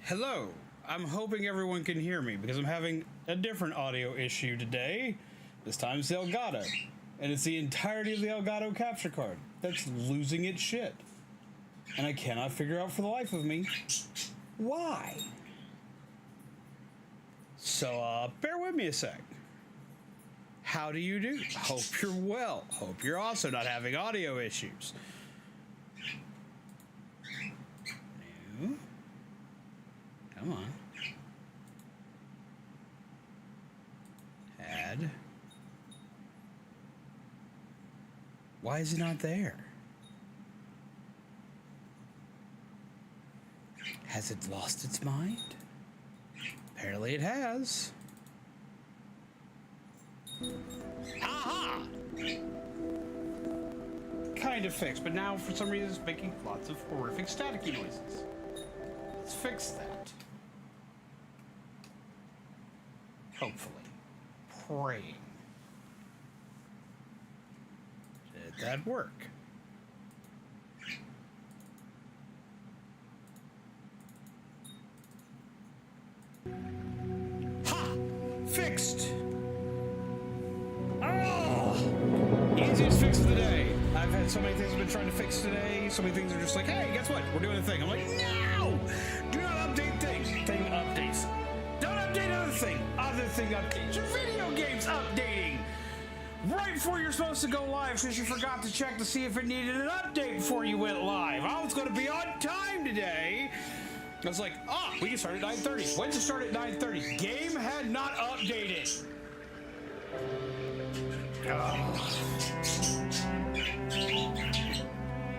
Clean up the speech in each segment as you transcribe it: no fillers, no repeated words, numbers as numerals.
Hello. I'm hoping everyone can hear me because I'm having a different audio issue today. This time it's the Elgato. And it's the entirety of the Elgato capture card that's losing its shit. And I cannot figure out for the life of me why. So, bear with me a sec. How do you do? Hope you're well. Hope you're also not having audio issues. No. Come on. Add. Why is it not there? Has it lost its mind? Apparently it has. Aha! Kind of fixed, but now for some reason it's making lots of horrific staticky noises. Let's fix that. Hopefully. Praying. Did that work? Ha! Fixed! Oh! Easiest fix of the day. I've had so many things I've been trying to fix today. So many things are just like, hey, guess what? We're doing a thing. I'm like, no! Do not update things. Thing updates. Don't update other thing. Other thing updates. Your video game's updating. Right before you're supposed to go live because you forgot to check to see if it needed an update before you went live. I was going to be on time today. I was like, we can start at 9:30. When to start at 9:30? Game had not updated.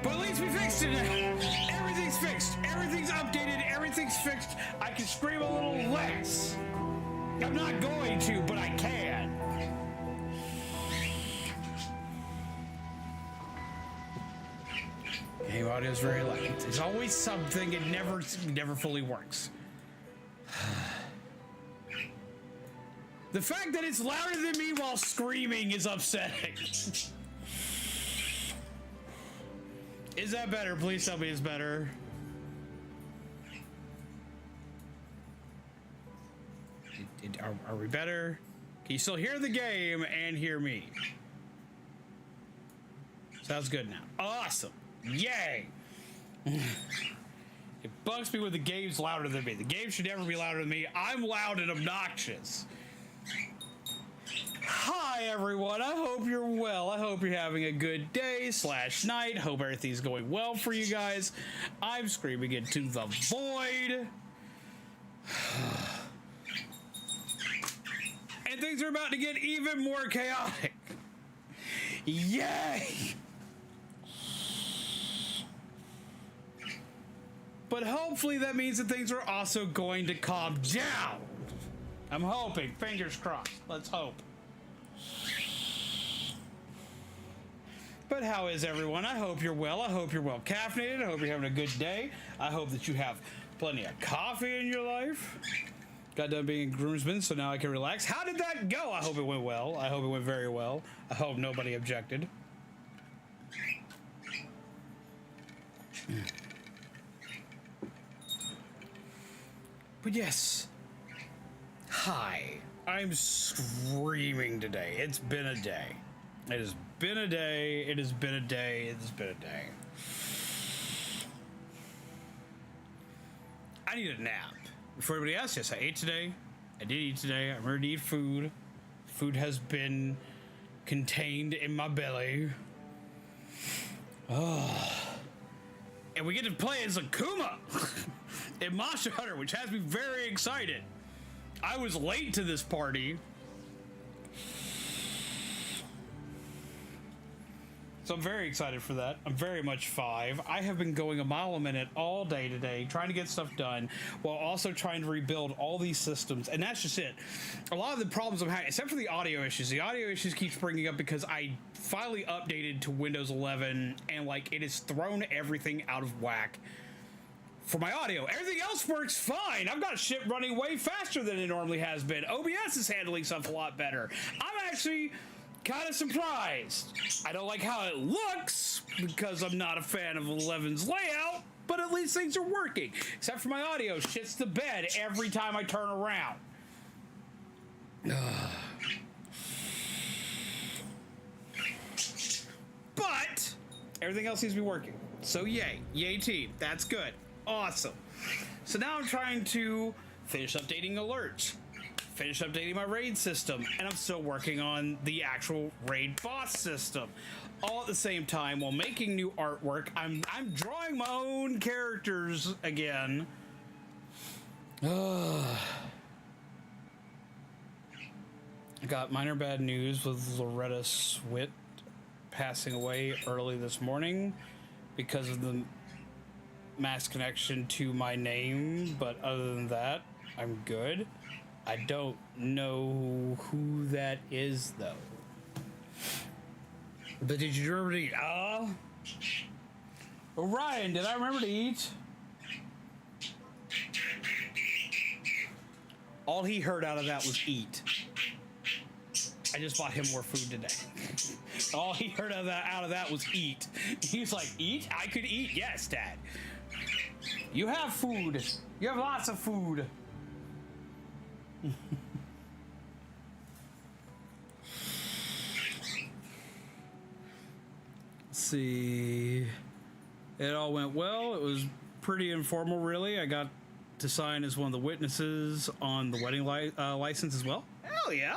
But at least we fixed it. Everything's fixed. Everything's updated. Everything's fixed. I can scream a little less. I'm not going to, but I can. Game audio is very loud. There's always something. It never fully works. The fact that it's louder than me while screaming is upsetting. Is that better? Please tell me it's better. Are we better? Can you still hear the game and hear me? Sounds good now. Awesome. Yay! It bugs me when the game's louder than me. The game should never be louder than me. I'm loud and obnoxious. Hi everyone, I hope you're well. I hope you're having a good day / night. Hope everything's going well for you guys. I'm screaming into the void. And things are about to get even more chaotic. Yay! But hopefully that means that things are also going to calm down. I'm hoping. Fingers crossed. Let's hope. But how is everyone? I hope you're well. I hope you're well caffeinated. I hope you're having a good day. I hope that you have plenty of coffee in your life. Got done being a groomsman, so now I can relax. How did that go? I hope it went well. I hope it went very well. I hope nobody objected. But yes. Hi. I'm screaming today. It's been a day. It has been a day. It has been a day. It has been a day. I need a nap. Before everybody asks, yes, I ate today. I did eat today. I'm ready to eat food. Food has been contained in my belly. Oh. And we get to play as Akuma in Monster Hunter, which has me very excited. I was late to this party. So I'm very excited for that. I'm very much 5. I have been going a mile a minute all day today, trying to get stuff done, while also trying to rebuild all these systems. And that's just it. A lot of the problems I'm having, except for the audio issues keeps bringing up because I finally updated to Windows 11, and like it has thrown everything out of whack for my audio. Everything else works fine. I've got shit running way faster than it normally has been. OBS is handling stuff a lot better. I'm actually kind of surprised. I don't like how it looks because I'm not a fan of 11's layout, but at least things are working. Except for my audio shits the bed every time I turn around. But everything else seems to be working. So yay. Yay team. That's good. Awesome. So now I'm trying to finish updating alerts, finish updating my raid system, and I'm still working on the actual raid boss system. All at the same time while making new artwork. I'm drawing my own characters again. I got minor bad news with Loretta Swit passing away early this morning because of the mass connection to my name, but other than that, I'm good. I don't know who that is though. But did you remember to eat? Orion, did I remember to eat? All he heard out of that was eat. I just bought him more food today. All he heard out of that was eat. He's like, eat? I could eat? Yes, Dad. You have food. You have lots of food. Let's see. It all went well. It was pretty informal, really. I got to sign as one of the witnesses on the wedding license as well. Hell yeah.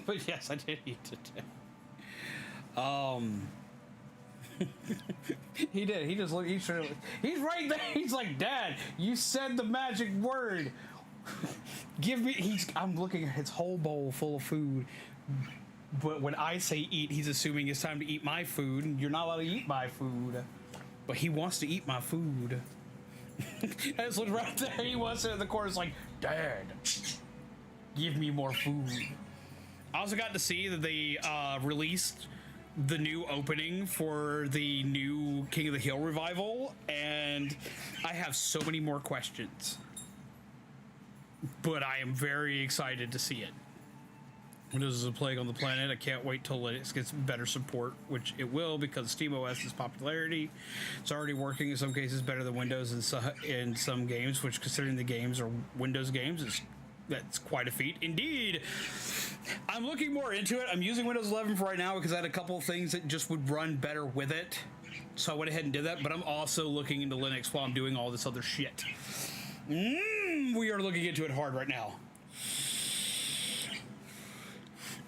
But yes, I did eat today. He did. He just looked. He's right there. He's like, Dad, you said the magic word. Give me. I'm looking at his whole bowl full of food. But when I say eat, he's assuming it's time to eat my food. And you're not allowed to eat my food. But he wants to eat my food. I just looked right there. He wants it in the corner. It's like, Dad, give me more food. I also got to see that they released the new opening for the new King of the Hill revival, and I have so many more questions. But I am very excited to see it. Windows is a plague on the planet. I can't wait till Linux gets better support, which it will because SteamOS's popularity. It's already working in some cases better than Windows in some games, which considering the games are Windows games, that's quite a feat. Indeed. I'm looking more into it. I'm using Windows 11 for right now because I had a couple of things that just would run better with it. So I went ahead and did that, but I'm also looking into Linux while I'm doing all this other shit. We are looking into it hard right now.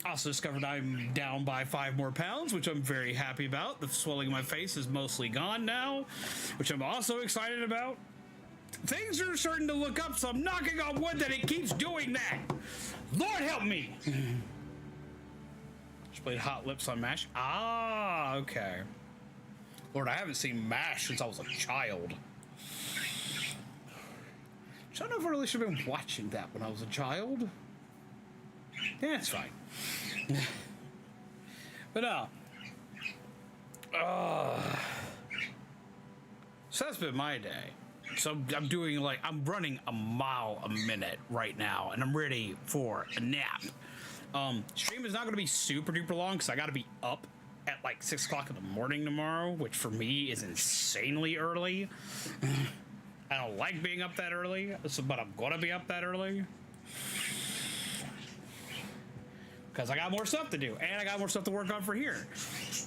Also discovered I'm down by 5 more pounds, which I'm very happy about. The swelling in my face is mostly gone now, which I'm also excited about. Things are starting to look up, so I'm knocking on wood that it keeps doing that. Lord help me. Just played Hot Lips on MASH. Ah, okay. Lord, I haven't seen MASH since I was a child. So I don't know if I really should have been watching that when I was a child. Yeah, it's fine. But no. So that's been my day. So I'm doing I'm running a mile a minute right now, and I'm ready for a nap. Stream is not going to be super duper long because I got to be up at 6 o'clock in the morning tomorrow, which for me is insanely early. I don't like being up that early, but I'm going to be up that early. Because I got more stuff to do, and I got more stuff to work on for here.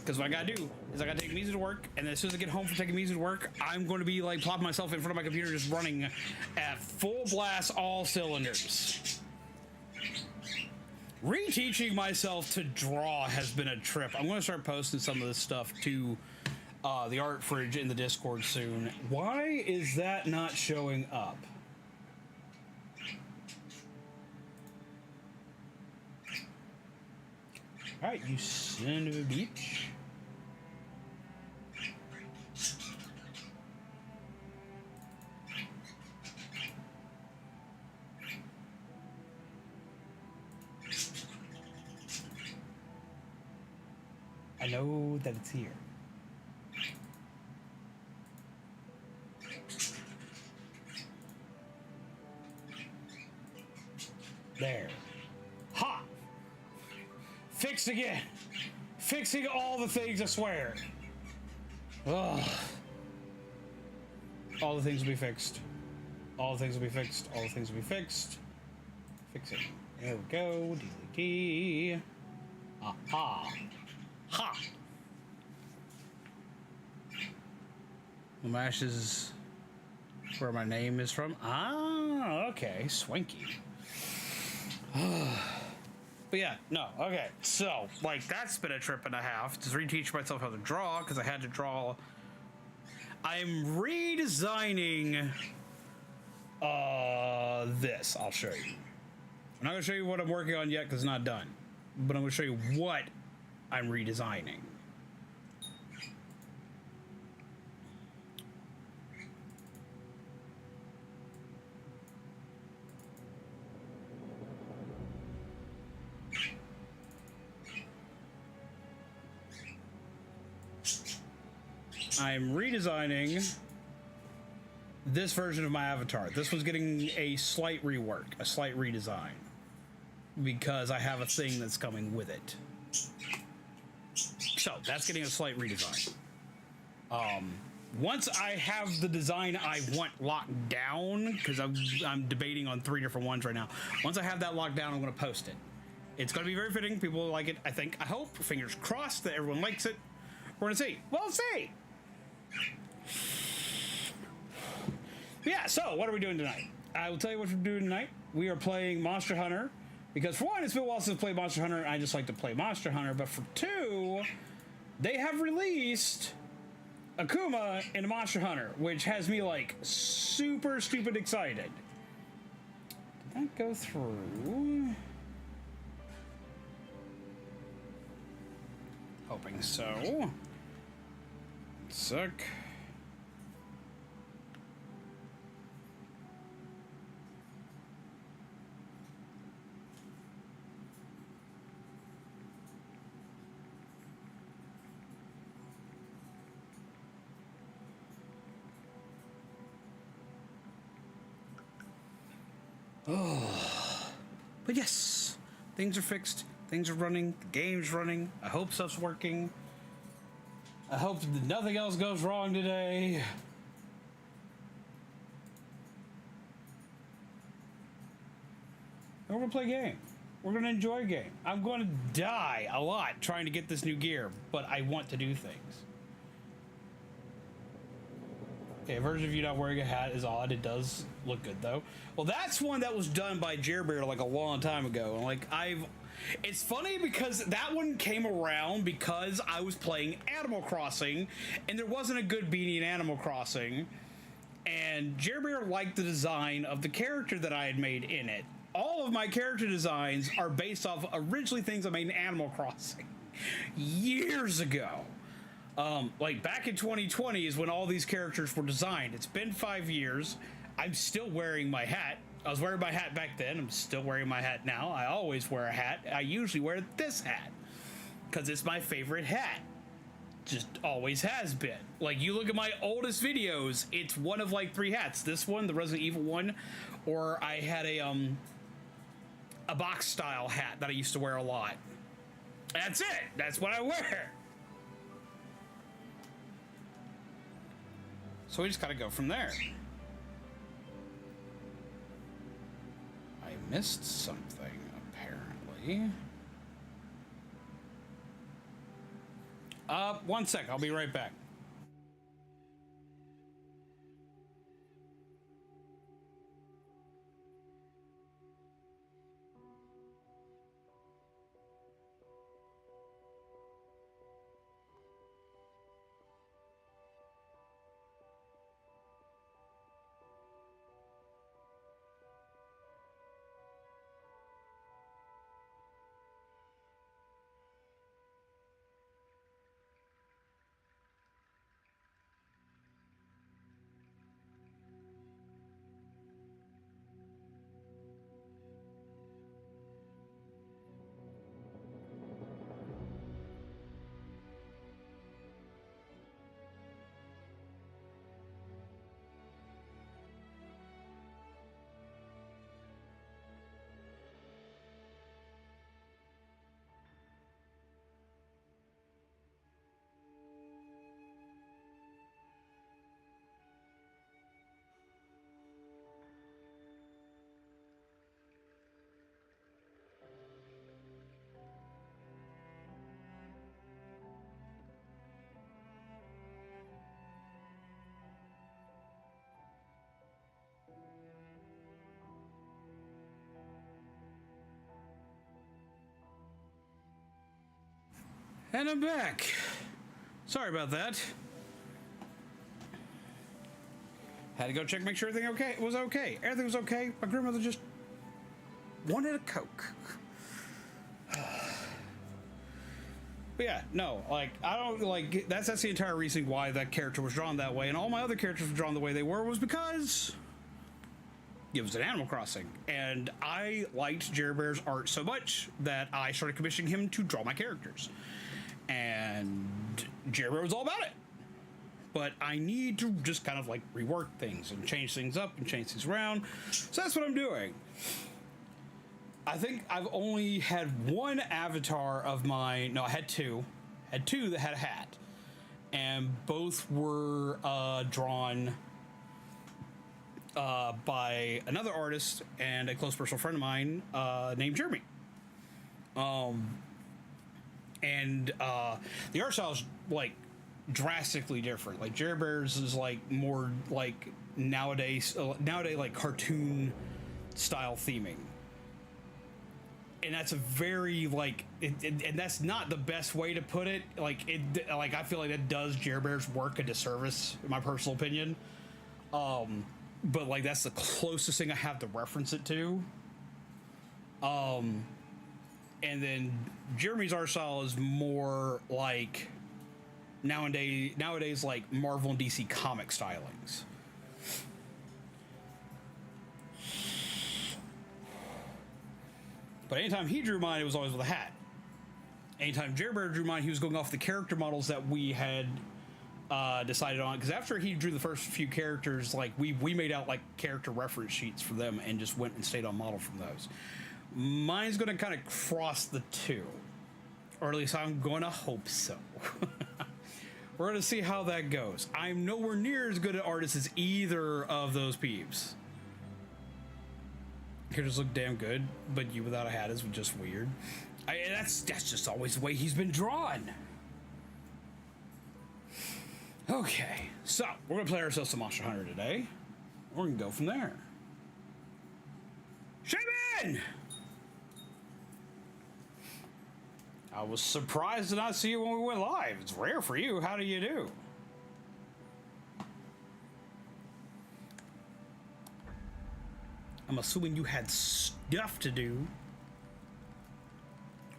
Because what I gotta do is I gotta take music to work, and then as soon as I get home from taking music to work, I'm going to be plopping myself in front of my computer just running at full blast all cylinders. Reteaching myself to draw has been a trip. I'm going to start posting some of this stuff to the art fridge in the Discord soon. Why is that not showing up? Alright, you son of a bitch. I know that it's here. There. Ha! Fixed again. Fixing all the things, I swear. Ugh. All the things will be fixed. All the things will be fixed. All the things will be fixed. Fix it. There we go. D. Aha. Ha! Mash is where my name is from. Ah, okay. Swanky. But yeah, no, okay. So, like, that's been a trip and a half to reteach myself how to draw, because I had to draw. I'm redesigning this. I'll show you. I'm not going to show you what I'm working on yet, because it's not done. But I'm going to show you what I'm redesigning. I'm redesigning this version of my avatar. This one's getting a slight rework, a slight redesign, because I have a thing that's coming with it. So that's getting a slight redesign. Once I have the design I want locked down, because I'm debating on 3 different ones right now. Once I have that locked down, I'm going to post it. It's going to be very fitting. People will like it, I think. I hope. Fingers crossed that everyone likes it. We're going to see. We'll see. Yeah, so what are we doing tonight? I will tell you what we're doing tonight. We are playing Monster Hunter, because for one, it's been a while since I played Monster Hunter, and I just like to play Monster Hunter, but for two, they have released Akuma in Monster Hunter, which has me like super stupid excited. Did that go through? Hoping so. Suck. Oh, but yes, things are fixed, things are running, the game's running, I hope stuff's working. I hope that nothing else goes wrong today. We're gonna play a game. We're gonna enjoy a game. I'm gonna die a lot trying to get this new gear, but I want to do things. Okay, a version of you not wearing a hat is odd. It does look good though. Well, that's one that was done by Jerbear like a long time ago. Like it's funny because that one came around because I was playing Animal Crossing and there wasn't a good beanie in Animal Crossing. And Jerbear liked the design of the character that I had made in it. All of my character designs are based off originally things I made in Animal Crossing years ago. Like back in 2020 is when all these characters were designed. It's been 5 years. I'm still wearing my hat. I was wearing my hat back then. I'm still wearing my hat now. I always wear a hat. I usually wear this hat because it's my favorite hat. Just always has been. Like, you look at my oldest videos, it's one of like 3 hats. This one, the Resident Evil one, or I had a box style hat that I used to wear a lot. That's it. That's what I wear. So we just gotta go from there. I missed something, apparently. 1 sec, I'll be right back. And I'm back. Sorry about that. Had to go check, make sure everything was okay. Everything was okay. My grandmother just wanted a Coke. But yeah, no, like, I don't, like, that's the entire reason why that character was drawn that way, and all my other characters were drawn the way they were was because it was an Animal Crossing, and I liked Jerry Bear's art so much that I started commissioning him to draw my characters, and Jerry Bear was all about it. But I need to just kind of like rework things and change things up and change things around, so that's what I'm doing. I think I've only had one avatar of mine. No, I had two. Had two that had a hat, and both were drawn by another artist and a close personal friend of mine named Jeremy. And the art style is like drastically different. Like Jerry Bear's is like more like nowadays like cartoon style theming. And that's a very like, and that's not the best way to put it. Like I feel like that does Jerry Bear's work a disservice, in my personal opinion. But like that's the closest thing I have to reference it to. And then Jeremy's art style is more like nowadays like Marvel and DC comic stylings. But anytime he drew mine, it was always with a hat. Anytime Jerry Bear drew mine, he was going off the character models that we had decided on. Because after he drew the first few characters, like we made out like character reference sheets for them and just went and stayed on model from those. Mine's going to kind of cross the two, or at least I'm going to hope so. We're going to see how that goes. I'm nowhere near as good an artist as either of those peeps. Characters look damn good, but you without a hat is just weird. That's just always the way he's been drawn. Okay, so we're gonna play ourselves some Monster Hunter today. We're gonna go from there. Shaman! I was surprised to not see you when we went live. It's rare for you. How do you do? I'm assuming you had stuff to do.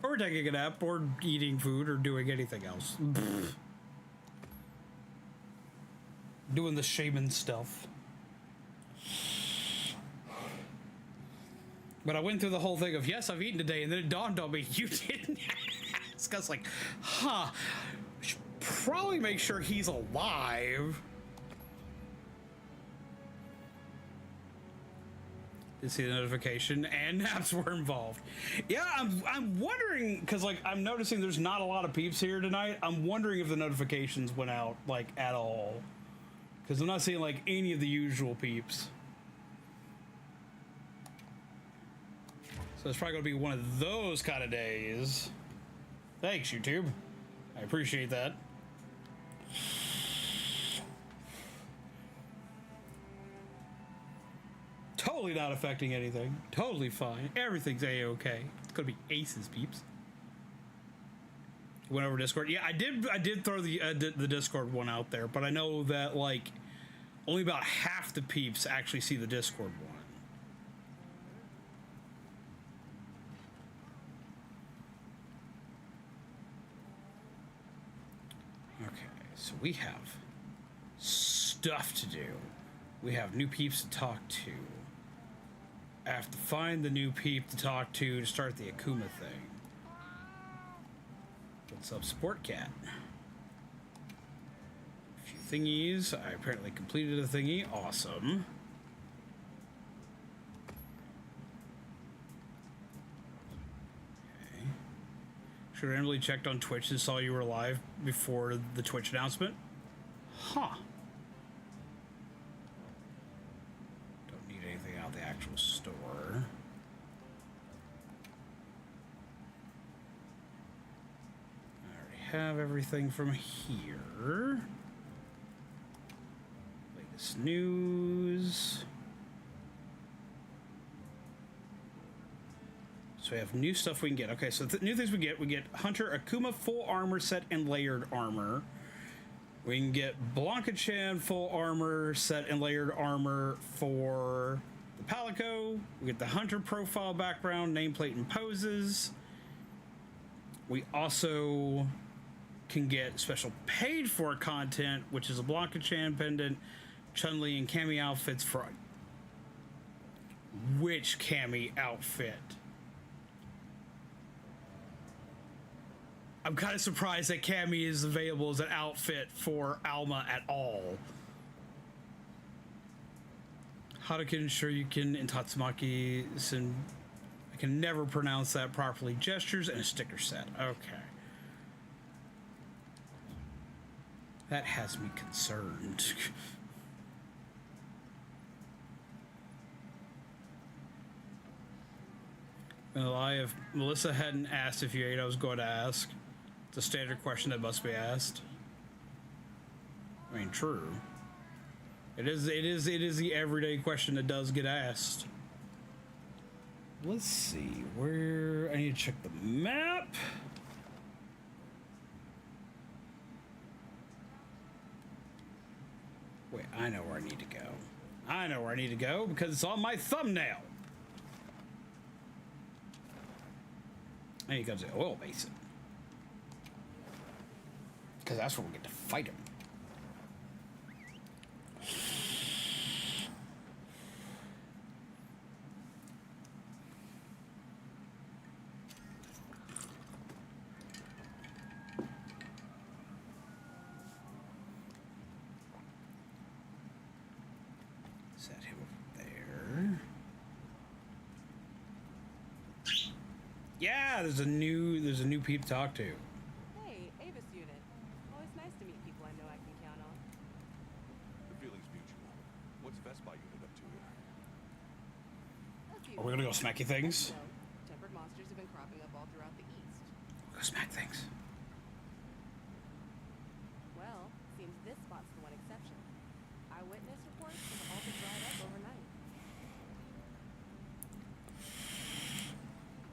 Or taking a nap, or eating food, or doing anything else. Doing the shaman stuff. But I went through the whole thing of, yes, I've eaten today, and then it dawned on me, you didn't ask. I was like, huh, we should probably make sure he's alive. Did see the notification, and naps were involved. Yeah, I'm wondering, because like I'm noticing there's not a lot of peeps here tonight. I'm wondering if the notifications went out like at all, because I'm not seeing like any of the usual peeps. So it's probably gonna be one of those kind of days. Thanks, YouTube. I appreciate that. Totally not affecting anything. Totally fine. Everything's a-okay. It's gonna be aces, peeps. Went over Discord. Yeah, I did throw the Discord one out there, but I know that like only about half the peeps actually see the Discord one. Okay, so we have stuff to do. We have new peeps to talk to. I have to find the new peep to talk to start the Akuma thing. What's up, Sport Cat? A few thingies. I apparently completed a thingy. Awesome. Okay. Should have randomly checked on Twitch and saw you were live before the Twitch announcement. Huh. Don't need anything out of the actual store. I already have everything from here. Latest news. So we have new stuff we can get. Okay, so the new things we get Hunter Akuma full armor set and layered armor. We can get Blanca-chan full armor set and layered armor for the Palico. We get the Hunter profile background, nameplate, and poses. We also can get special paid for content, which is a Blanca-chan pendant, Chun-Li, and Cammy outfits for... Which Cammy outfit? I'm kind of surprised that Cammy is available as an outfit for Alma at all. Hado can ensure you can in Tatsumaki. I can never pronounce that properly. Gestures and a sticker set. Okay. That has me concerned. Well, if Melissa hadn't asked if you ate, I was going to ask. It's a standard question that must be asked. I mean, true. It is the everyday question that does get asked. Let's see where I need to check the map. Wait, I know where I need to go. I know where I need to go because it's on my thumbnail. I need to go to the oil basin. Because that's where we get to fight him. Set him over there. Yeah, there's a new peep to talk to. Hey, Avis unit. Always nice to meet people I know I can count on. The feeling's mutual. What's Vespa unit up to here? Are we gonna go smacky things? Tempered monsters have been cropping up all throughout the east. Go smack things. Well, seems this spot's the one exception. Eyewitness reports have all been dried up overnight.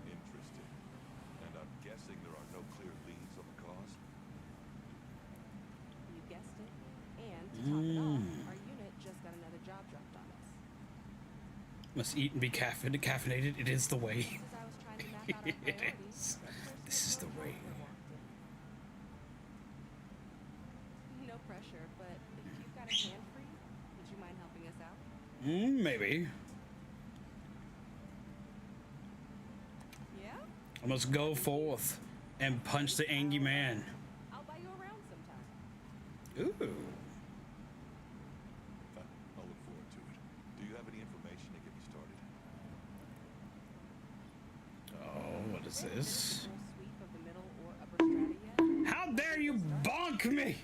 Interesting. And I'm guessing there are no clear leads on the cause? You guessed it. And to top it off, our unit just got another job dropped on us. Must eat and be caffeinated. It is the way. Just as I was trying to map out our priorities, is. the first This is the thing way. No pressure, but if you've got a hand free, would you mind helping us out? Maybe. Yeah? I must go forth and punch the angry man. I'll buy you around sometime. Ooh. I'll look forward to it. Do you have any information to get me started? Oh, what is this? Full sweep of the middle or upper strata yet? How dare you bonk me?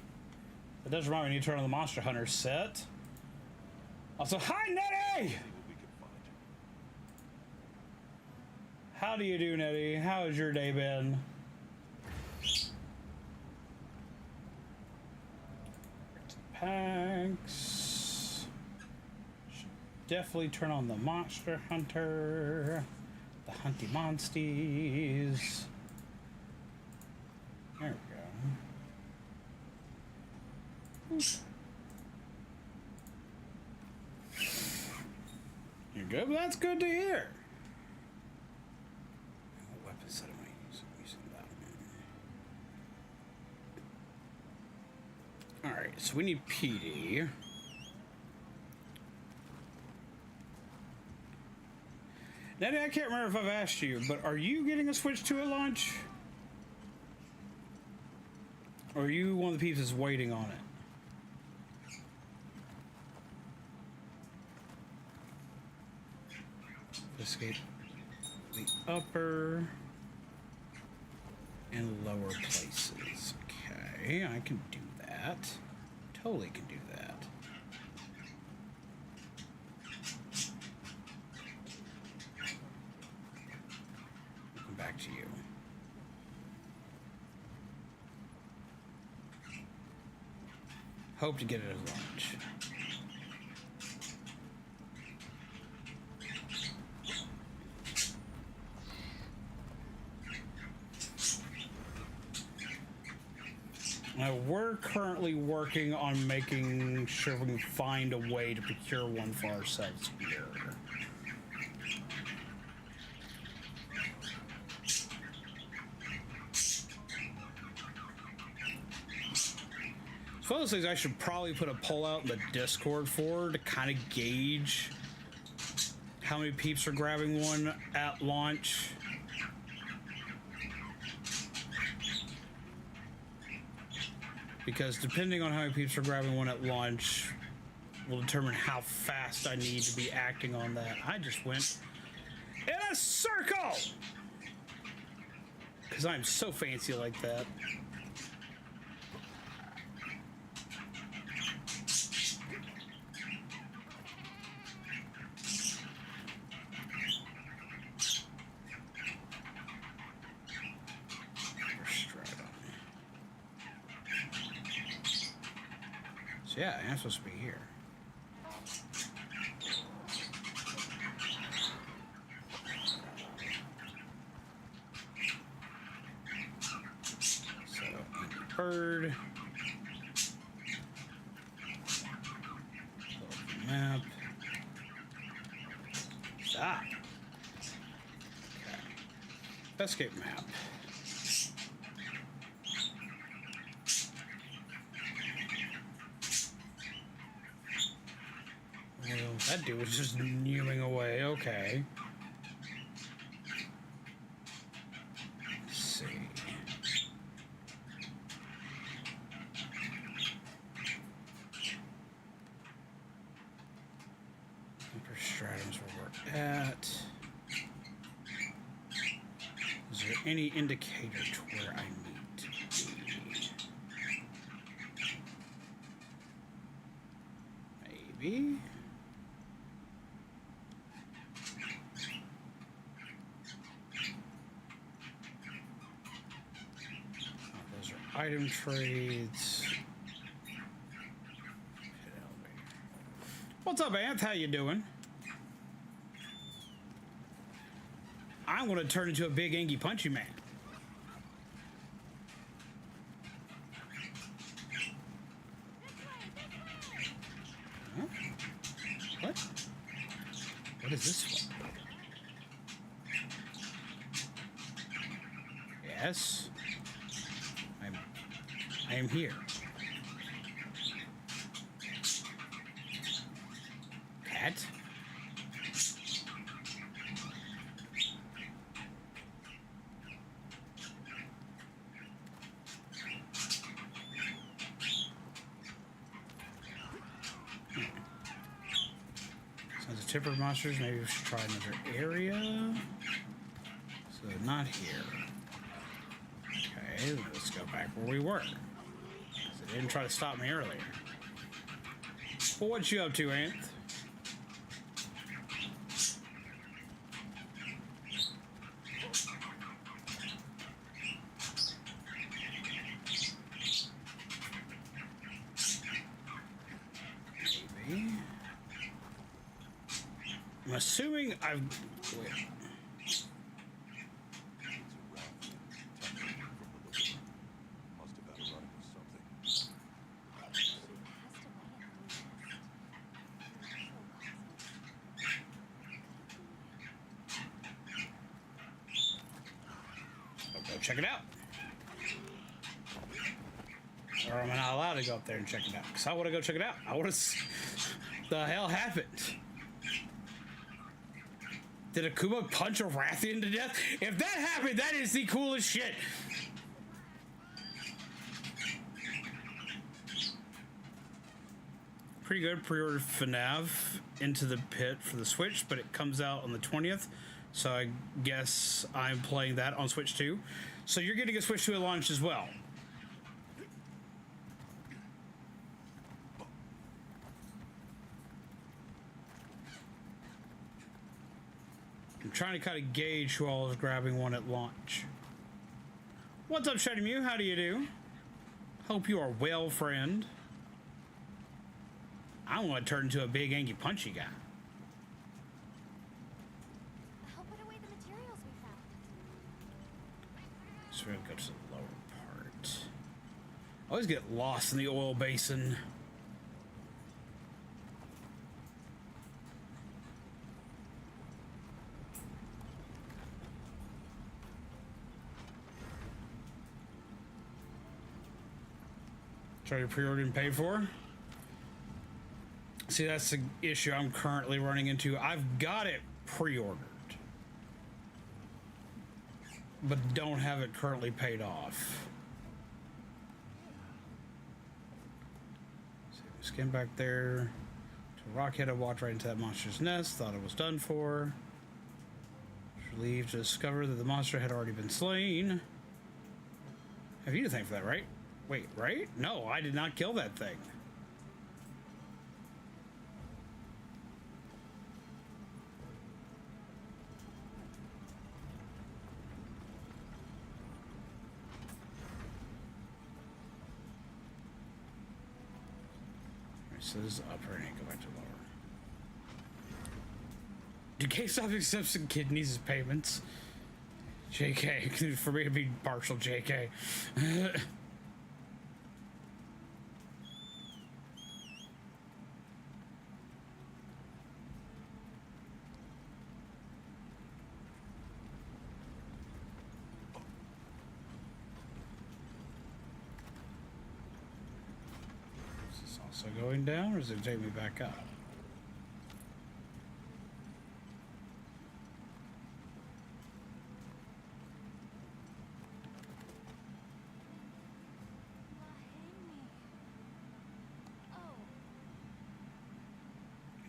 That does remind me, I need to turn on the Monster Hunter set. Also, hi, Nettie! See what we can find. How do you do, Nettie? How has your day been? Packs. Should definitely turn on the Monster Hunter. The Hunty Monsties. There we go. You're good? Well, that's good to hear. What weapon set am I using? I'm using that one. Alright, so we need PD. Nettie, I can't remember if I've asked you, but are you getting a Switch 2 at launch? Or are you one of the peeps that's waiting on it? Escape the upper and lower places. Okay, I can do that. Totally can do that. Come back to you. Hope to get it at launch. We're currently working on making sure we can find a way to procure one for ourselves here. It's one of those things I should probably put a poll out in the Discord for to kind of gauge how many peeps are grabbing one at launch. Because depending on how many peeps are grabbing one at launch will determine how fast I need to be acting on that. I just went in a circle! Because I'm so fancy like that. Yeah, I'm supposed to be here. So, bird. Map. Stop. Okay. Escape map. That dude was just mewing away. Okay. Let's see. Stratums where we're at. Is there any indicator to where I need to be? Maybe. Item trades. What's up, Anth? How you doing? I'm gonna turn into a big angy punchy man. Huh? What? What is this one? Yes. I am here. Cat? Sounds of tipper monsters. Maybe we should try another area. So not here. Okay, let's go back where we were. They didn't try to stop me earlier. Well, what you up to, Anth? Maybe. I'm assuming I've... Wait. Check it out. Or am I not allowed to go up there and check it out? Because I want to go check it out. I want to see the hell happened. Did Akuma punch a Rathian to death? If that happened, that is the coolest shit. Pretty good. Pre-ordered FNAF Into the Pit for the Switch, but it comes out on the 20th. So I guess I'm playing that on Switch 2. So you're getting a Switch 2 at launch as well. I'm trying to kind of gauge who all is grabbing one at launch. What's up, Shiny Mew? How do you do? Hope you are well, friend. I want to turn into a big, angy, punchy guy. So we're going to go to the lower part. I always get lost in the oil basin. Try to pre-order and pay for. See, that's the issue I'm currently running into. I've got it pre-ordered, but don't have it currently paid off. So scan back there to Rockhead. I walked right into that monster's nest. Thought it was done for. Was relieved to discover that the monster had already been slain. Have you to thank for that, right? Wait, right? No, I did not kill that thing. So this is upper and go back to lower. Do GameStop accepts kidneys as payments? JK, for me to be partial JK. So going down, or is it take me back up?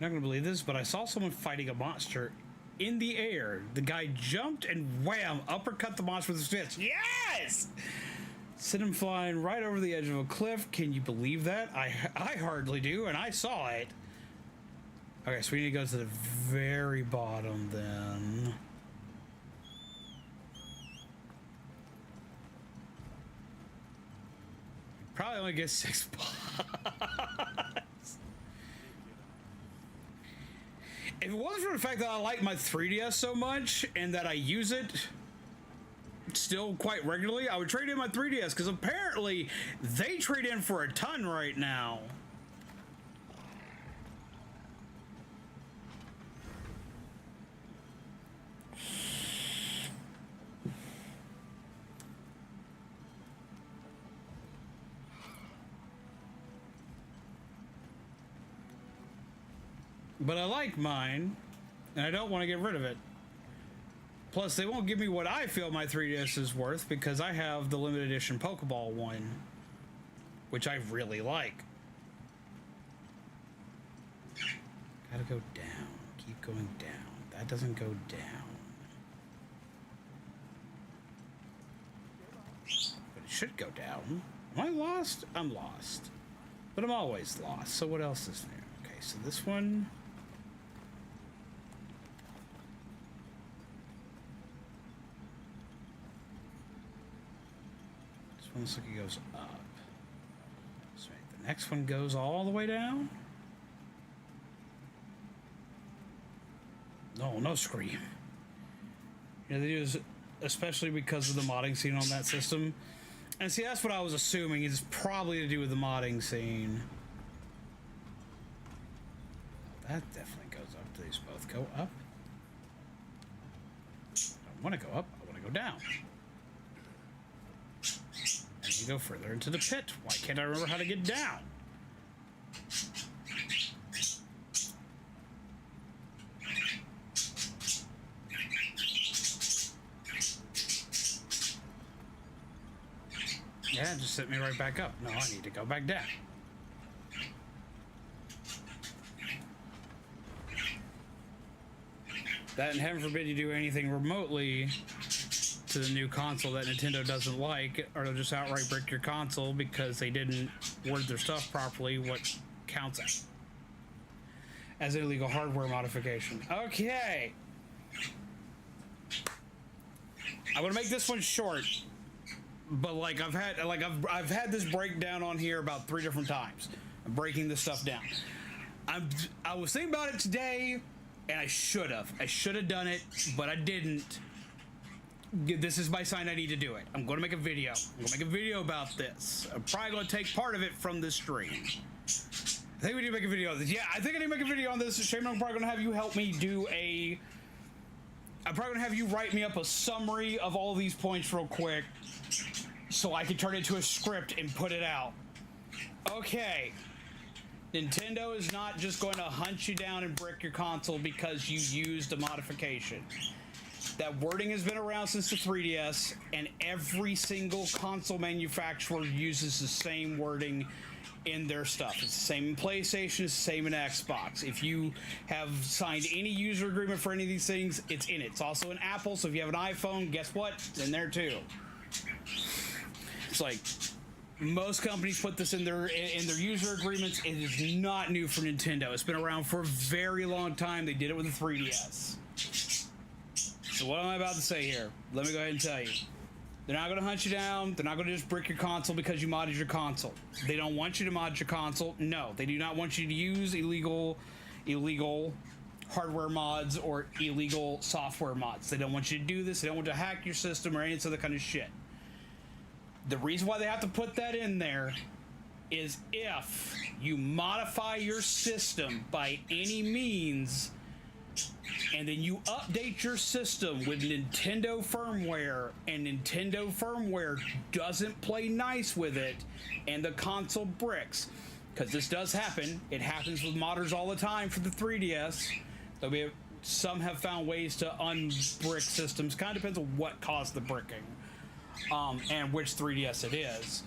You're not gonna believe this, but I saw someone fighting a monster in the air. The guy jumped and wham, uppercut the monster with his fist. Yes! Sent him flying right over the edge of a cliff. Can you believe that? I hardly do, and I saw it. Okay, so we need to go to the very bottom then. Probably only get 6 spots. If it wasn't for the fact that I like my 3DS so much and that I use it still quite regularly, I would trade in my 3DS, because apparently they trade in for a ton right now. But I like mine, and I don't want to get rid of it. Plus, they won't give me what I feel my 3DS is worth, because I have the limited edition Pokeball one, which I really like. Gotta go down. Keep going down. That doesn't go down. But it should go down. Am I lost? I'm lost. But I'm always lost. So what else is new? Okay, so this one... looks like it goes up. So the next one goes all the way down. No scream. Yeah, they do, especially because of the modding scene on that system. And see, that's what I was assuming is probably to do with the modding scene. That definitely goes up. Do these both go up? I don't want to go up. I want to go down. And you go further into the pit. Why can't I remember how to get down? Yeah, just set me right back up. No, I need to go back down. That, and heaven forbid you do anything remotely to the new console that Nintendo doesn't like, or they'll just outright break your console because they didn't word their stuff properly, what counts as an illegal hardware modification. Okay. I'm gonna make this one short, but like I've had this breakdown on here about 3 different times. I'm breaking this stuff down. I was thinking about it today, and I should have done it, but I didn't. this is my sign I need to do it. I'm going to make a video. I'm going to make a video about this. I'm probably going to take part of it from this stream. I think we need to make a video on this. Yeah, I think I need to make a video on this. Shane, I'm probably going to have you help me do a... I'm probably going to have you write me up a summary of all these points real quick so I can turn it into a script and put it out. Okay. Nintendo is not just going to hunt you down and brick your console because you used a modification. That wording has been around since the 3DS, and every single console manufacturer uses the same wording in their stuff. It's the same in PlayStation, it's the same in Xbox. If you have signed any user agreement for any of these things, it's in it. It's also in Apple, so if you have an iPhone, guess what? It's in there too. It's like most companies put this in their user agreements. It is not new for Nintendo. It's been around for a very long time. They did it with the 3DS. So what am I about to say here? Let me go ahead and tell you. They're not going to hunt you down. They're not going to just brick your console because you modded your console. They don't want you to mod your console. No, they do not want you to use illegal hardware mods or illegal software mods. They don't want you to do this. They don't want to hack your system or any other kind of shit. The reason why they have to put that in there is if you modify your system by any means and then you update your system with Nintendo firmware and Nintendo firmware doesn't play nice with it and the console bricks, because this does happen. It happens with modders all the time for the 3DS. Some have found ways to unbrick systems. Kind of depends on what caused the bricking and which 3DS it is.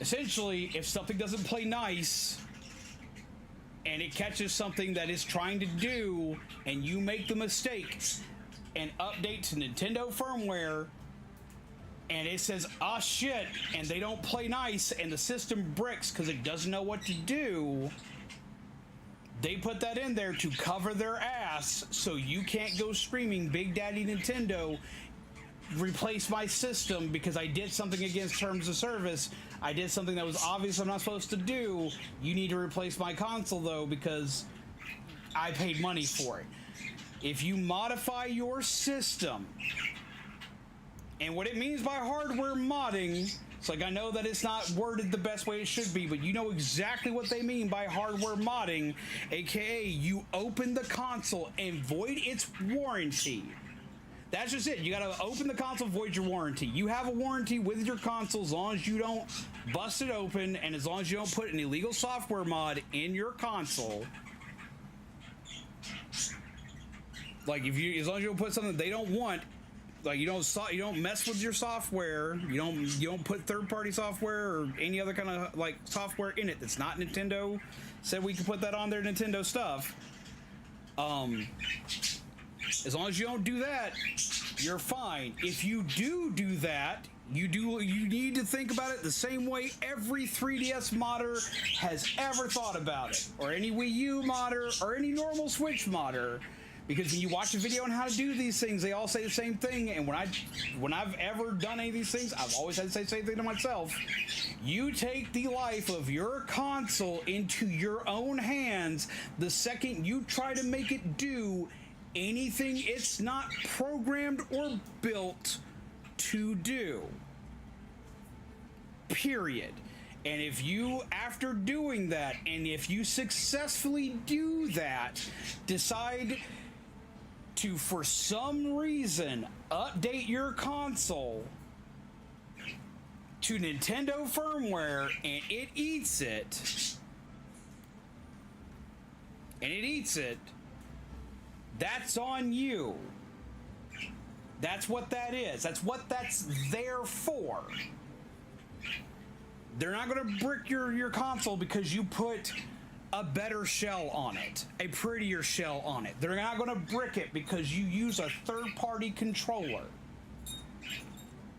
Essentially, if something doesn't play nice and it catches something that it's trying to do and you make the mistake and update to Nintendo firmware and it says, ah shit, and they don't play nice and the system bricks because it doesn't know what to do, they put that in there to cover their ass so you can't go screaming, Big Daddy Nintendo, replace my system because I did something against terms of service. I did something that was obvious I'm not supposed to do. You need to replace my console though because I paid money for it. If you modify your system, and what it means by hardware modding, it's like I know that it's not worded the best way it should be, but you know exactly what they mean by hardware modding, aka you open the console and void its warranty. That's just it. You gotta open the console, void your warranty. You have a warranty with your console as long as you don't bust it open and as long as you don't put an illegal software mod in your console. Like as long as you don't put something they don't want, like you don't mess with your software. You don't put third-party software or any other kind of like software in it that's not Nintendo. Said we can put that on their Nintendo stuff. As long as you don't do that, you're fine. If you do that, you need to think about it the same way every 3DS modder has ever thought about it, or any Wii U modder, or any normal Switch modder. Because when you watch a video on how to do these things, they all say the same thing. And when I've ever done any of these things, I've always had to say the same thing to myself. You take the life of your console into your own hands the second you try to make it do anything it's not programmed or built to do. Period. And if you, after doing that, and if you successfully do that, decide to, for some reason, update your console to Nintendo firmware and it eats it, that's on you. That's what that is. That's what that's there for. They're not going to brick your console because you put a better shell on it, a prettier shell on it. They're not going to brick it because you use a third-party controller.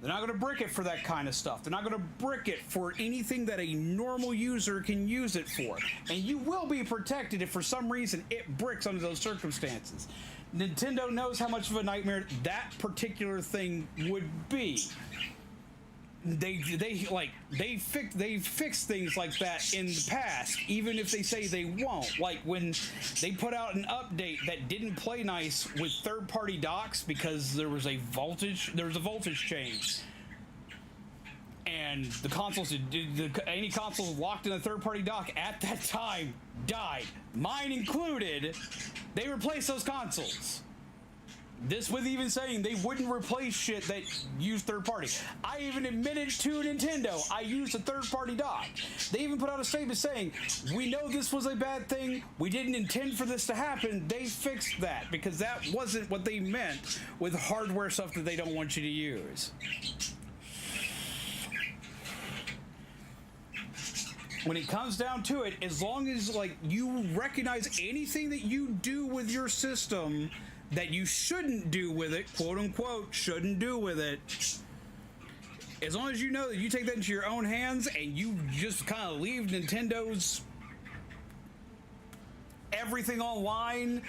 They're not going to brick it for that kind of stuff. They're not going to brick it for anything that a normal user can use it for. And you will be protected if for some reason it bricks under those circumstances. Nintendo knows how much of a nightmare that particular thing would be. they fix things like that in the past, even if they say they won't. Like when they put out an update that didn't play nice with third-party docks because there was a voltage change, and the consoles any console locked in a third-party dock at that time died, mine included. They replaced those consoles. This with even saying they wouldn't replace shit that used third party. I even admitted to Nintendo I used a third party dock. They even put out a statement saying, we know this was a bad thing. We didn't intend for this to happen. They fixed that because that wasn't what they meant with hardware stuff that they don't want you to use. When it comes down to it, as long as like you recognize anything that you do with your system that you shouldn't do with it, quote unquote, shouldn't do with it, as long as you know that you take that into your own hands and you just kind of leave Nintendo's everything online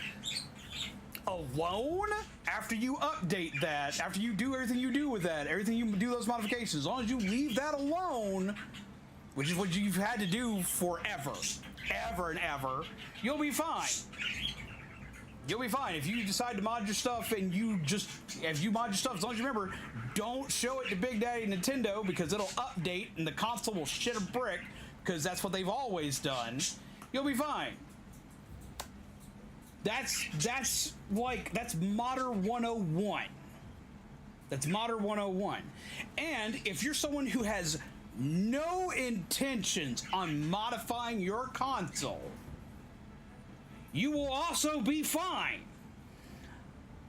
alone after you update that, after you do everything you do with that, everything you do those modifications, as long as you leave that alone, which is what you've had to do forever, ever and ever, you'll be fine. You'll be fine. If you decide to mod your stuff and if you mod your stuff, as long as you remember, don't show it to Big Daddy Nintendo because it'll update and the console will shit a brick because that's what they've always done. You'll be fine. That's Modder 101. That's Modder 101. And if you're someone who has no intentions on modifying your console, you will also be fine.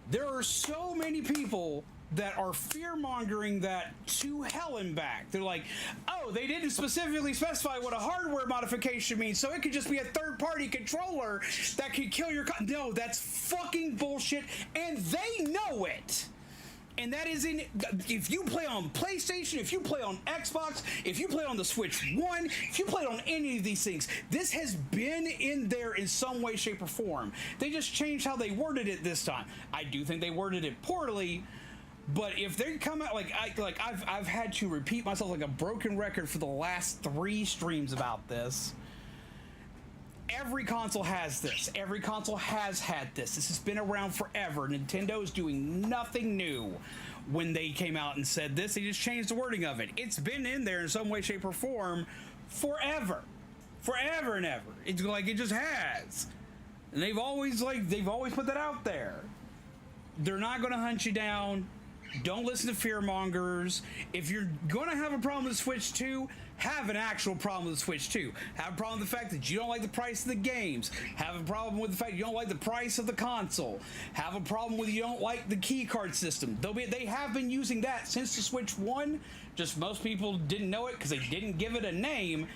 There are so many people that are fear-mongering that to hell and back. They're like, oh, they didn't specifically specify what a hardware modification means, so it could just be a third-party controller that could kill your No, that's fucking bullshit, and they know it. And that is if you play on PlayStation, if you play on Xbox, if you play on the Switch 1, if you play on any of these things, this has been in there in some way, shape, or form. They just changed how they worded it this time. I do think they worded it poorly, but if they come out I've had to repeat myself like a broken record for the last 3 streams about this. Every console has this. Every console has had this. This has been around forever. Nintendo is doing nothing new. When they came out and said this, they just changed the wording of it. It's been in there in some way, shape, or form forever. Forever and ever. It's like it just has. And they've always put that out there. They're not going to hunt you down. Don't listen to fearmongers. If you're going to have a problem with Switch 2, have an actual problem with the Switch 2. Have a problem with the fact that you don't like the price of the games. Have a problem with the fact you don't like the price of the console. Have a problem with you don't like the key card system. They have been using that since the Switch 1. Just most people didn't know it because they didn't give it a name.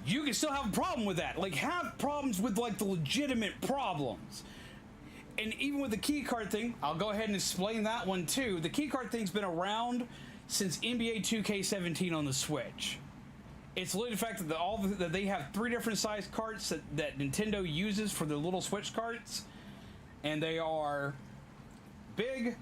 You can still have a problem with that. Like, have problems with like the legitimate problems. And even with the keycard thing, I'll go ahead and explain that one too. The keycard thing's been around since NBA 2K17 on the Switch. It's literally the fact that they have 3 different size carts that Nintendo uses for their little Switch carts, and they are big,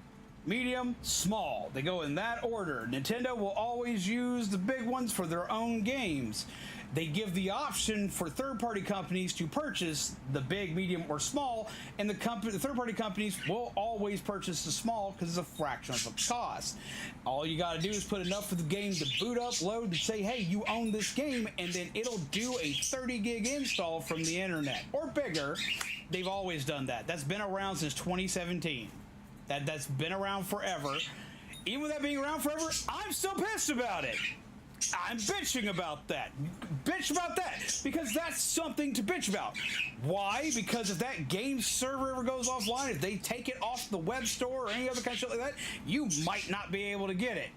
medium, small. They go in that order. Nintendo will always use the big ones for their own games. They give the option for third-party companies to purchase the big, medium, or small, and the third-party companies will always purchase the small because it's a fraction of the cost. All you got to do is put enough for the game to boot up, load, and say, hey, you own this game, and then it'll do a 30-gig install from the internet, or bigger. They've always done that. That's been around since 2017. That's been around forever. Even with that being around forever, I'm still pissed about it. I'm bitching about that. Bitch about that. Because that's something to bitch about. Why? Because if that game server ever goes offline, if they take it off the web store or any other kind of shit like that, you might not be able to get it.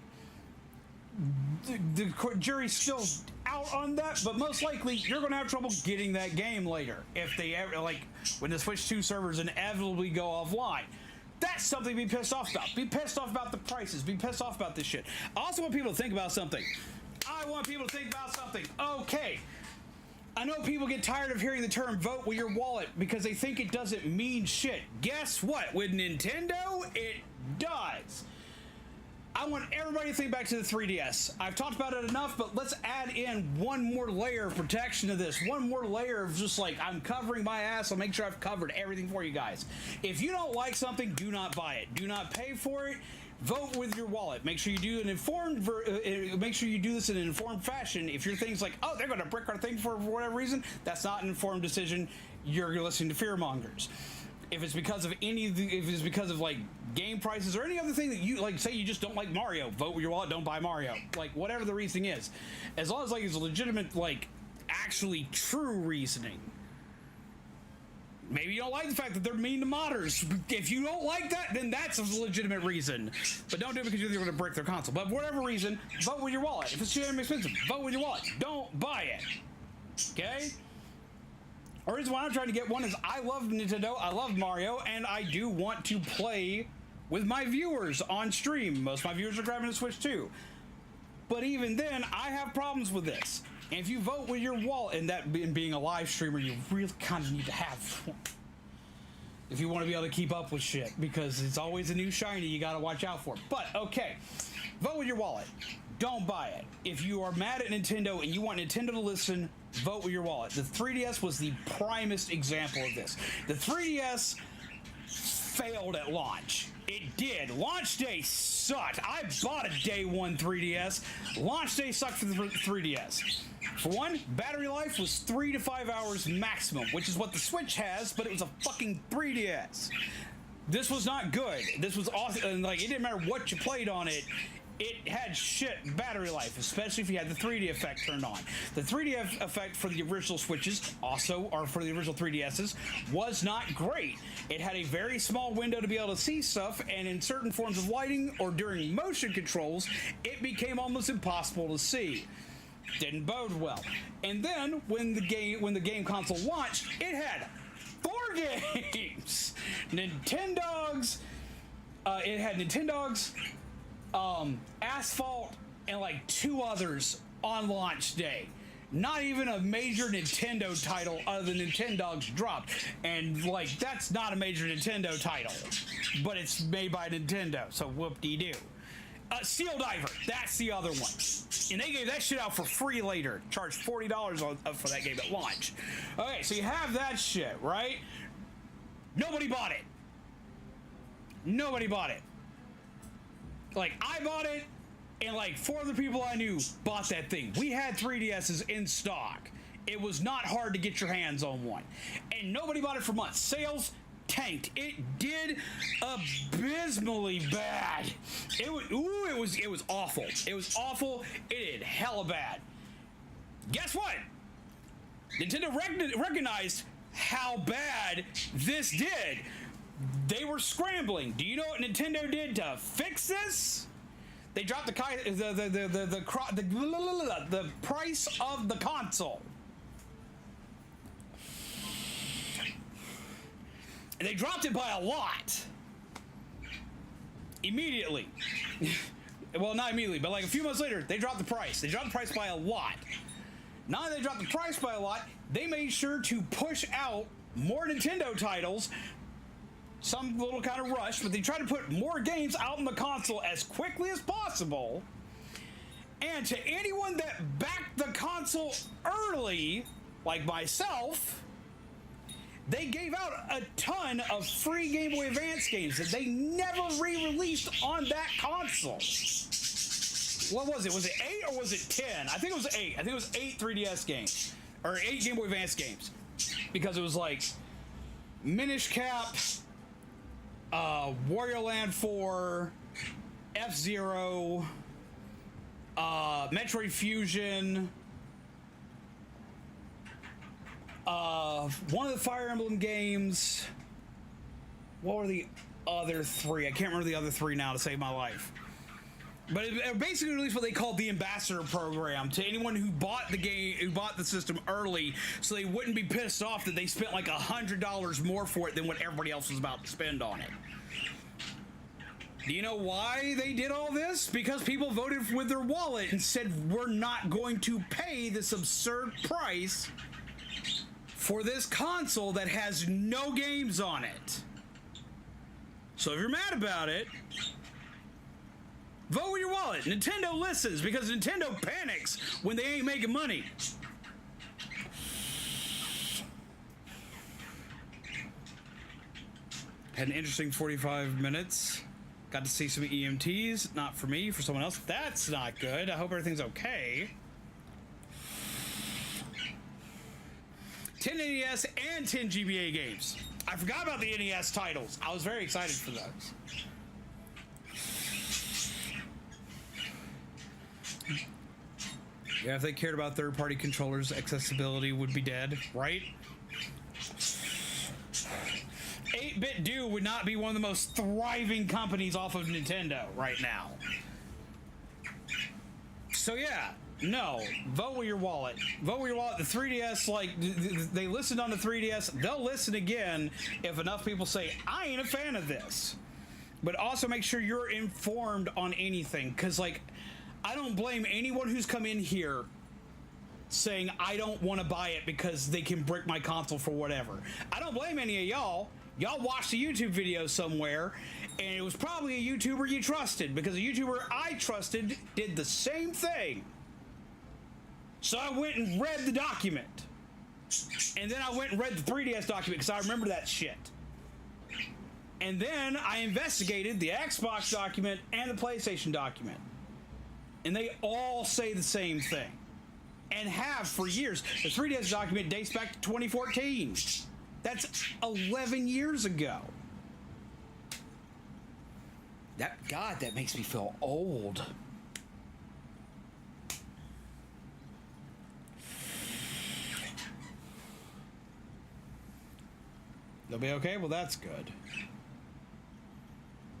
The jury's still out on that, but most likely you're going to have trouble getting that game later. If they ever, like, when the Switch 2 servers inevitably go offline. That's something to be pissed off about. Be pissed off about the prices. Be pissed off about this shit. I also want people to think about something. Okay. I know people get tired of hearing the term vote with your wallet because they think it doesn't mean shit. Guess what? With Nintendo, it does. I want everybody to think back to the 3DS. I've talked about it enough, but let's add in one more layer of protection to this. One more layer of just like, I'm covering my ass. I'll make sure I've covered everything for you guys. If you don't like something, do not buy it. Do not pay for it. Vote with your wallet. Make sure you do an informed. Make sure you do this in an informed fashion. If your thing's like, oh, they're going to brick our thing for whatever reason, that's not an informed decision. You're listening to fearmongers. If it's because of if it's because of like game prices or any other thing that you like, say you just don't like Mario, vote with your wallet. Don't buy Mario. Like whatever the reasoning is, as long as like it's a legitimate, like actually true reasoning. Maybe you don't like the fact that they're mean to modders. If you don't like that, then that's a legitimate reason. But don't do it because you're going to brick their console. But for whatever reason, vote with your wallet. If it's too damn expensive, vote with your wallet. Don't buy it. Okay? The reason why I'm trying to get one is I love Nintendo, I love Mario, and I do want to play with my viewers on stream. Most of my viewers are grabbing a Switch too. But even then, I have problems with this. And if you vote with your wallet, and that being a live streamer, you really kind of need to have one. If you want to be able to keep up with shit, because it's always a new shiny you got to watch out for. But, okay, vote with your wallet. Don't buy it. If you are mad at Nintendo and you want Nintendo to listen, vote with your wallet. The 3DS was the primest example of this. The 3DS failed at launch. It did. Launch day sucked. I bought a day one 3DS. Launch day sucked for the 3DS. For one, battery life was 3 to 5 hours maximum, which is what the Switch has, but it was a fucking 3DS. This was not good. This was awesome. And like, it didn't matter what you played on it. It had shit battery life, especially if you had the 3D effect turned on. The 3D effect for the original Switches, also, or for the original 3DSs, was not great. It had a very small window to be able to see stuff, and in certain forms of lighting or during motion controls, it became almost impossible to see. Didn't bode well. And then when the game console launched, it had 4 games. Nintendogs. It had Nintendogs. Asphalt, and like 2 others on launch day. Not even a major Nintendo title other than Nintendogs dropped. And like, that's not a major Nintendo title, but it's made by Nintendo, so whoop-de-doo. Steel Diver, that's the other one. And they gave that shit out for free later. Charged $40 for that game at launch. Okay, so you have that shit, right? Nobody bought it. Nobody bought it. Like, I bought it, and like 4 other people I knew bought that thing. We had 3DSs in stock. It was not hard to get your hands on one. And nobody bought it for months. Sales tanked. It did abysmally bad. It was awful. It was awful. It did hella bad. Guess what? Nintendo recognized how bad this did. They were scrambling. Do you know what Nintendo did to fix this? They dropped the price of the console. They dropped it by a lot. Immediately. Well, not immediately, but like a few months later, they dropped the price. They dropped the price by a lot. Not only they dropped the price by a lot, they made sure to push out more Nintendo titles. Some little kind of rush, but they tried to put more games out on the console as quickly as possible. And to anyone that backed the console early, like myself, they gave out a ton of free Game Boy Advance games that they never re-released on that console. What was it? Was it 8 or was it 10? I think it was 8. I think it was 8 3DS games. Or 8 Game Boy Advance games. Because it was like Minish Cap, Wario Land 4, F-Zero, Metroid Fusion, one of the Fire Emblem games. What were the other 3? I can't remember the other 3 now to save my life. But it basically released what they called the Ambassador Program to anyone who bought the game, who bought the system early, so they wouldn't be pissed off that they spent like $100 more for it than what everybody else was about to spend on it. Do you know why they did all this? Because people voted with their wallet and said, we're not going to pay this absurd price for this console that has no games on it. So if you're mad about it, Vote with your wallet. Nintendo listens because Nintendo panics when they ain't making money. Had an interesting 45 minutes. Got to see some EMTs. Not for me, for someone else. That's not good. I hope everything's okay. 10 NES and 10 GBA games. I forgot about the NES titles. I was very excited for those. Yeah, if they cared about third-party controllers, accessibility would be dead, right? 8-Bit Do would not be one of the most thriving companies off of Nintendo right now. So yeah, no, vote with your wallet. Vote with your wallet. The 3DS, like, they listened on the 3DS. They'll listen again if enough people say, I ain't a fan of this. But also make sure you're informed on anything, because, like, I don't blame anyone who's come in here saying, I don't want to buy it because they can brick my console for whatever. I don't blame any of y'all. Y'all watched a YouTube video somewhere, and it was probably a YouTuber you trusted, because a YouTuber I trusted did the same thing. So I went and read the document. And then I went and read the 3DS document, because I remember that shit. And then I investigated the Xbox document and the PlayStation document. And they all say the same thing. And have for years. The 3DS document dates back to 2014. That's 11 years ago. God, that makes me feel old. They'll be okay? Well, that's good.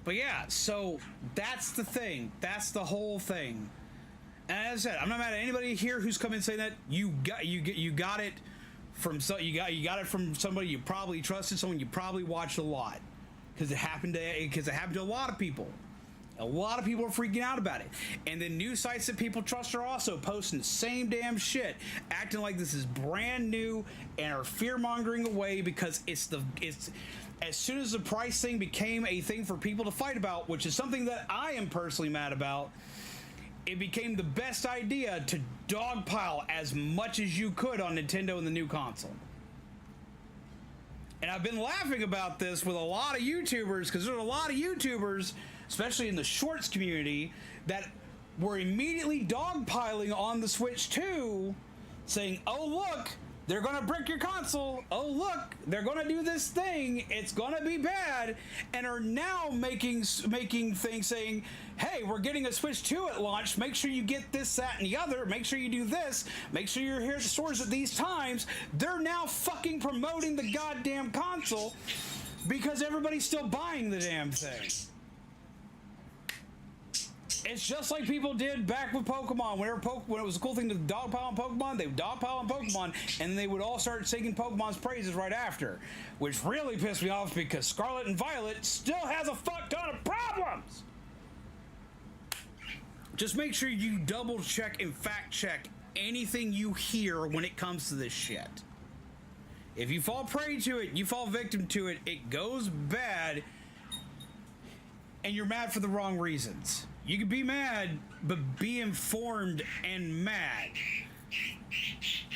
But yeah, so that's the thing. That's the whole thing. And as I said, I'm not mad at anybody here who's come in saying that you got it from you got it from somebody you probably trusted, someone you probably watched a lot, because it happened to a lot of people. A lot of people are freaking out about it. And the news sites that people trust are also posting the same damn shit, acting like this is brand new and are fear-mongering away, because it's as soon as the price thing became a thing for people to fight about, which is something that I am personally mad about, it became the best idea to dogpile as much as you could on Nintendo and the new console. And I've been laughing about this with a lot of YouTubers, because there are a lot of YouTubers, especially in the shorts community, that were immediately dogpiling on the Switch 2, saying, oh look, they're gonna brick your console, oh look, they're gonna do this thing, it's gonna be bad, and are now making things saying, hey, we're getting a Switch 2 at launch, make sure you get this, that, and the other, make sure you do this, make sure you're here at the stores at these times. They're now fucking promoting the goddamn console because everybody's still buying the damn thing. It's just like people did back with Pokemon. When it was a cool thing to dogpile on Pokemon, they would dogpile on Pokemon, and then they would all start singing Pokemon's praises right after, which really pissed me off because Scarlet and Violet still has a fuck ton of problems. Just make sure you double check and fact check anything you hear when it comes to this shit. If you fall prey to it, you fall victim to it, it goes bad, and you're mad for the wrong reasons. You can be mad, but be informed and mad.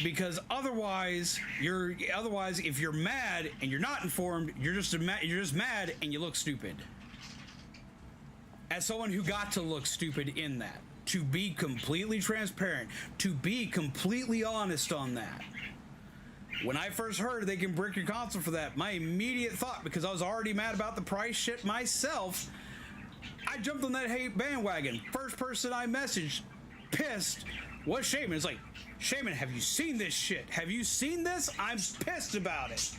Because otherwise, if you're mad and you're not informed, you're just mad and you look stupid. As someone who got to look stupid in that, to be completely transparent, to be completely honest on that. When I first heard they can brick your console for that, my immediate thought, because I was already mad about the price shit myself, I jumped on that hate bandwagon. First person I messaged, pissed, was Shaman. It's like, Shaman, have you seen this shit? Have you seen this? I'm pissed about it.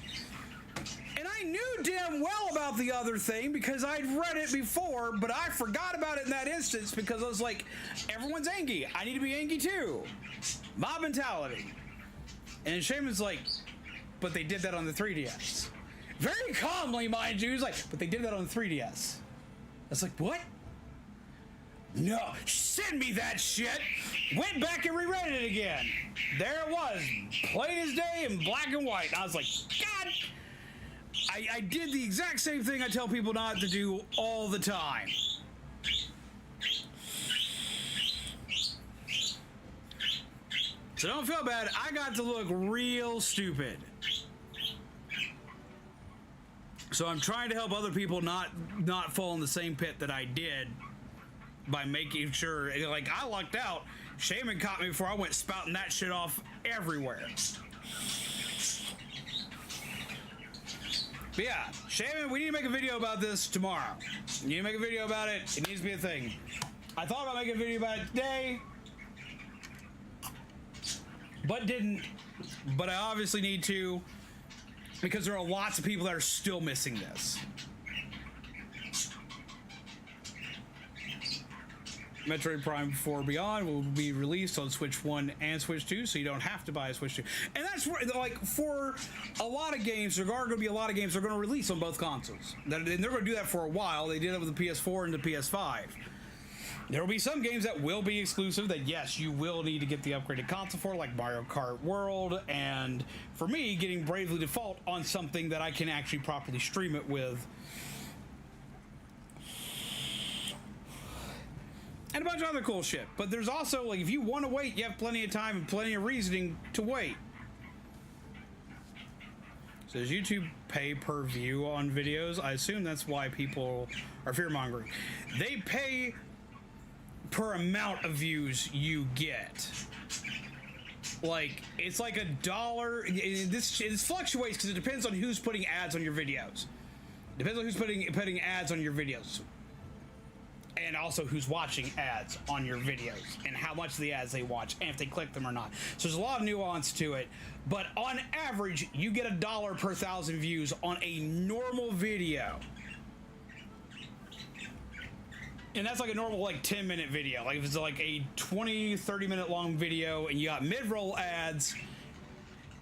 And I knew damn well about the other thing because I'd read it before, but I forgot about it in that instance because I was like, everyone's angry. I need to be angry too. Mob mentality. And Shaman's like, but they did that on the 3DS. Very calmly, mind you. He's like, but they did that on the 3DS. I was like, what? No, send me that shit. Went back and reread it again. There it was, plain as day in black and white. And I was like, God. I did the exact same thing I tell people not to do all the time. So don't feel bad. I got to look real stupid. So I'm trying to help other people not fall in the same pit that I did by making sure, like, I lucked out. Shaman caught me before I went spouting that shit off everywhere. But yeah, Shaman, we need to make a video about this tomorrow. You need to make a video about it. It needs to be a thing. I thought about making a video about it today, but didn't. But I obviously need to, because there are lots of people that are still missing this. Metroid Prime 4 Beyond will be released on Switch 1 and Switch 2, so you don't have to buy a Switch 2. And that's like, for a lot of games, there are going to be a lot of games they're going to release on both consoles. And they're going to do that for a while. They did it with the PS4 and the PS5. There will be some games that will be exclusive that, yes, you will need to get the upgraded console for, like Mario Kart World, and for me, getting Bravely Default on something that I can actually properly stream it with. And a bunch of other cool shit. But there's also, like, if you want to wait, you have plenty of time and plenty of reasoning to wait. So does YouTube pay per view on videos? I assume that's why people are fear-mongering. They pay per amount of views you get. Like, it's like $1. This fluctuates because it depends on who's putting ads on your videos. Depends on who's putting ads on your videos. And also who's watching ads on your videos and how much of the ads they watch and if they click them or not. So there's a lot of nuance to it, but on average you get $1 per 1,000 views on a normal video. And that's like a normal, like, 10-minute video. Like if it's like a 20-30 minute long video and you got mid-roll ads,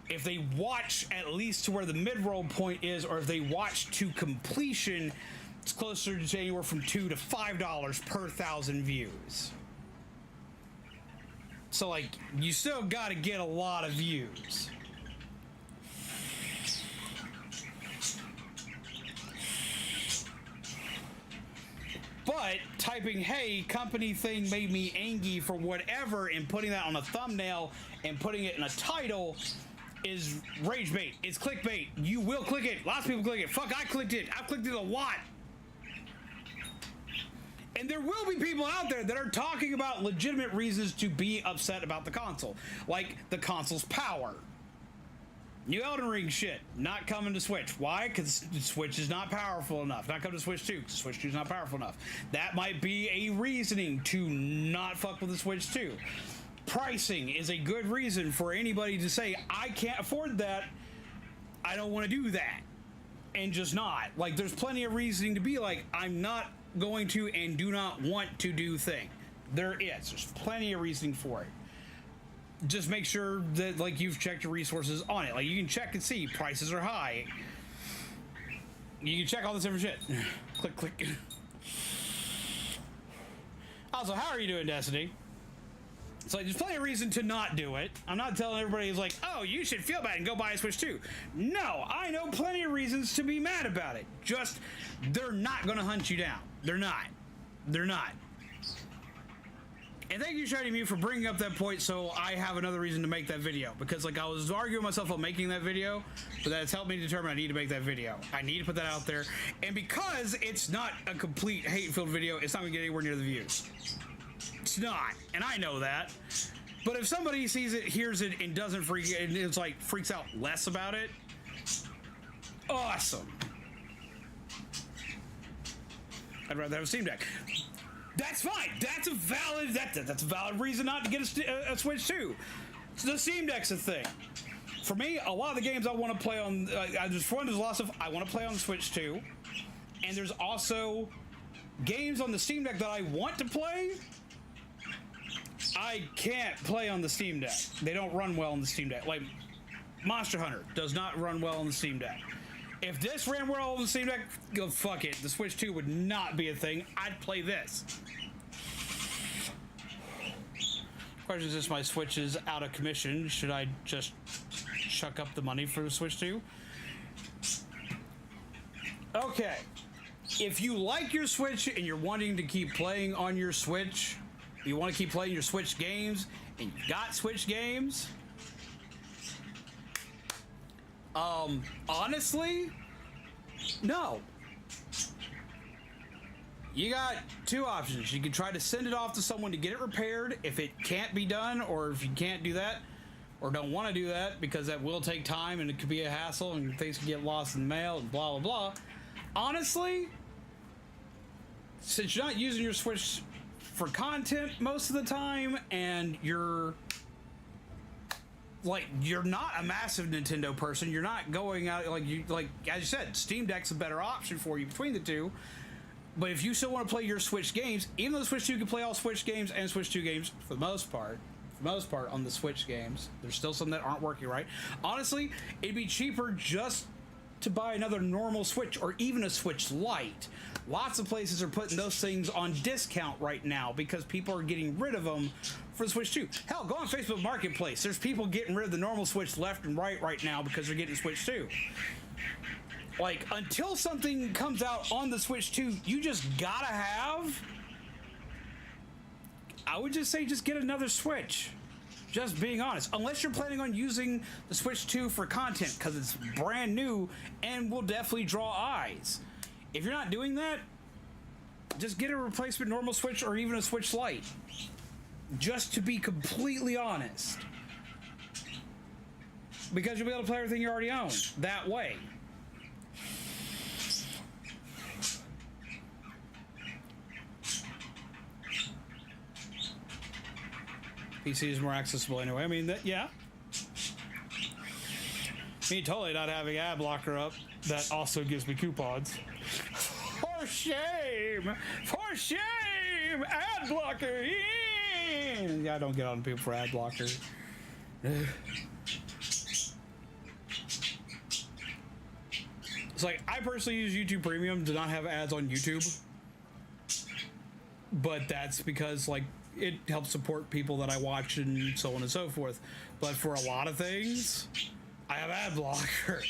if they watch at least to where the mid-roll point is, or if they watch to completion, it's closer to anywhere from $2 to $5 per 1,000 views. So, like, you still got to get a lot of views. But typing, hey, company thing made me angry for whatever, and putting that on a thumbnail and putting it in a title is rage bait. It's clickbait. You will click it. Lots of people click it. Fuck, I clicked it. I've clicked it a lot. And there will be people out there that are talking about legitimate reasons to be upset about the console. Like the console's power. New Elden Ring shit, not coming to Switch. Why? Because Switch is not powerful enough. Not coming to Switch 2, because Switch 2 is not powerful enough. That might be a reasoning to not fuck with the Switch 2. Pricing is a good reason for anybody to say, I can't afford that, I don't want to do that. And just not. Like, there's plenty of reasoning to be like, I'm not going to and do not want to do thing. There's plenty of reasoning for it. Just make sure that, like, you've checked your resources on it. Like, you can check and see prices are high. You can check all this different shit. Click, click. Also, how are you doing, Destiny? It's like, there's plenty of reason to not do it. I'm not telling everybody who's like, oh, you should feel bad and go buy a Switch 2. No, I know plenty of reasons to be mad about it. Just, they're not going to hunt you down. They're not. They're not. And thank you, Shiny Mew, for bringing up that point, so I have another reason to make that video. Because, like, I was arguing myself on making that video, but that's helped me determine I need to make that video. I need to put that out there. And because it's not a complete hate-filled video, it's not going to get anywhere near the views. It's not, and I know that. But if somebody sees it, hears it, and doesn't freak, and it's like freaks out less about it, awesome. I'd rather have a Steam Deck. That's fine. That's a valid reason not to get a Switch 2. So the Steam Deck's a thing. For me, a lot of the games I want to play on, there's a lot of stuff I want to play on the Switch 2, and there's also games on the Steam Deck that I want to play. I can't play on the Steam Deck. They don't run well on the Steam Deck. Like, Monster Hunter does not run well on the Steam Deck. If this ran well on the Steam Deck, go fuck it. The Switch 2 would not be a thing. I'd play this. Question is, my Switch is out of commission. Should I just chuck up the money for the Switch 2? Okay. If you like your Switch and you're wanting to keep playing on your Switch, You want to keep playing your Switch games, and you've got Switch games. Honestly, no. You got two options. You can try to send it off to someone to get it repaired if it can't be done, or if you can't do that, or don't want to do that, because that will take time and it could be a hassle and things can get lost in the mail and blah, blah, blah. Honestly, since you're not using your Switch for content most of the time, and you're not a massive Nintendo person, you're not going out, like as you said, Steam Deck's a better option for you between the two. But if you still want to play your Switch games, even though the Switch 2 can play all Switch games and Switch 2 games for the most part on the Switch games, there's still some that aren't working right. Honestly, it'd be cheaper just to buy another normal Switch, or even a Switch Lite. Lots of places are putting those things on discount right now because people are getting rid of them for the Switch 2. Hell, go on Facebook Marketplace. There's people getting rid of the normal Switch left and right now because they're getting Switch 2. Like, until something comes out on the Switch 2, you just gotta have... I would just say just get another Switch. Just being honest. Unless you're planning on using the Switch 2 for content, because it's brand new and will definitely draw eyes. If you're not doing that, just get a replacement normal Switch or even a Switch Lite. Just to be completely honest. Because you'll be able to play everything you already own that way. PC is more accessible anyway. I mean, yeah. Me totally not having ad blocker up, that also gives me coupons. For shame! For shame! Ad blocker! Yeah, I don't get on people for ad blocker. It's like, I personally use YouTube Premium to not have ads on YouTube. But that's because, like, it helps support people that I watch and so on and so forth. But for a lot of things, I have ad blocker.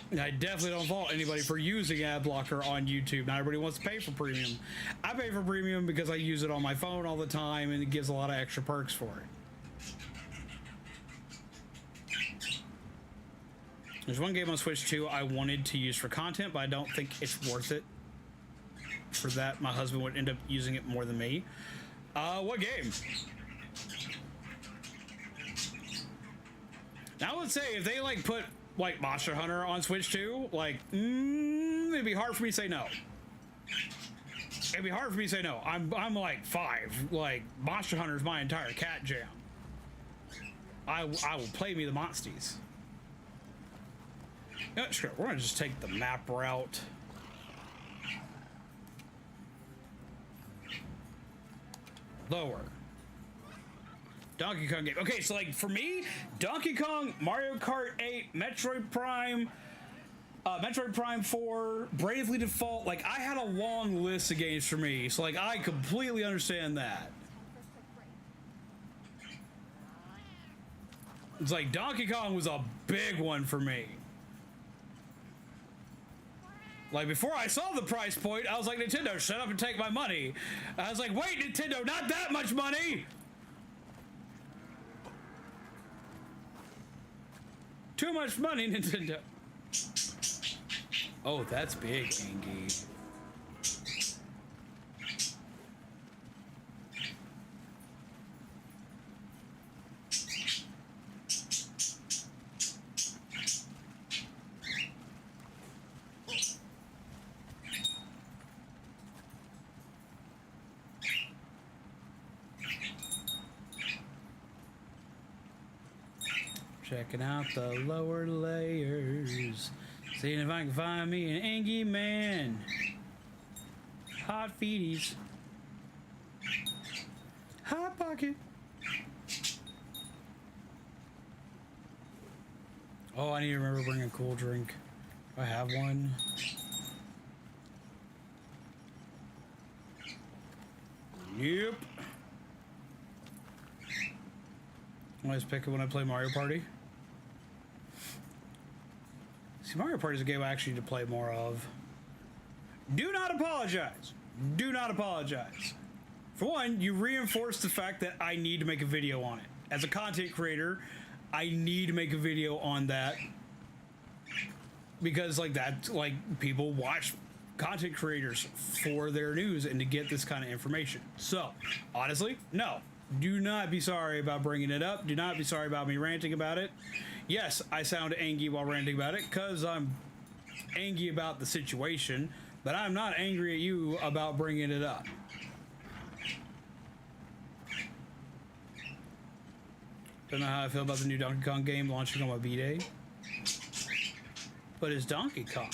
And I definitely don't fault anybody for using ad blocker on YouTube. Not everybody wants to pay for premium. I pay for premium because I use it on my phone all the time and it gives a lot of extra perks for it. There's one game on Switch 2 I wanted to use for content, but I don't think it's worth it. For that, my husband would end up using it more than me. What game? Now, let's say if they like put like Monster Hunter on Switch 2, like, it'd be hard for me to say no. It'd be hard for me to say no. I'm like 5. Like, Monster Hunter is my entire cat jam. I will play me the Monsties. Yeah, sure. We're gonna just take the map route. Lower. Donkey Kong game. Okay, so like for me, Donkey Kong, Mario Kart 8, Metroid Prime 4, Bravely Default. Like, I had a long list of games for me, so like I completely understand that. It's like Donkey Kong was a big one for me. Like, before I saw the price point, I was like, Nintendo, shut up and take my money. I was like, wait, Nintendo, not that much money! Too much money, Nintendo. Oh, that's big, Angie. Checking out the lower layers. Seeing if I can find me an Angie man. Hot feeties. Hot pocket. Oh, I need to remember to bring a cool drink. Do I have one? Yep. I always pick it when I play Mario Party. See, Mario Party is a game I actually need to play more of. Do not apologize. Do not apologize. For one, you reinforce the fact that I need to make a video on it. As a content creator, I need to make a video on that because like that, like people watch content creators for their news and to get this kind of information. So honestly, no, do not be sorry about bringing it up. Do not be sorry about me ranting about it. Yes, I sound angry while ranting about it because I'm angry about the situation, but I'm not angry at you about bringing it up. Don't know how I feel about the new Donkey Kong game launching on my B-Day. But it's Donkey Kong.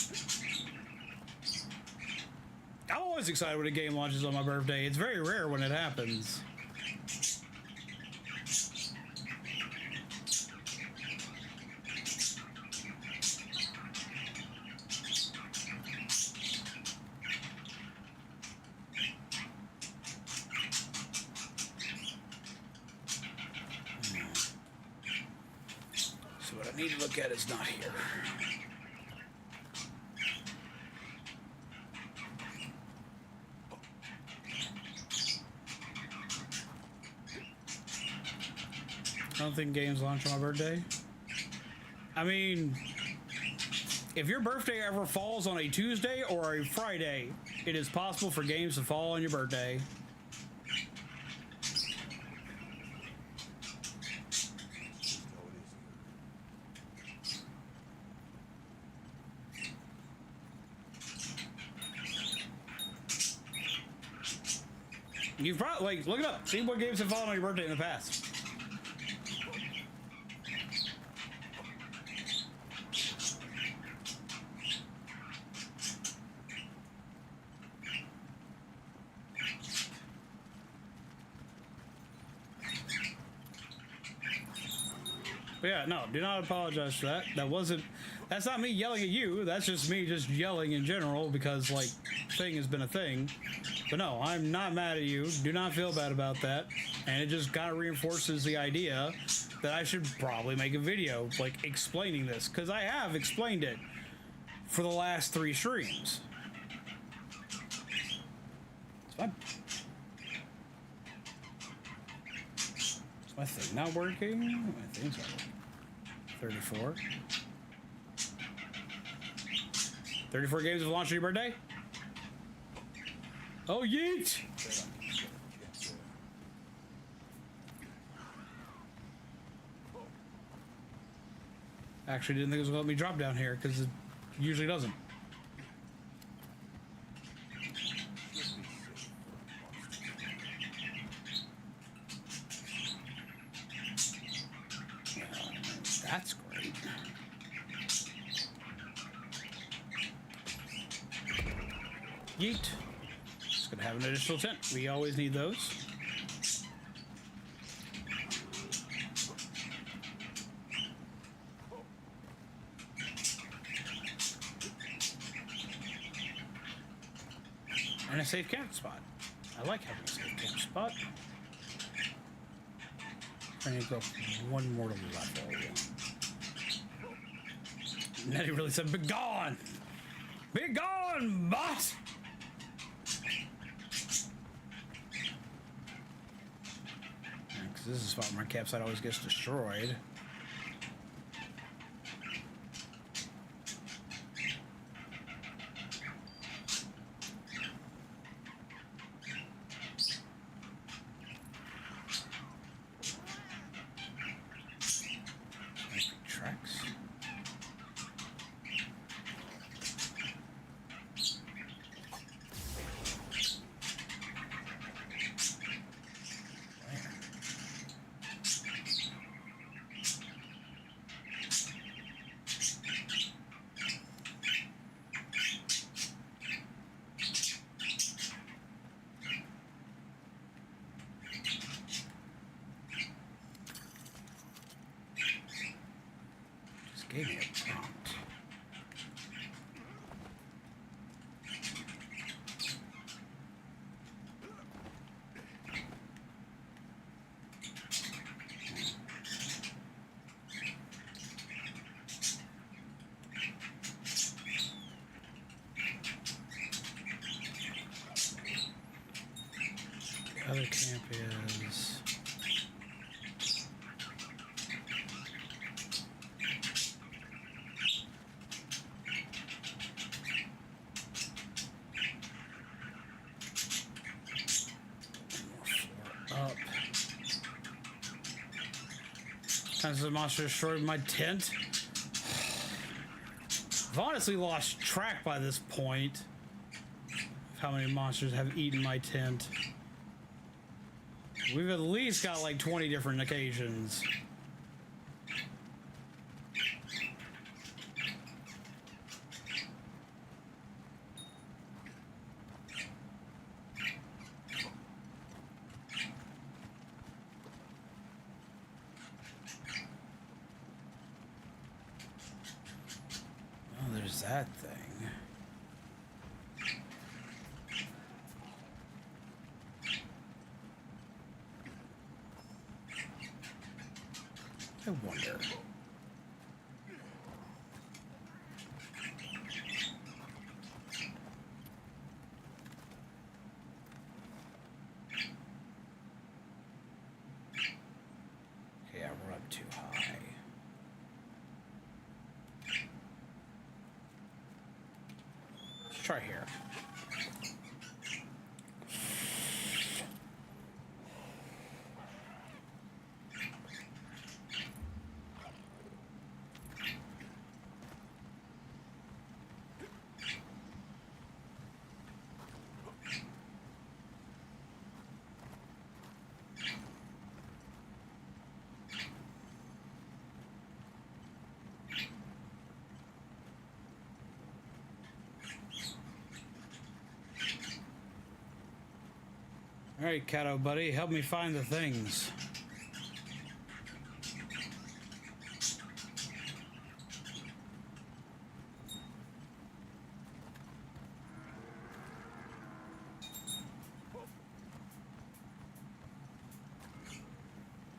I'm always excited when a game launches on my birthday. It's very rare when it happens. So what I need to look at is not here. I don't think games launch on my birthday. I mean, if your birthday ever falls on a Tuesday or a Friday, it is possible for games to fall on your birthday. You've probably, like, look it up. See what games have fallen on your birthday in the past. But yeah, no, do not apologize for that. That's not me yelling at you. That's just me just yelling in general because, like, thing has been a thing. But no, I'm not mad at you. Do not feel bad about that. And it just kind of reinforces the idea that I should probably make a video, like, explaining this. Because I have explained it for the last 3 streams. It's fine. Is my thing not working? My thing's not working. 34. 34 games have launched on your birthday? Oh, yeet! Actually, didn't think it was gonna let me drop down here because it usually doesn't. That's great. Yeet. Just gonna have an additional tent. We always need those. And a safe camp spot. I like having a safe camp spot. I need to go one more to the left. Nettie really said, "Be gone! Be gone, bot!" Because this is a spot where my campsite always gets destroyed. Tracks. Gave me a prompt. Other camp is. Up. Times the monster destroyed my tent. I've honestly lost track by this point of how many monsters have eaten my tent. We've at least got like 20 different occasions. Oh, there's that thing. I wonder. Yeah, we're up too high. Let's try here. All right, Hado buddy, help me find the things.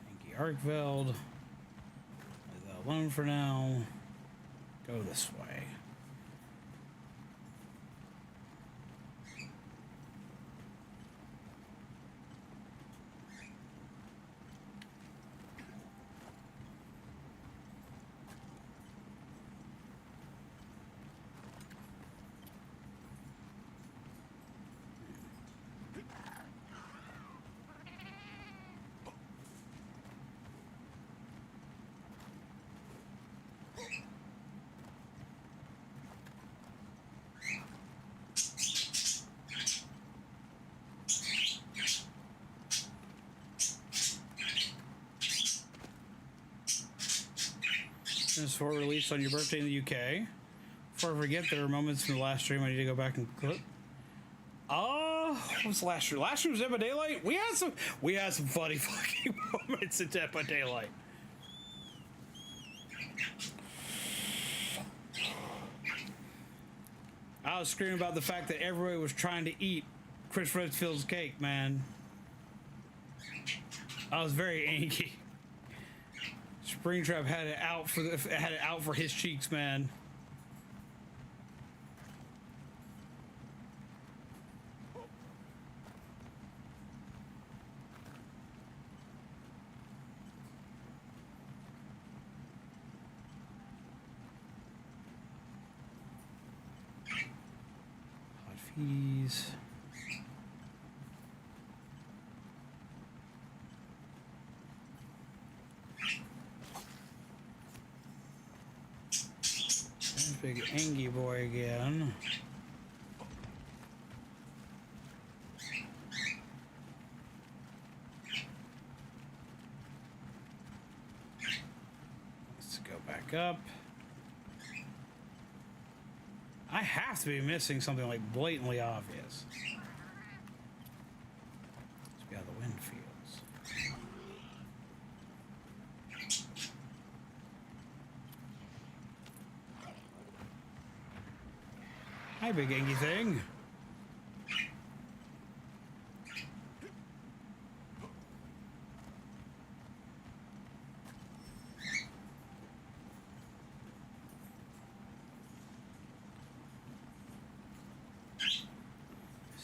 Thank you, Arkveld. Leave that alone for now. Go this way. For release on your birthday in the UK. Before I forget, there are moments from the last stream I need to go back and clip. What was the last stream? Last stream was Dead by Daylight. We had some funny fucking moments in Dead by Daylight. I was screaming about the fact that everybody was trying to eat Chris Redfield's cake, man. I was very angry. Springtrap had it out for his cheeks, man. Hot fees. Big Angie boy again. Let's go back up. I have to be missing something like blatantly obvious. Let's be out of the wind fields. Hi, big Angie thing.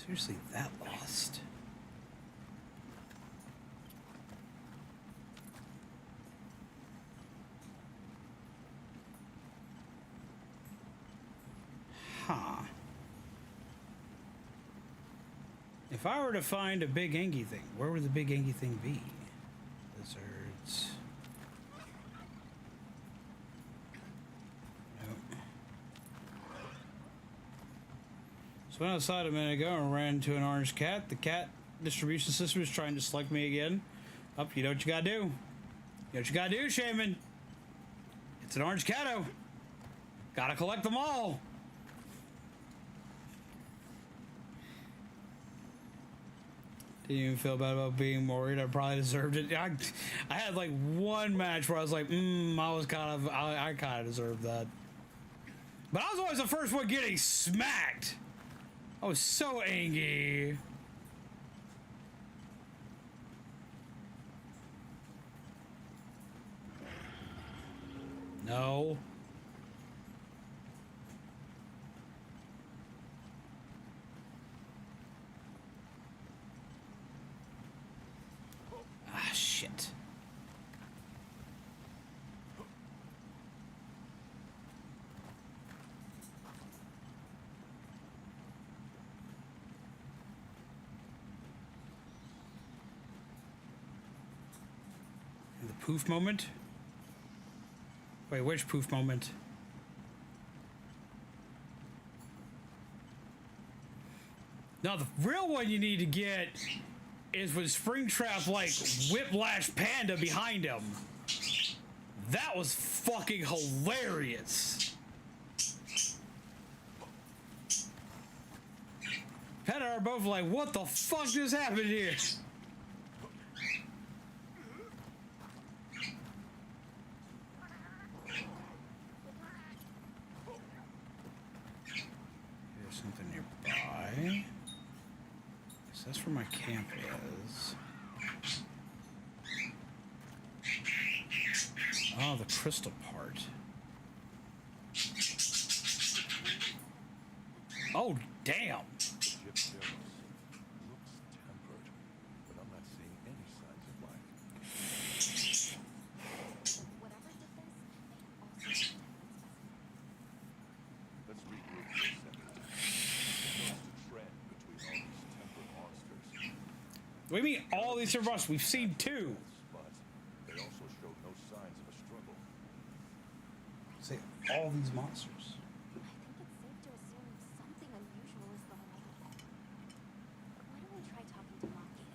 Seriously, that lost? If I were to find a big Angie thing, where would the big Angie thing be? Lizards. Nope. So I went outside a minute ago and ran into an orange cat. The cat distribution system is trying to select me again. Up, you know what you gotta do. You know what you gotta do, Shaman. It's an orange catto. Gotta collect them all. Didn't even feel bad about being worried. I probably deserved it. I had like one match where I was like, I kind of deserved that. But I was always the first one getting smacked. I was so angry. No. Ah, shit. The poof moment? Wait, which poof moment? No, the real one you need to get is when Springtrap like whiplash Panda behind him. That was fucking hilarious. Panda are both like, what the fuck just happened here? Here's something nearby. So that's where my camp is. Oh, the crystal part. Oh, damn. Ship Delos looks tempered, but I'm not seeing any signs of life. Whatever did this, they also Let's regroup for a second. What's the trend between all these tempered monsters? What do you mean all these are us? We've seen two. But they also showed no signs of a struggle. Say all these monsters. I think it's safe to assume something unusual is going on. Why don't we try talking to Maki?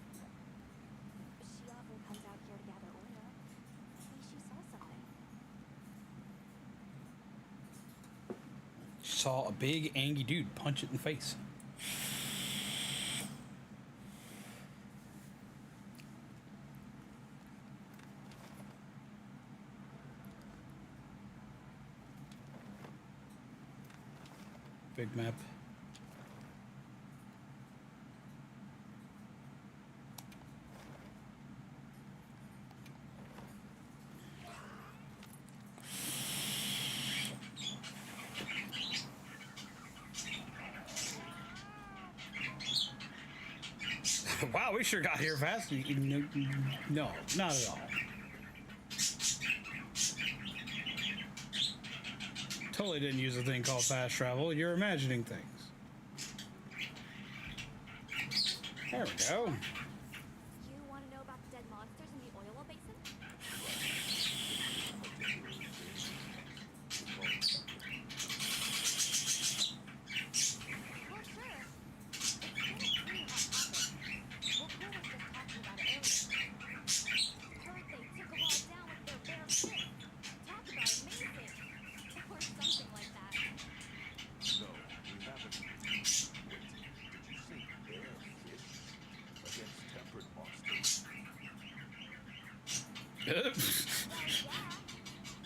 She often comes out here to gather oil. Maybe she saw something. Saw a big angry dude punch it in the face. Big map. Wow, we sure got here fast. No, not at all. Totally didn't use a thing called fast travel. You're imagining things. There we go. You want to know about the dead monsters in the oil well basin? Well, sure. It's pretty clear what happened. Well, Cole was just talking about it earlier. Heard they took them all down with their bare fists. Talk about amazing. Or something like that. No, we haven't. Wait, did you say bare fish against tempered monsters? Well, yeah.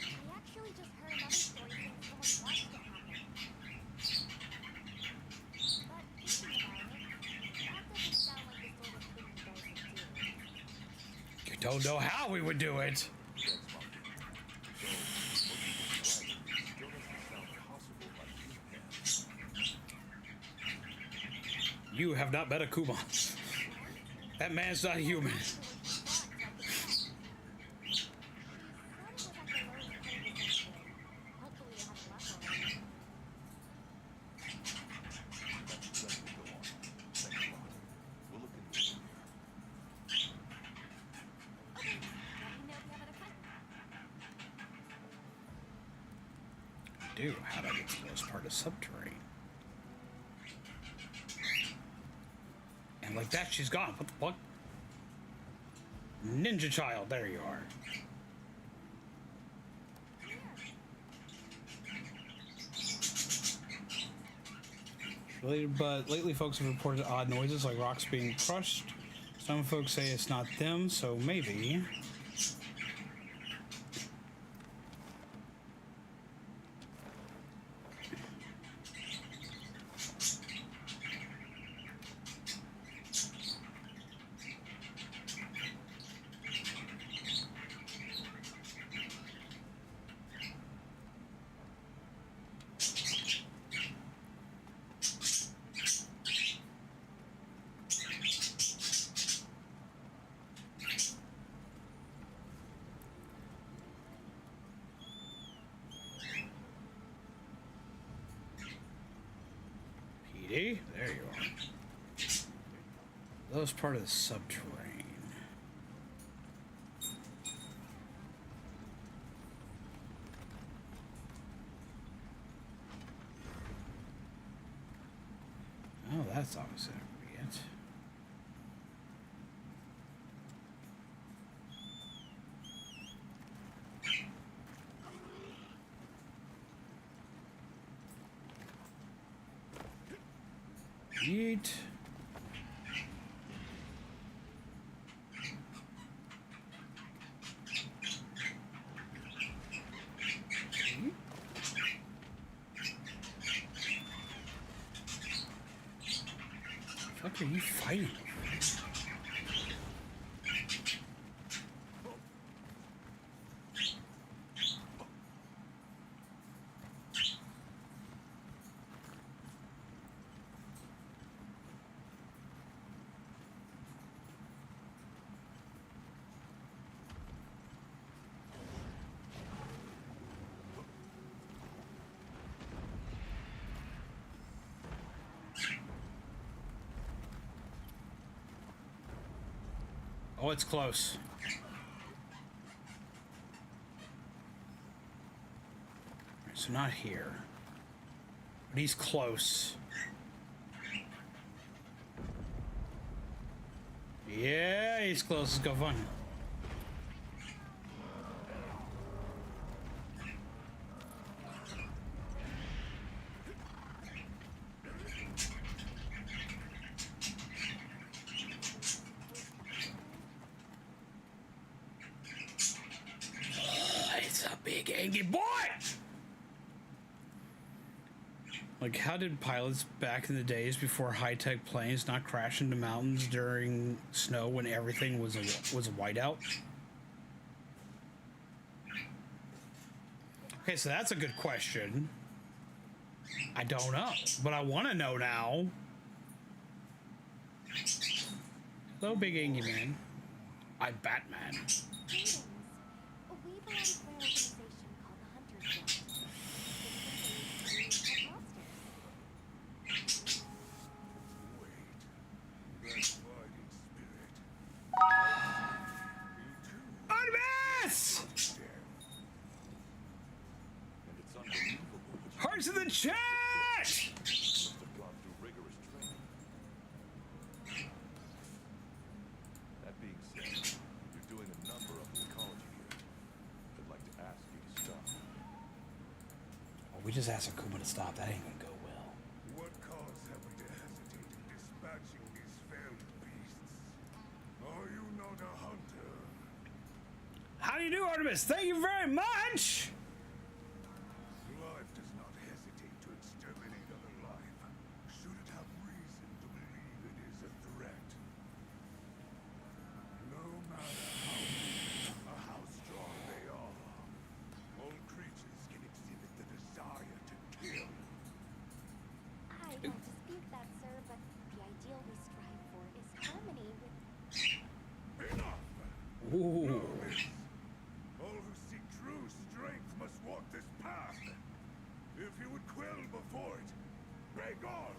We actually just heard another story saying someone watched it happen. But thinking about it, that doesn't sound like the sort of thing you guys would do. You don't know how we would do it. That's Monkey. So, what you described still doesn't sound possible by human hands. You have not met Akuma. That man's not human. do? How do I get to the most part of subterranean? And like that, she's gone. What the fuck? Ninja child, there you are. But lately folks have reported odd noises like rocks being crushed. Some folks say it's not them, so maybe. There you are. That was part of the subterranean. Oh, that's obviously not gonna be it. Yeet. What are you fighting? Oh, it's close. Right, so not here. But he's close. Yeah, he's close. Let's go fun. Big angry boy! Like, how did pilots back in the days before high-tech planes not crash into mountains during snow when everything was a whiteout? Okay, so that's a good question. I don't know, but I want to know now. Hello, big angry man. I'm Batman. Greetings. We belong to an organization called the Hunters Guild. It's simply a monsters. Wait. That fighting spirit. Artemis! Death. And it's unbelievable what you Hearts in the chat! must have gone through rigorous training. That being said, you're doing a number up in the college here. I'd like to ask you to stop. Well, we just asked Akuma to stop. That ain't gonna go well. What cause have we to hesitate in dispatching these failed beasts? Are you not a hunter? How do you do, Artemis? Thank you very much! Life does not hesitate to exterminate other life. Should it have reason to believe it is a threat? No matter how big or how strong they are, all creatures can exhibit the desire to kill. I don't dispute that, sir, but the ideal we strive for is harmony with... Enough! Ooh. Know this. All who seek true strength must walk this path. If you would quail before it, break on!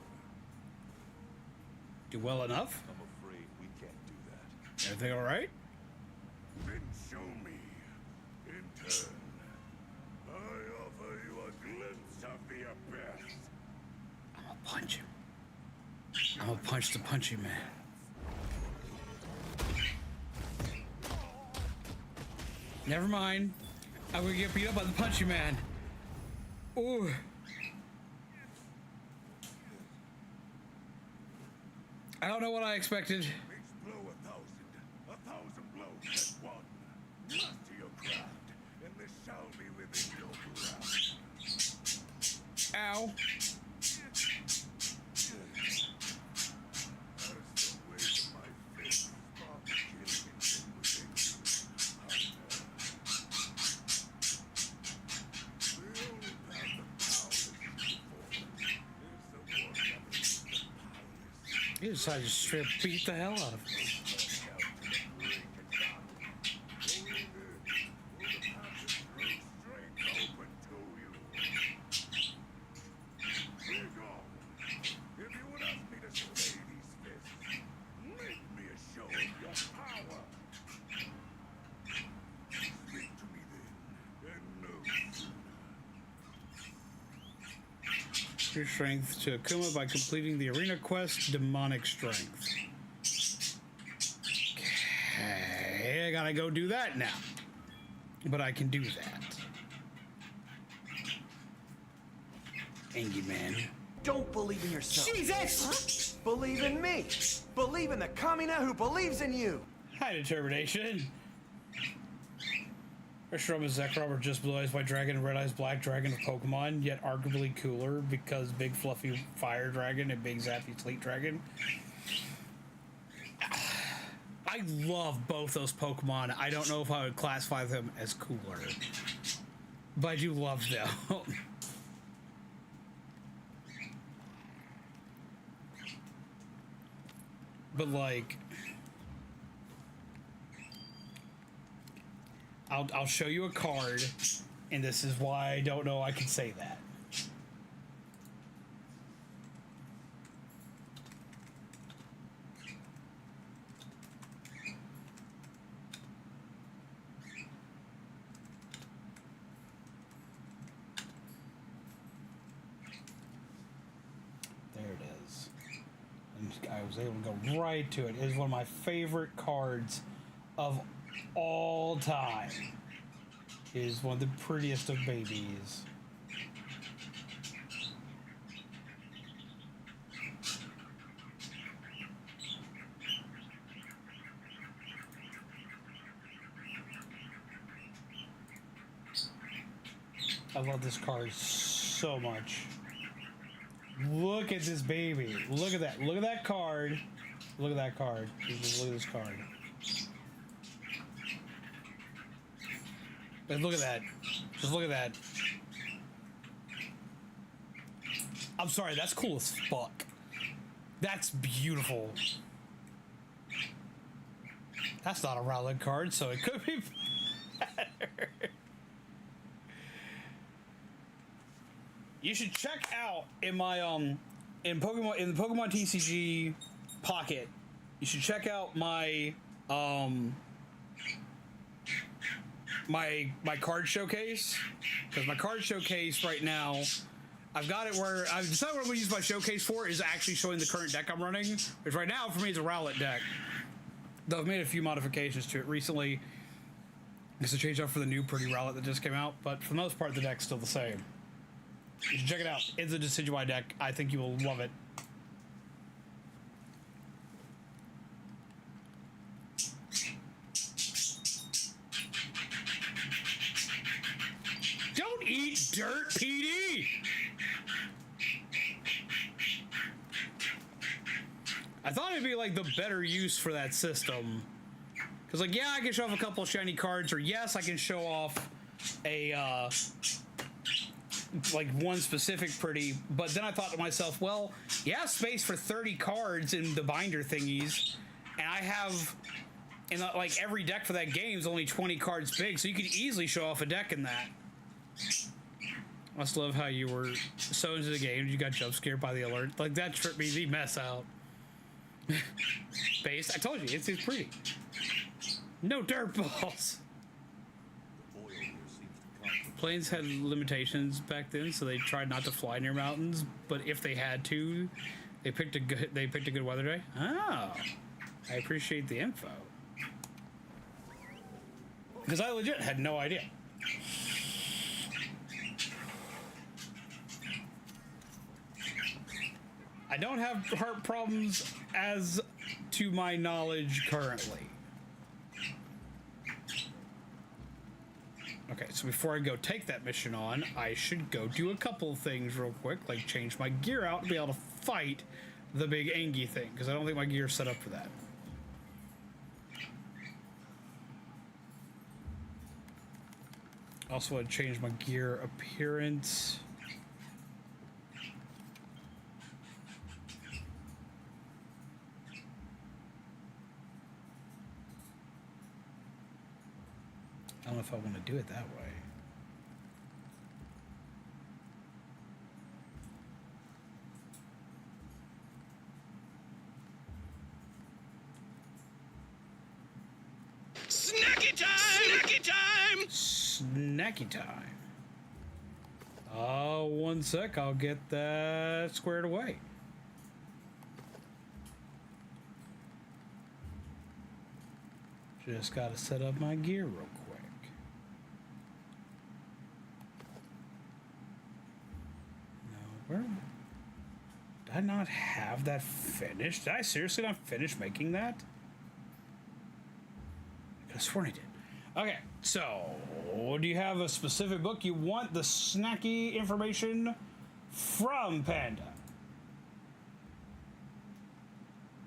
Do well enough? I'm afraid we can't do that. Everything alright? Then show me. In turn, I offer you a glimpse punch him. I'm gonna punch the punchy man. Never mind. I'm gonna get beat up by the punchy man. Ooh. I don't know what I expected. Each blow 1,000 blows at one. Master your craft, and this shall be within your grasp. Ow. He decided to straight beat the hell out of me. Your strength to Akuma by completing the arena quest, demonic strength. Okay, I gotta go do that now. But I can do that. Angry man. Don't believe in yourself. Jesus! Believe in me. Believe in the Kamina who believes in you. High determination. First is Zekrom are just Blue Eyes White Dragon and Red Eyes Black Dragon of Pokemon, yet arguably cooler because Big Fluffy Fire Dragon and Big Zappy Sleet Dragon. I love both those Pokemon. I don't know if I would classify them as cooler, but I do love them. But like, I'll show you a card, and this is why I don't know I can say that. There it is. And I was able to go right to it. It is one of my favorite cards of all time. It is one of the prettiest of babies. I love this card so much. Look at this baby. Look at that. Look at that card. Look at that card. Just look at this card. But look at that. Just look at that. I'm sorry, that's cool as fuck. That's beautiful. That's not a Rowlet card, so it could be better. You should check out in my in the Pokemon TCG Pocket. You should check out my my card showcase, because my card showcase right now, I've got it where I've decided what I'm going to use my showcase for is actually showing the current deck I'm running, which right now for me is a Rowlet deck. Though I've made a few modifications to it recently because I changed up for the new pretty Rowlet that just came out, but for the most part the deck's still the same. You should check it out. It's a Decidueye deck. I think you will love it. Don't eat dirt, PD! I thought it'd be like the better use for that system. Because like, yeah, I can show off a couple of shiny cards, or yes, I can show off a, like one specific pretty, but then I thought to myself, well, yeah, space for 30 cards in the binder thingies, and I have, in like every deck for that game is only 20 cards big, so you could easily show off a deck in that. Must love how you were so into the game, you got jump scared by the alert. Like, that tripped me the mess out. Base, I told you, it's pretty. No dirt balls. The boil here seems to come from planes had limitations back then, so they tried not to fly near mountains. But if they had to, they picked a good weather day. Oh, I appreciate the info. Because I legit had no idea. I don't have heart problems as to my knowledge currently. Okay, so before I go take that mission on, I should go do a couple of things real quick, like change my gear out to be able to fight the big Angie thing, because I don't think my gear's set up for that. Also, want to change my gear appearance. I don't know if I want to do it that way. Snacky time! Snacky time! Snacky time. Oh, 1 sec. I'll get that squared away. Just gotta set up my gear real quick. Where did I not have that finished? Did I seriously not finish making that? I could have sworn I did. Okay, so do you have a specific book you want the snacky information from, Panda?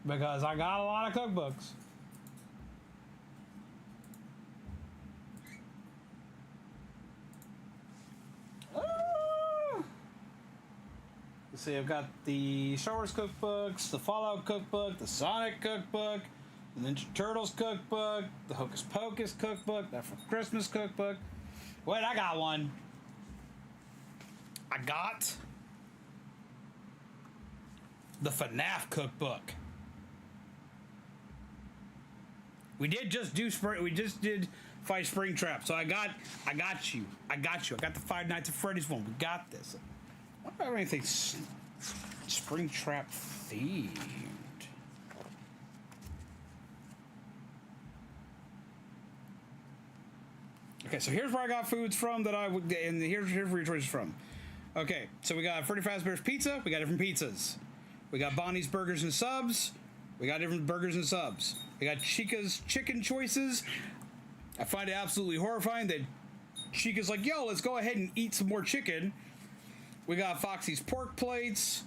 Because I got a lot of cookbooks. See, I've got the Star Wars cookbooks, the Fallout cookbook, the Sonic cookbook, the Ninja Turtles cookbook, the Hocus Pocus cookbook, that from Christmas cookbook. Wait, I got one. I got the FNAF cookbook. We did just do spring. We just did fight Springtrap, so I got you. I got the Five Nights at Freddy's one. We got this. I don't have anything Springtrap themed. Okay, so here's where I got foods from that I would, and here's where your choices from. Okay, so we got Freddy Fazbear's Pizza. We got different pizzas. We got Bonnie's Burgers and Subs. We got different burgers and subs. We got Chica's Chicken Choices. I find it absolutely horrifying that Chica's like, yo, let's go ahead and eat some more chicken. We got Foxy's Pork Plates.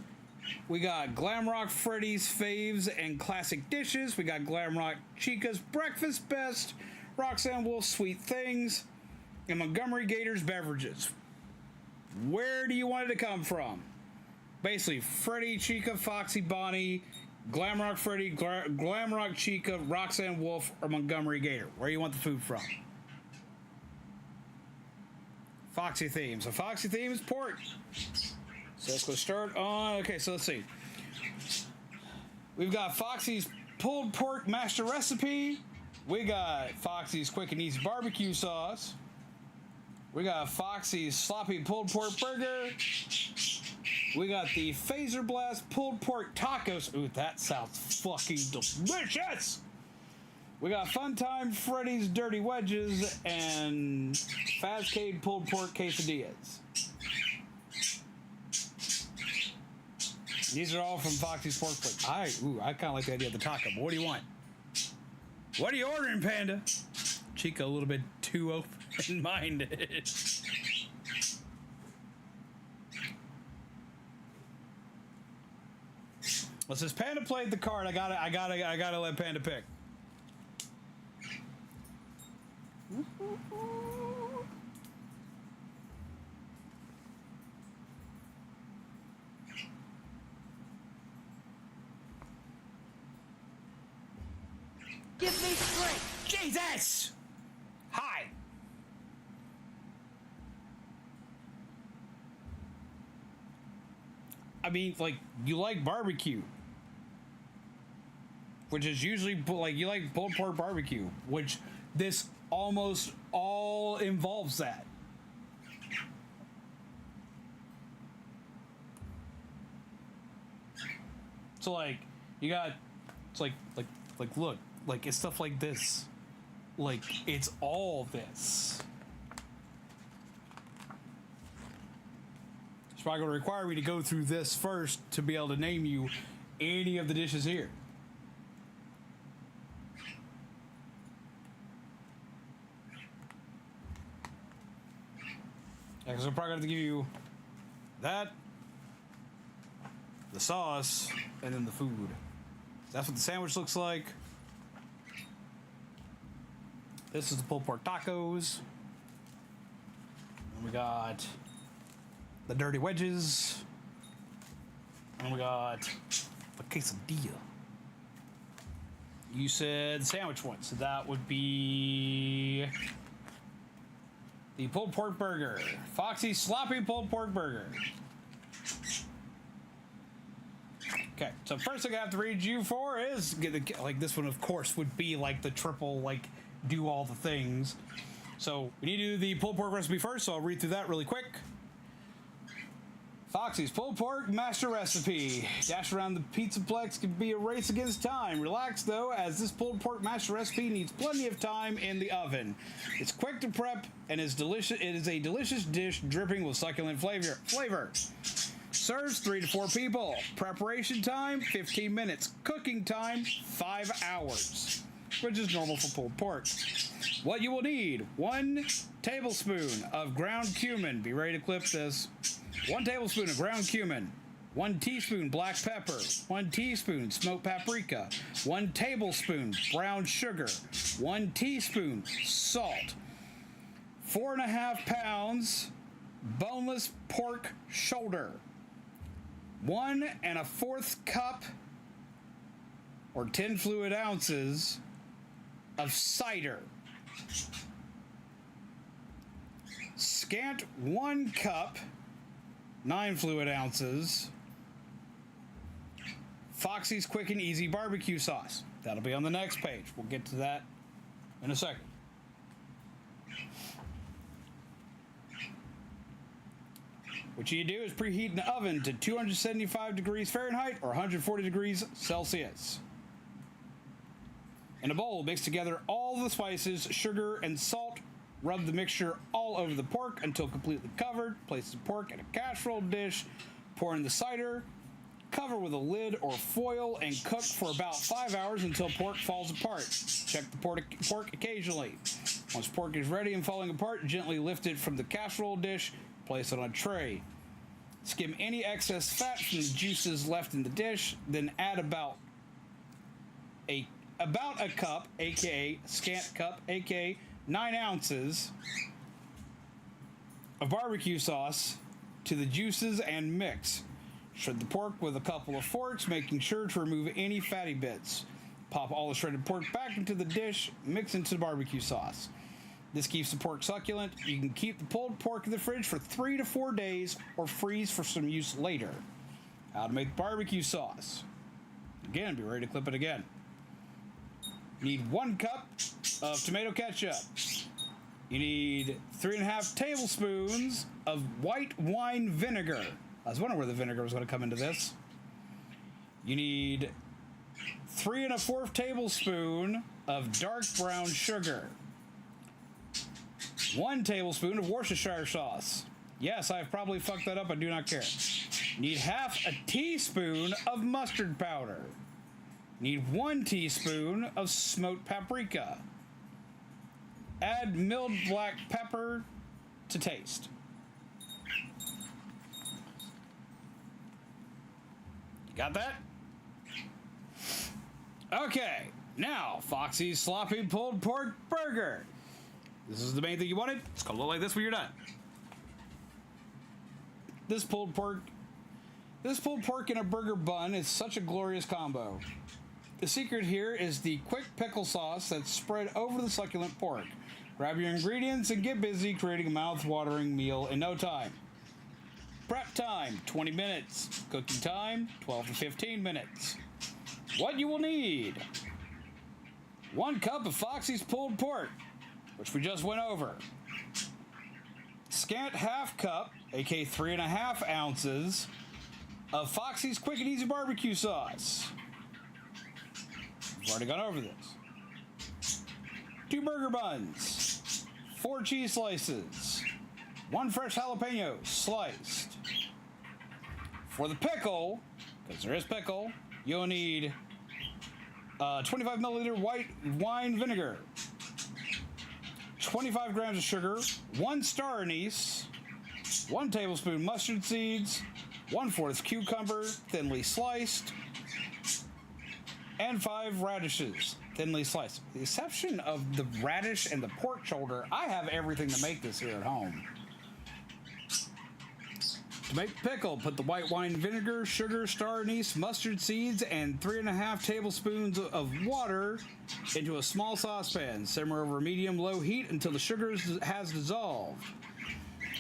We got Glamrock Freddy's Faves and Classic Dishes. We got Glamrock Chica's Breakfast Best. Roxanne Wolf's Sweet Things. And Montgomery Gator's Beverages. Where do you want it to come from? Basically, Freddy, Chica, Foxy, Bonnie, Glamrock Freddy, Glamrock Chica, Roxanne Wolf, or Montgomery Gator. Where do you want the food from? Foxy theme. So Foxy theme is pork. So let's go start on. Okay, so let's see. We've got Foxy's pulled pork master recipe. We got Foxy's quick and easy barbecue sauce. We got Foxy's sloppy pulled pork burger. We got the Phaser Blast pulled pork tacos. Ooh, that sounds fucking delicious. We got Funtime Freddy's Dirty Wedges and Fazcade pulled pork quesadillas. These are all from Foxy's Pork Plate. I kind of like the idea of the taco, but what do you want? What are you ordering, Panda? Chica a little bit too open-minded. Well, since Panda played the card, I gotta let Panda pick. Give me strength! Jesus! Hi. I mean, like, you like barbecue. Which is usually, like, you like pulled pork barbecue. Which this almost all involves that. So like, you got, it's like look, like it's stuff like this. Like it's all this. It's probably going to require me to go through this first to be able to name you any of the dishes here. Yeah, because I'm probably going to give you that, the sauce, and then the food. That's what the sandwich looks like. This is the pulled pork tacos. And we got the dirty wedges. And we got a quesadilla. You said sandwich one, so that would be the pulled pork burger. Foxy's sloppy pulled pork burger. Okay, so first thing I have to read you for is like this one, of course, would be like the triple, like do all the things. So we need to do the pulled pork recipe first, so I'll read through that really quick. Foxy's pulled pork master recipe. Dash around the Pizzaplex can be a race against time. Relax though, as this pulled pork master recipe needs plenty of time in the oven. It's quick to prep and is delicious. It is a delicious dish dripping with succulent flavor. Serves 3 to 4 people. Preparation time 15 minutes. Cooking time 5 hours, which is normal for pulled pork. What you will need: 1 tablespoon of ground cumin. Be ready to clip this. 1 tablespoon of ground cumin. 1 teaspoon black pepper. 1 teaspoon smoked paprika. 1 tablespoon brown sugar. 1 teaspoon salt. 4.5 pounds boneless pork shoulder. 1 1/4 cup or 10 fluid ounces of cider. Scant 1 cup, 9 fluid ounces, Foxy's Quick and Easy barbecue sauce. That'll be on the next page. We'll get to that in a second. What you do is preheat an oven to 275 degrees Fahrenheit or 140 degrees Celsius. In a bowl, mix together all the spices, sugar, and salt. Rub the mixture all over the pork until completely covered. Place the pork in a casserole dish. Pour in the cider. Cover with a lid or foil and cook for about 5 hours until pork falls apart. Check the pork occasionally. Once pork is ready and falling apart, gently lift it from the casserole dish. Place it on a tray. Skim any excess fat from the juices left in the dish. Then add about a cup, aka scant cup, aka 9 ounces of barbecue sauce to the juices and mix. Shred the pork with a couple of forks, making sure to remove any fatty bits. Pop all the shredded pork back into the dish, mix into the barbecue sauce. This keeps the pork succulent. You can keep the pulled pork in the fridge for 3 to 4 days or freeze for some use later. How to make barbecue sauce. Again, be ready to clip it again. You need 1 cup of tomato ketchup. You need 3.5 tablespoons of white wine vinegar. I was wondering where the vinegar was going to come into this. You need 3 1/4 tablespoon of dark brown sugar. 1 tablespoon of Worcestershire sauce. Yes, I've probably fucked that up. I do not care. Need 1/2 teaspoon of mustard powder. Need 1 teaspoon of smoked paprika. Add milled black pepper to taste. You got that? Okay, now Foxy's sloppy pulled pork burger. This is the main thing you wanted. It's gonna look like this when you're done. This pulled pork in a burger bun is such a glorious combo. The secret here is the quick pickle sauce that's spread over the succulent pork. Grab your ingredients and get busy creating a mouth-watering meal in no time. Prep time, 20 minutes. Cooking time, 12 to 15 minutes. What you will need: 1 cup of Foxy's pulled pork, which we just went over. Scant 1/2 cup, aka 3.5 ounces, of Foxy's Quick and Easy Barbecue Sauce. We've already gone over this. 2 burger buns, 4 cheese slices, 1 fresh jalapeno sliced. For the pickle, because there is pickle, you'll need 25 milliliter white wine vinegar, 25 grams of sugar, 1 star anise, 1 tablespoon mustard seeds, 1/4 cucumber, thinly sliced, and 5 radishes, thinly sliced. With the exception of the radish and the pork shoulder, I have everything to make this here at home. To make the pickle, put the white wine vinegar, sugar, star anise, mustard seeds, and 3½ tablespoons of water into a small saucepan. Simmer over medium-low heat until the sugar has dissolved.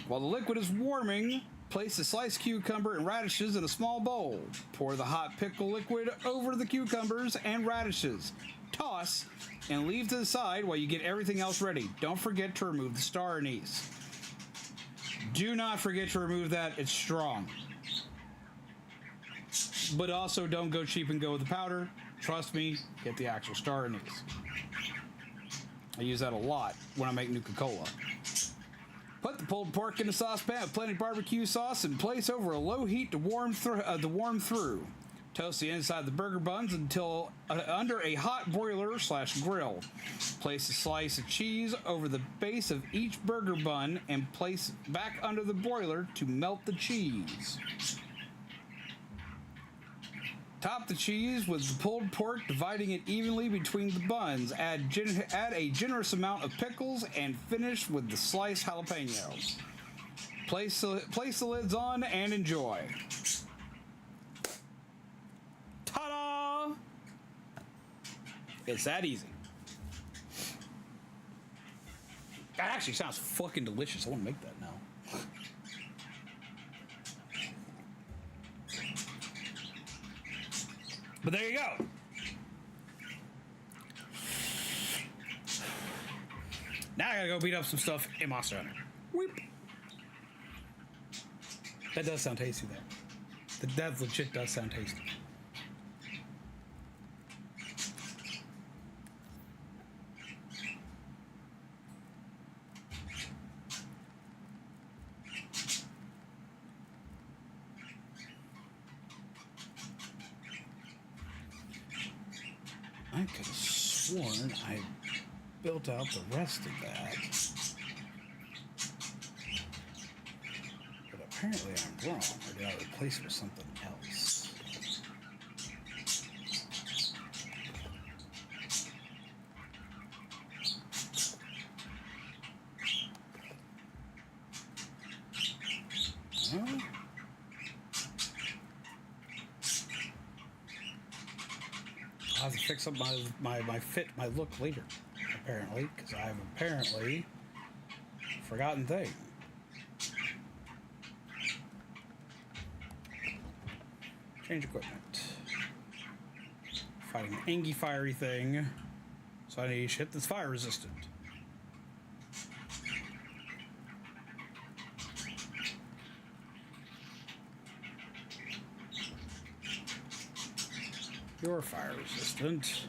While the liquid is warming, place the sliced cucumber and radishes in a small bowl. Pour the hot pickle liquid over the cucumbers and radishes. Toss and leave to the side while you get everything else ready. Don't forget to remove the star anise. Do not forget to remove that. It's strong. But also don't go cheap and go with the powder. Trust me, get the actual star anise. I use that a lot when I make Nuka-Cola. Put the pulled pork in a saucepan with plenty of barbecue sauce and place over a low heat to warm through. Toast the inside of the burger buns until under a hot broiler/grill. Place a slice of cheese over the base of each burger bun and place back under the broiler to melt the cheese. Top the cheese with the pulled pork, dividing it evenly between the buns. Add a generous amount of pickles and finish with the sliced jalapeno. Place the lids on and enjoy. Ta-da! It's that easy. That actually sounds fucking delicious. I want to make that now. But there you go. Now I gotta go beat up some stuff in Monster Hunter. Whoop. That does sound tasty though. That legit does sound tasty. I could have sworn I built out the rest of that. But apparently I'm wrong, or did I replace it with something else? Huh? I'll have to fix up my look later, apparently, because I've apparently forgotten things. Change equipment. Fighting an angy fiery thing, so I need shit that's fire resistant. You're fire resistant.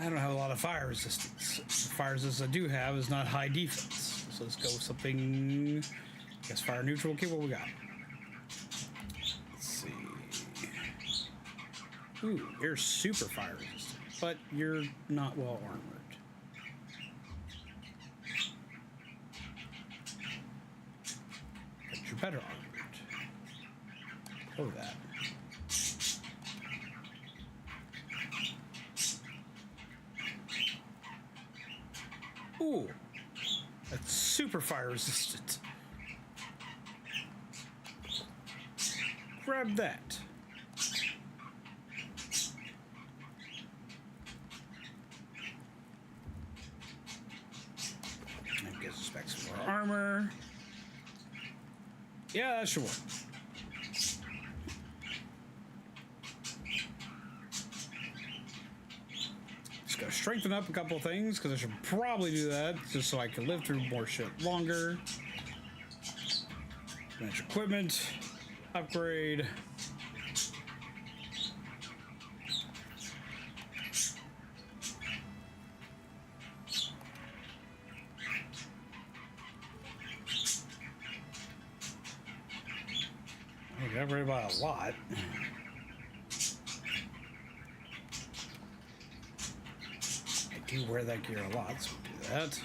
I don't have a lot of fire resistance. The fire resistance I do have is not high defense. So let's go with something, I guess fire neutral. Okay, what we got? Let's see. Ooh, you're super fire resistant, but you're not well armored. Better armored. Oh, that. Ooh, that's super fire resistant. Grab that. And gives us specs for our armor. Yeah, that should work. strengthen up a couple of things because I should probably do that just so I can live through more shit longer. Manage equipment, upgrade. I got rid of a lot. I do wear that gear a lot, so we'll do that.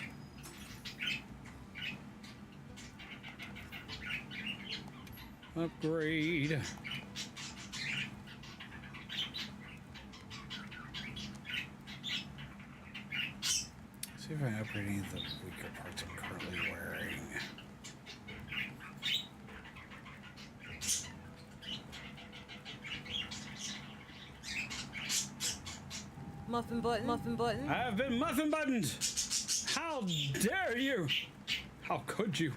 Upgrade. See if I can upgrade any of the weaker parts I'm currently wearing. Muffin button, muffin button. I have been muffin buttoned! How dare you! How could you?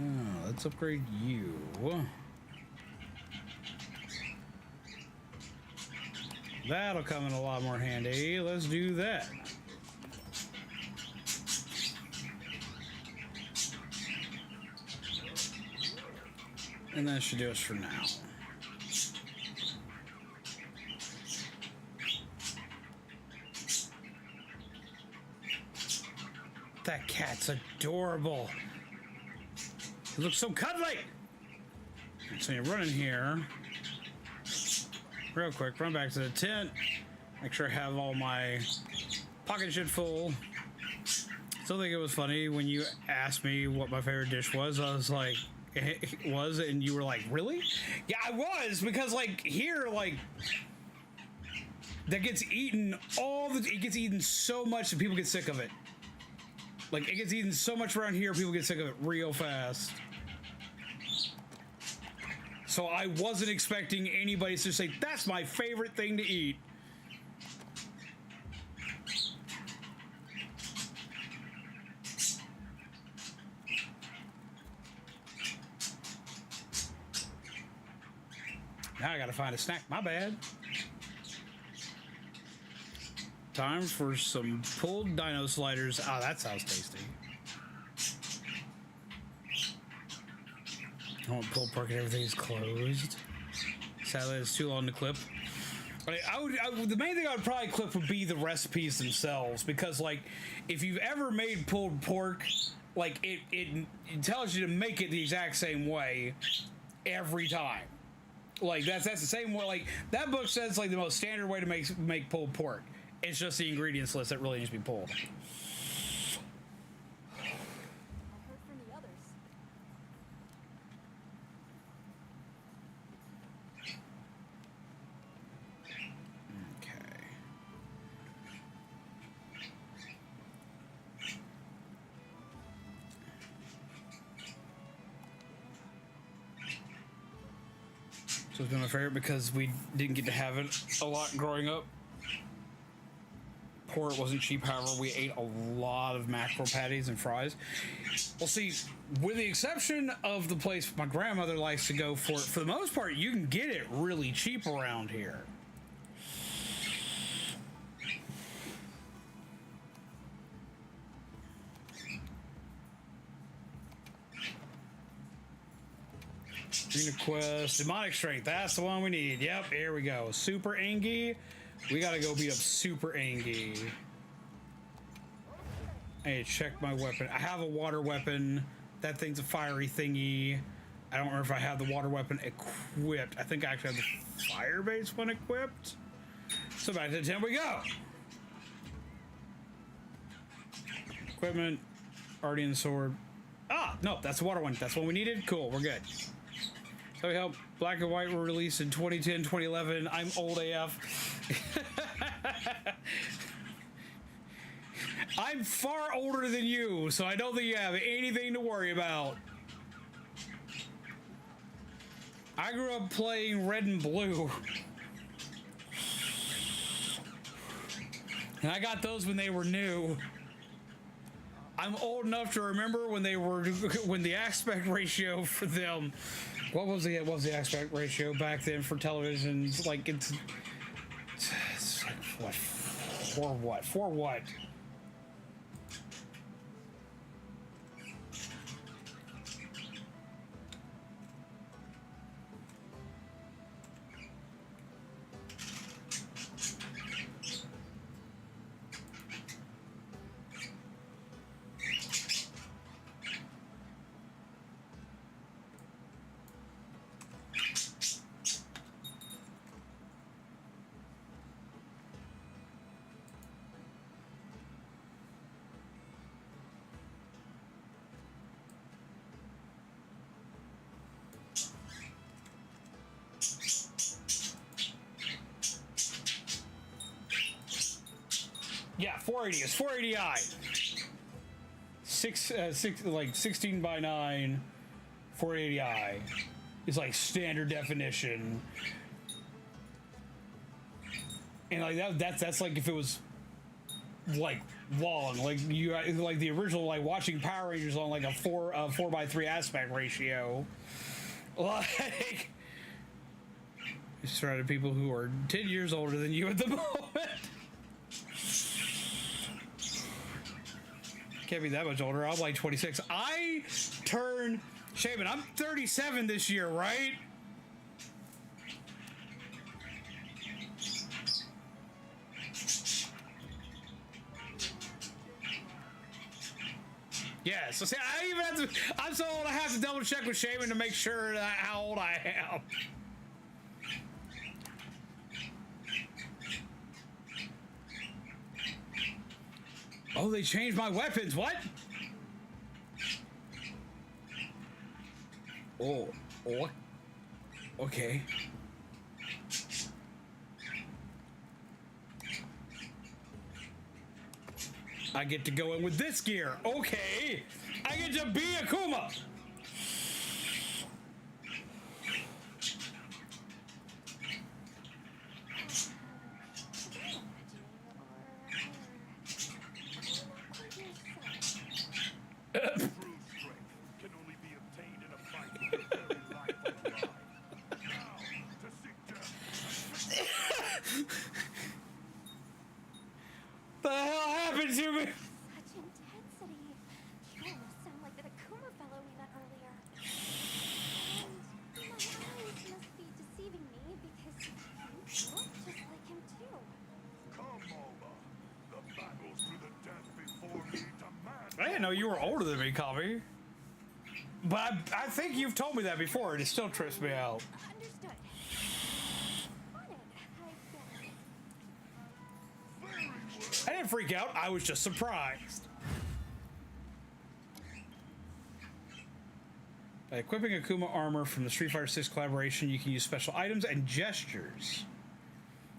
Oh, let's upgrade you. That'll come in a lot more handy. Let's do that. And that should do us for now. That cat's adorable. It looks so cuddly. So you run in here. Real quick, run back to the tent. Make sure I have all my pocket shit full. Still think it was funny when you asked me what my favorite dish was. I was like, it was, and you were like, really? Yeah, I was, because like here, like that gets eaten it gets eaten so much that people get sick of it. Like, it gets eaten so much around here, people get sick of it real fast. So I wasn't expecting anybody to say, that's my favorite thing to eat. Now I gotta find a snack, my bad. Time for some pulled dino sliders. Oh, that sounds tasty. I want pulled pork and everything's closed. Sadly, it's too long to clip. But the main thing I would probably clip would be the recipes themselves, because like if you've ever made pulled pork, like it tells you to make it the exact same way every time. Like that's the same way. Like that book says like the most standard way to make pulled pork. It's just the ingredients list that really needs to be pulled. I heard from the others. Okay. So it's been my favorite because we didn't get to have it a lot growing up. Pork wasn't cheap, however, we ate a lot of mackerel patties and fries. Well, see, with the exception of the place my grandmother likes to go for the most part, you can get it really cheap around here. Arena Quest, Demonic Strength, that's the one we need. Yep, here we go. Super Angie. We gotta go beat up Super Angie. I need to check my weapon. I have a water weapon. That thing's a fiery thingy. I don't remember if I have the water weapon equipped. I think I actually have the fire base one equipped. So back to the tent we go. Equipment, Ardean sword. Ah, no, that's the water one. That's what we needed. Cool, we're good. So we help. Black and White were released in 2010, 2011. I'm old AF. I'm far older than you, so I don't think you have anything to worry about. I grew up playing Red and Blue. And I got those when they were new. I'm old enough to remember when they were when the aspect ratio for them. What was the aspect ratio back then for televisions? Like it's like what? For what? Yeah, 480 is 480i. Like 16 by 9, 480i is like standard definition. And like that's like if it was like long, like you like the original, like watching Power Rangers on like a 4:3 aspect ratio. Like you're surrounded people who are 10 years older than you at the moment. Can't be that much older. I'm like 26. I turn Shaman. I'm 37 this year, right? Yeah, so see, I even have to. I'm so old. I have to double check with Shaman to make sure that how old I am. Oh, they changed my weapons. What? Oh, okay. I get to go in with this gear. Okay. I get to be Akuma. The hell happened to me? Such intensity. You almost sound like that Akuma fellow we met earlier. And my eyes must be deceiving me because you look just like him too. Come over. The battles to the death before me demand. I didn't know you were older than me, Kami. But I think you've told me that before, and it still trips me out. Understood. On it, I guess. I didn't freak out. I was just surprised. By equipping Akuma armor from the Street Fighter 6 collaboration, you can use special items and gestures.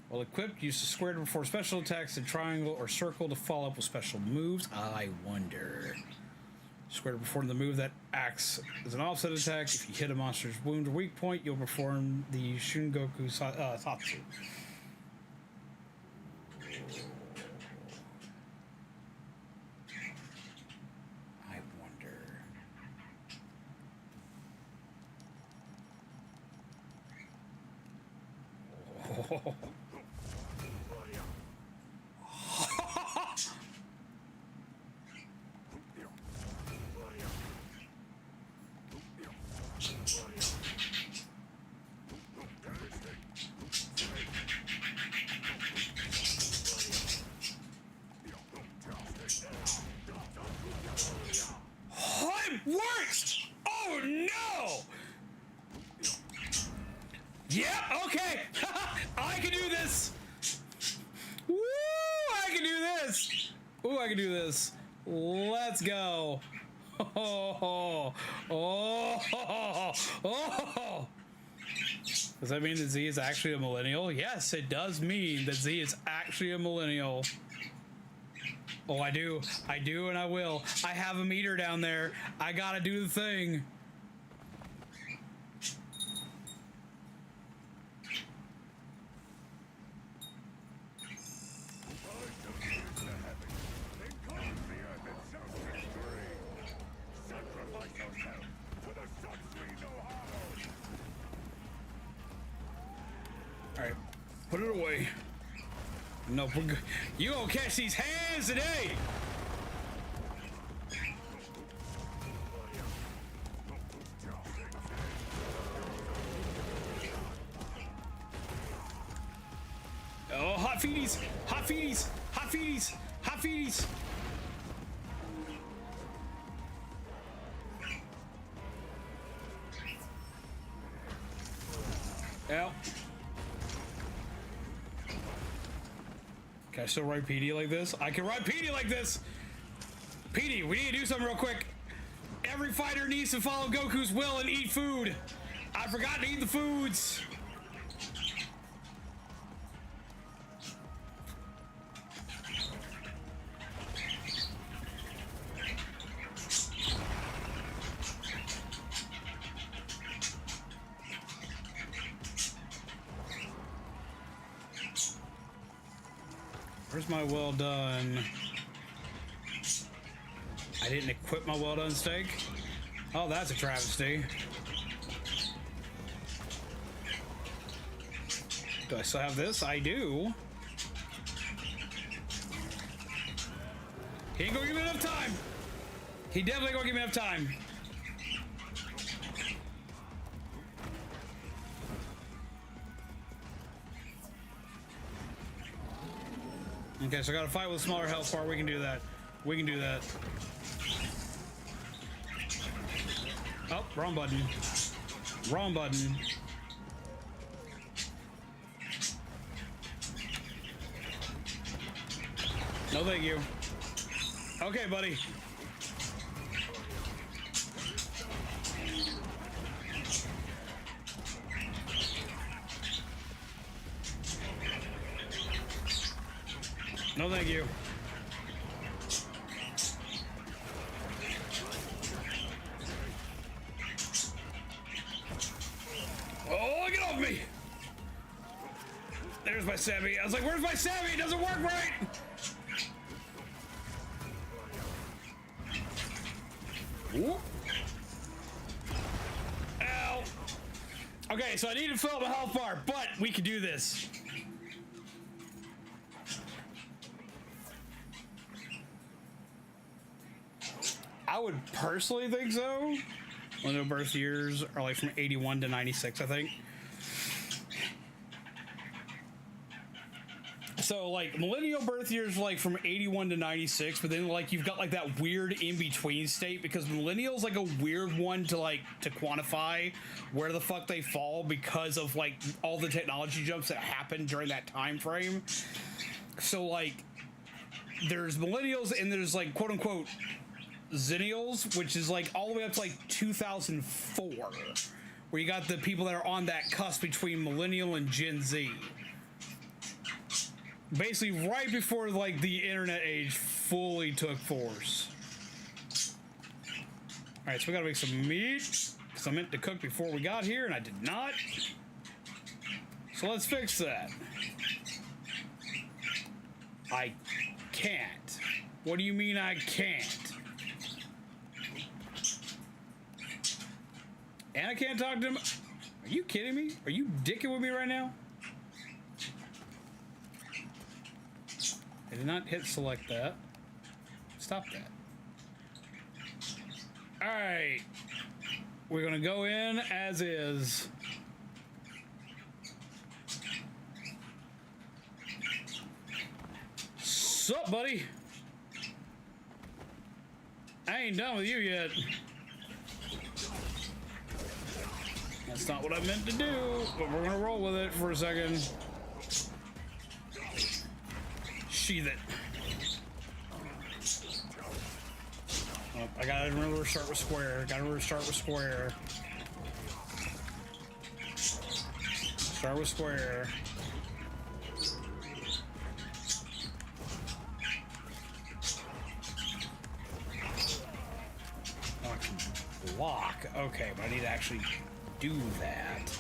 While equipped, use the square to perform special attacks and triangle or circle to follow up with special moves. I wonder. Square to perform the move that acts as an offset attack. If you hit a monster's wound or weak point, you'll perform the Shungoku Satsui. I wonder. Oh. It worked! Oh no! Yep, okay! I can do this! Woo! I can do this! Ooh, I can do this. Let's go. Oh, oh, oh, oh. Does that mean that Z is actually a millennial? Yes, it does mean that Z is actually a millennial. Oh, I do, and I will. I have a meter down there. I gotta do the thing. Put it away. Nope, we're good. You gonna catch these hands today? Oh, hot feeties! Hot feeties! Hot feeties! Hot feeties! Ow. Can I still ride PD like this? I can ride PD like this! PD, we need to do something real quick. Every fighter needs to follow Goku's will and eat food. I forgot to eat the foods. Where's my well done? I didn't equip my well done steak. Oh, that's a travesty. Do I still have this? I do. He ain't gonna give me enough time. He definitely gonna give me enough time. Okay, so I gotta fight with a smaller health bar. We can do that. We can do that. Oh, wrong button. Wrong button. No, thank you. Okay, buddy. No, thank you. Oh, get off me! There's my Savvy. I was like, where's my Savvy? It doesn't work right! Whoop. Ow. Okay, so I need to fill up a health bar, but we can do this. I would personally think so. Well, no, birth years are like from 81 to 96, I think. So like millennial birth years like from 81 to 96, but then like you've got like that weird in-between state because millennials like a weird one to like to quantify where the fuck they fall because of like all the technology jumps that happened during that time frame. So like there's millennials and there's like quote unquote Zennials, which is like all the way up to like 2004, where you got the people that are on that cusp between millennial and Gen Z. Basically right before like the internet age fully took force. Alright, so we gotta make some meat, because I meant to cook before we got here and I did not. So let's fix that. I can't. What do you mean I can't? And I can't talk to him. Are you kidding me? Are you dicking with me right now? I did not hit select that. Stop that. Alright. We're gonna go in as is. Sup, buddy? I ain't done with you yet. That's not what I meant to do, but we're gonna roll with it for a second. Sheath it. Oh, I gotta remember to start with square. Gotta remember to start with square. Start with square. Oh, I can block. Okay, but I need to actually do that.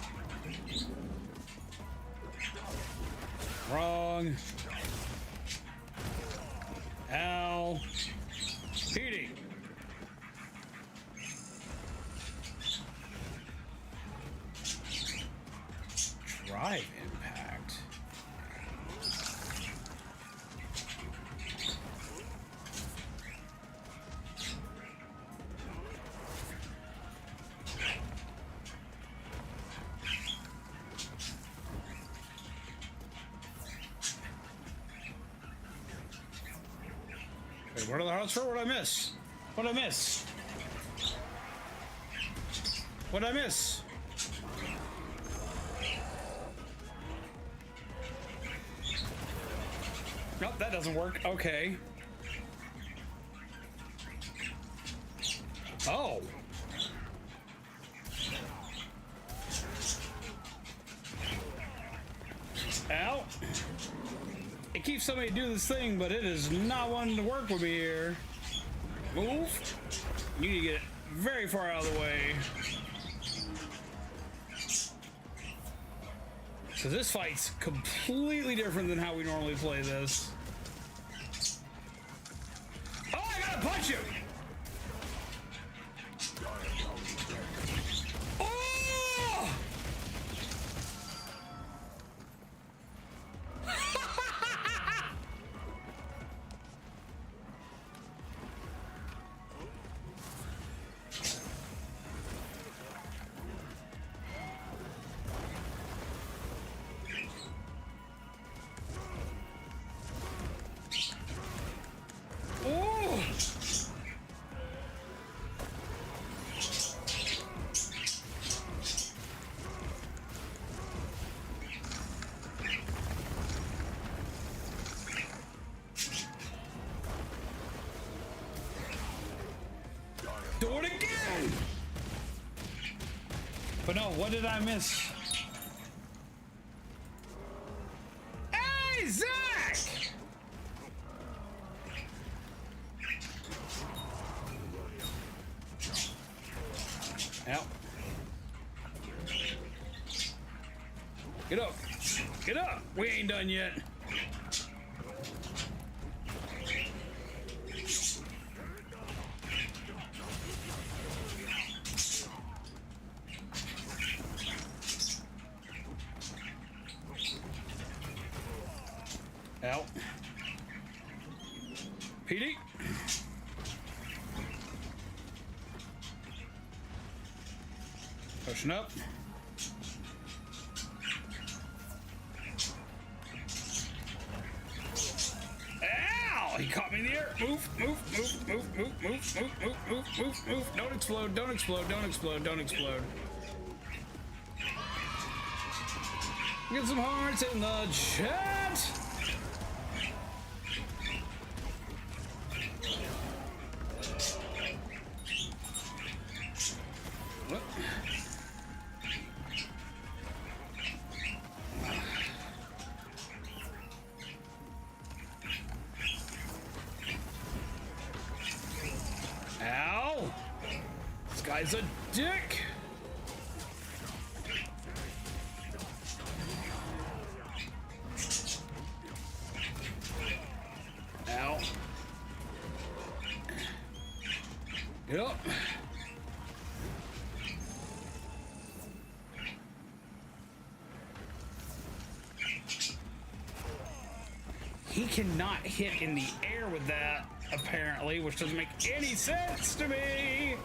Wrong. Ow. PD. Drive impact. What are the hearts for? What did I miss? What did I miss? What did I miss? Nope, that doesn't work. Okay. Oh. Ow. It keeps telling me to do this thing, but it is not wanting to work with me here. Move. You need to get it very far out of the way. So this fight's completely different than how we normally play this. Oh, I gotta punch him! Oh! Do it again! But no, what did I miss? Hey, Zach! Ow. Get up. Get up. We ain't done yet. Out. PD. Pushing up. Ow! He caught me in the air. Move, move, move, move, move, move, move, move, move, move, move. Don't explode, don't explode, don't explode, don't explode. Get some hearts in the chat. What? Ow! This guy's a dick! Ow. Get up. He cannot hit in the air with that, apparently, which doesn't make any sense to me.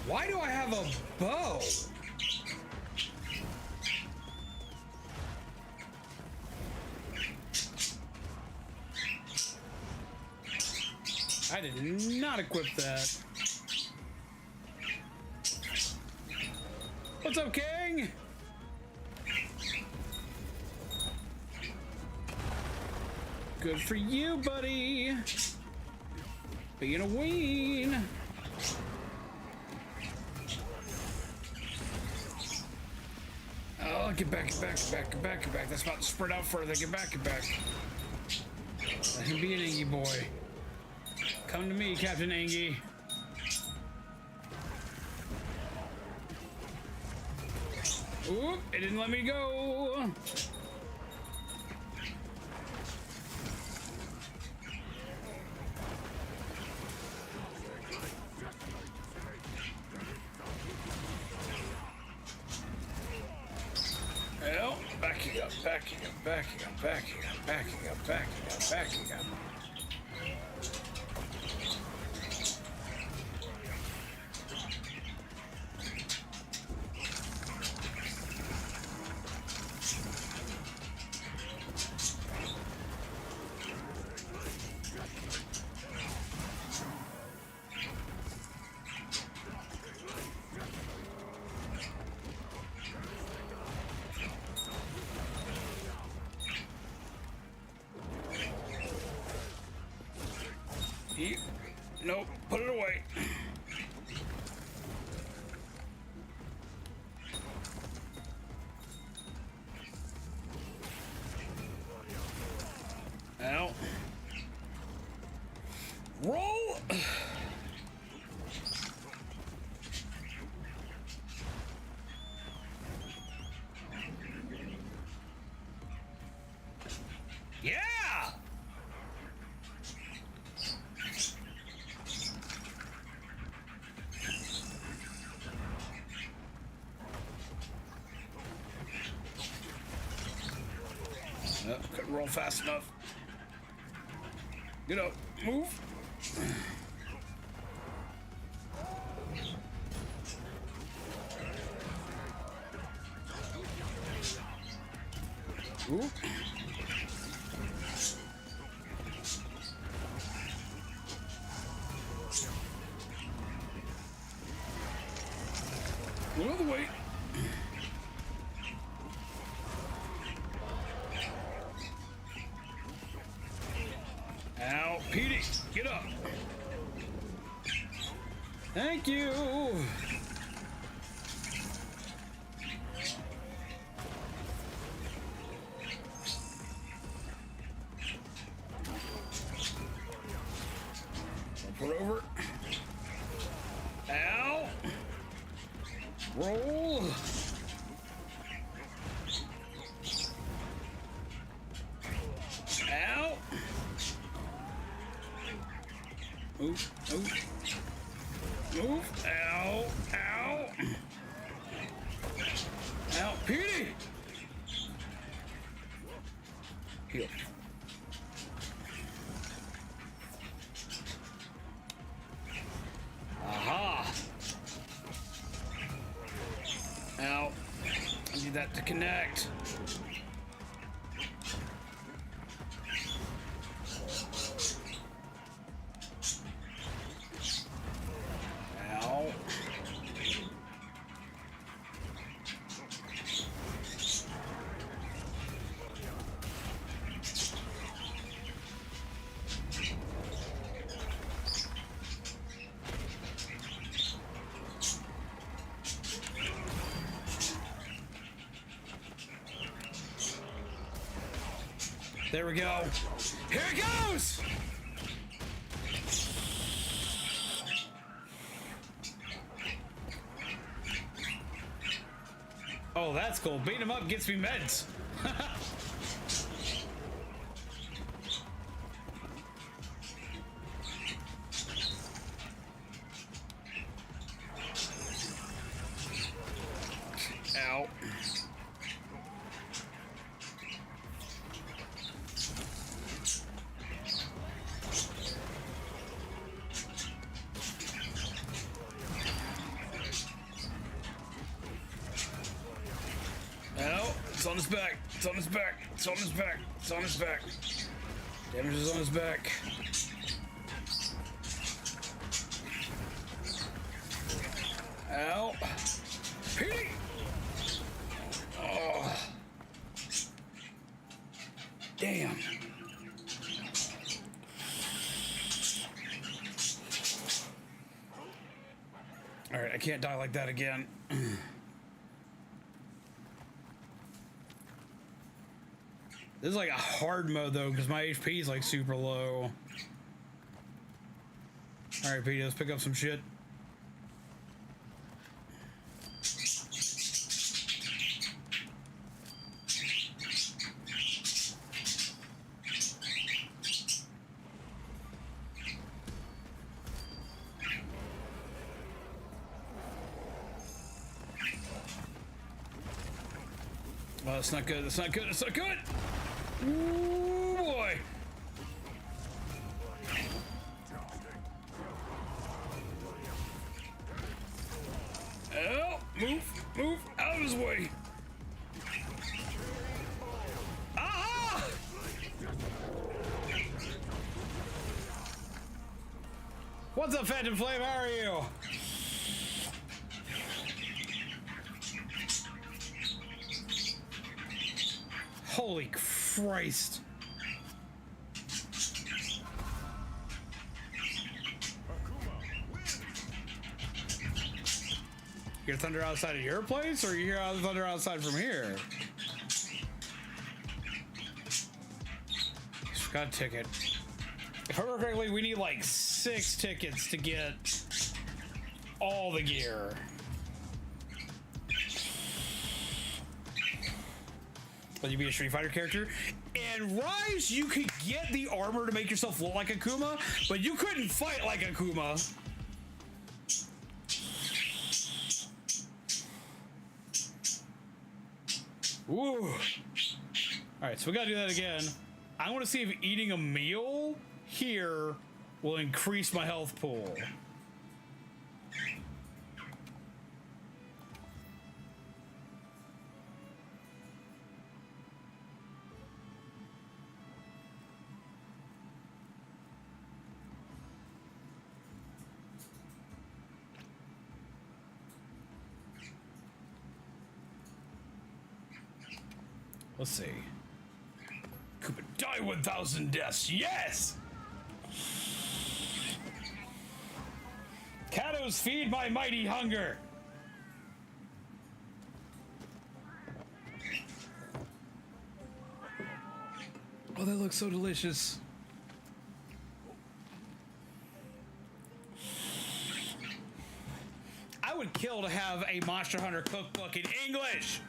Why do I have a bow? I did not equip that. What's up, King? Good for you, buddy. Being a ween. Oh, get back, get back, get back, get back, get back. That's about to spread out further. Get back, get back. Let him be an Angie boy. Come to me, Captain Angie. Oop, it didn't let me go. Well, backing up, backing up, backing up, backing up, backing up, backing up, backing up. Nope, put it away. Ow. Roll! Yeah! Couldn't roll fast enough. Get up, move. Ooh. Go the way. Ow, Petey, get up. Thank you. Put over. Ow. Roll. Ow. Move, move. Move. Ow. Ow. Ow. Petey. Heal. Aha. Ow. I need that to connect. Ow. There we go. Here it goes! Oh, that's cool. Beating him up gets me meds. Ow. It's on his back. It's on his back. It's on his back. It's on his back. Damage is on his back. Ow. Petey! Oh. Damn. All right, I can't die like that again. This is like a hard mode though, because my HP is like super low. All right, Pete, let's pick up some shit. Oh, that's not good. That's not good. That's not good. Ooh, boy. Oh, move out of his way. Aha! What's up, Phantom Flame? How are you? Holy Christ. You hear thunder outside of your place, or you hear thunder outside from here? Just got a ticket. If I remember correctly, we need like 6 tickets to get all the gear. Will you be a Street Fighter character? In Rise, you could get the armor to make yourself look like Akuma, but you couldn't fight like Akuma. Ooh. Alright, so we gotta do that again. I want to see if eating a meal here will increase my health pool. Let's see. Koopa, die 1,000 deaths. Yes! Kados, feed my mighty hunger. Oh, that looks so delicious. I would kill to have a Monster Hunter cookbook in English.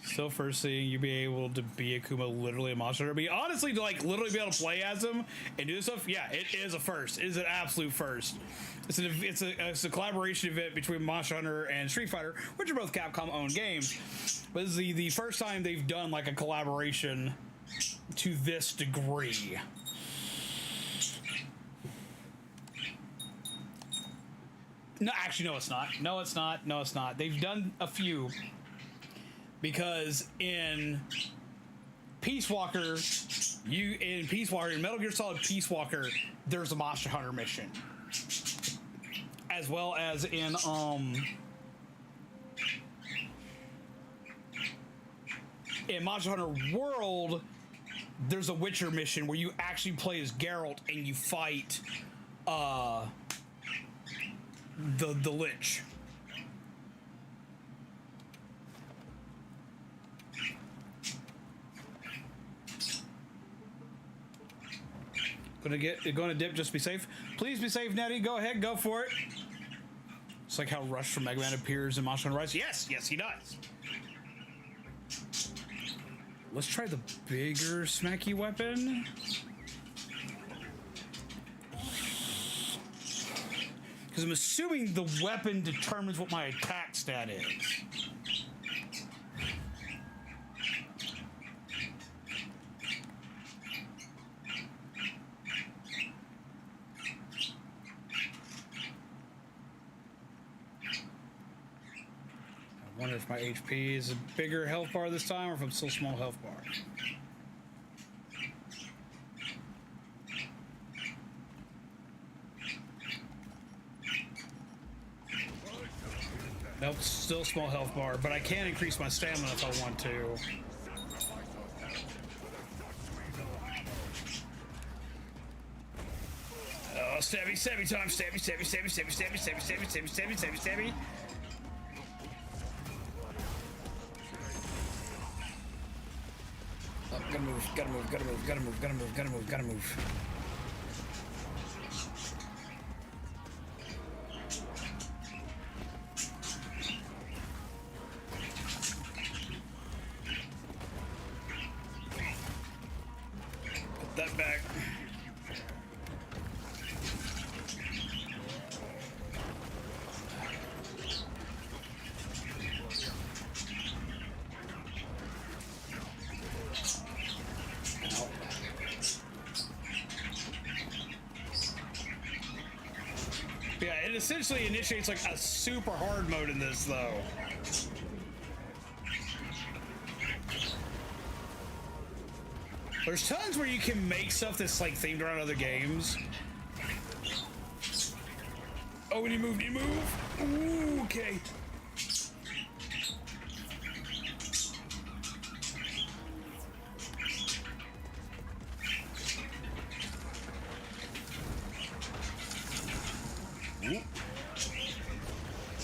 Still first seeing you be able to be Akuma, literally a Monster Hunter. But honestly, to like literally be able to play as him and do this stuff, yeah, it is a first. It is an absolute first. It's a collaboration event between Monster Hunter and Street Fighter, which are both Capcom owned games. But this is the first time they've done like a collaboration to this degree. No, actually, no, it's not. No, it's not. No, it's not. They've done a few. Because in Peace Walker, in Metal Gear Solid Peace Walker, there's a Monster Hunter mission. As well as in Monster Hunter World, there's a Witcher mission where you actually play as Geralt and you fight the Lich. Gonna dip, just be safe. Please be safe, Nettie. Go ahead, go for it. It's like how Rush from Mega Man appears in Monster Hunter Rise. Yes, yes, he does. Let's try the bigger smacky weapon. Because I'm assuming the weapon determines what my attack stat is. I wonder if my HP is a bigger health bar this time or if I'm still small health bar. Nope, still small health bar, but I can increase my stamina if I want to. Oh, stabby, stabby time, stabby, stabby, stabby, stabby, stabby, stabby, stabby, stabby, stabby, stabby, stabby. Oh, gotta move, gotta move, gotta move, gotta move, gotta move, gotta move, gotta move. Put that back. Yeah, it essentially initiates like a super hard mode in this, though. There's tons where you can make stuff that's like themed around other games. Oh, when you move, you move. Ooh, okay.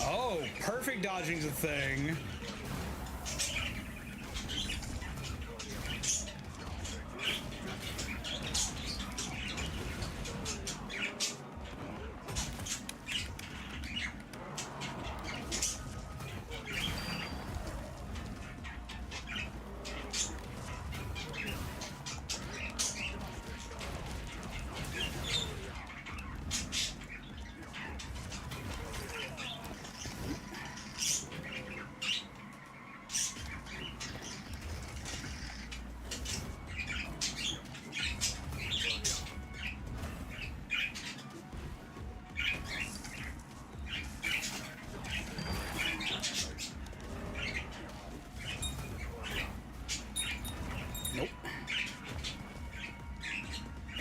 Oh, like dodging's a thing.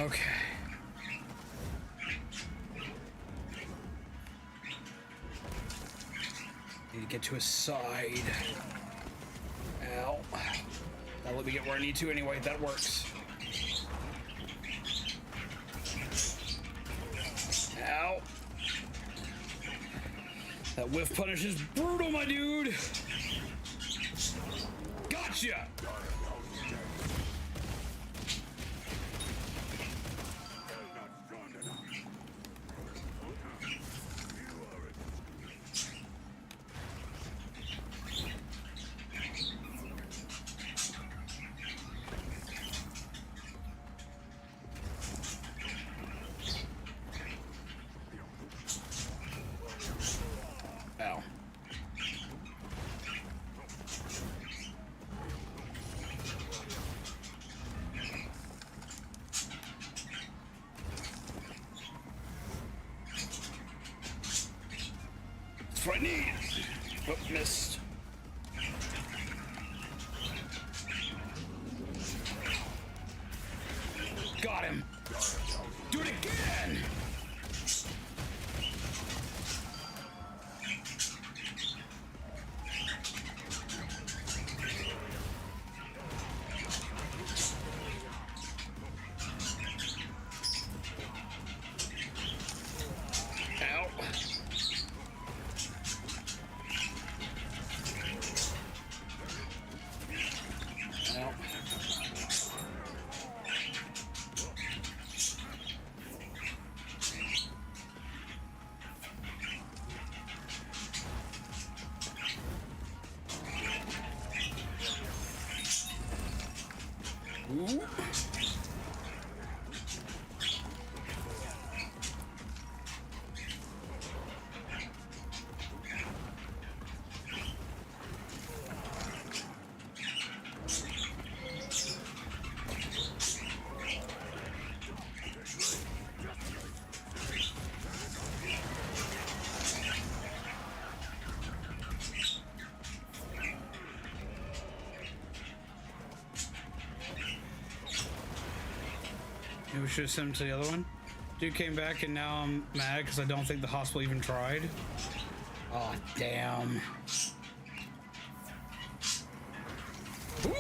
Okay. Need to get to his side. Ow. That'll let me get where I need to anyway. That works. Ow. That whiff punish is brutal, my dude. Gotcha. Ow. That's what I need. Oh, missed. Got him. Do it again. Ooh. Maybe we should have sent him to the other one. Dude came back and now I'm mad because I don't think the hospital even tried. Oh, damn. Ooh.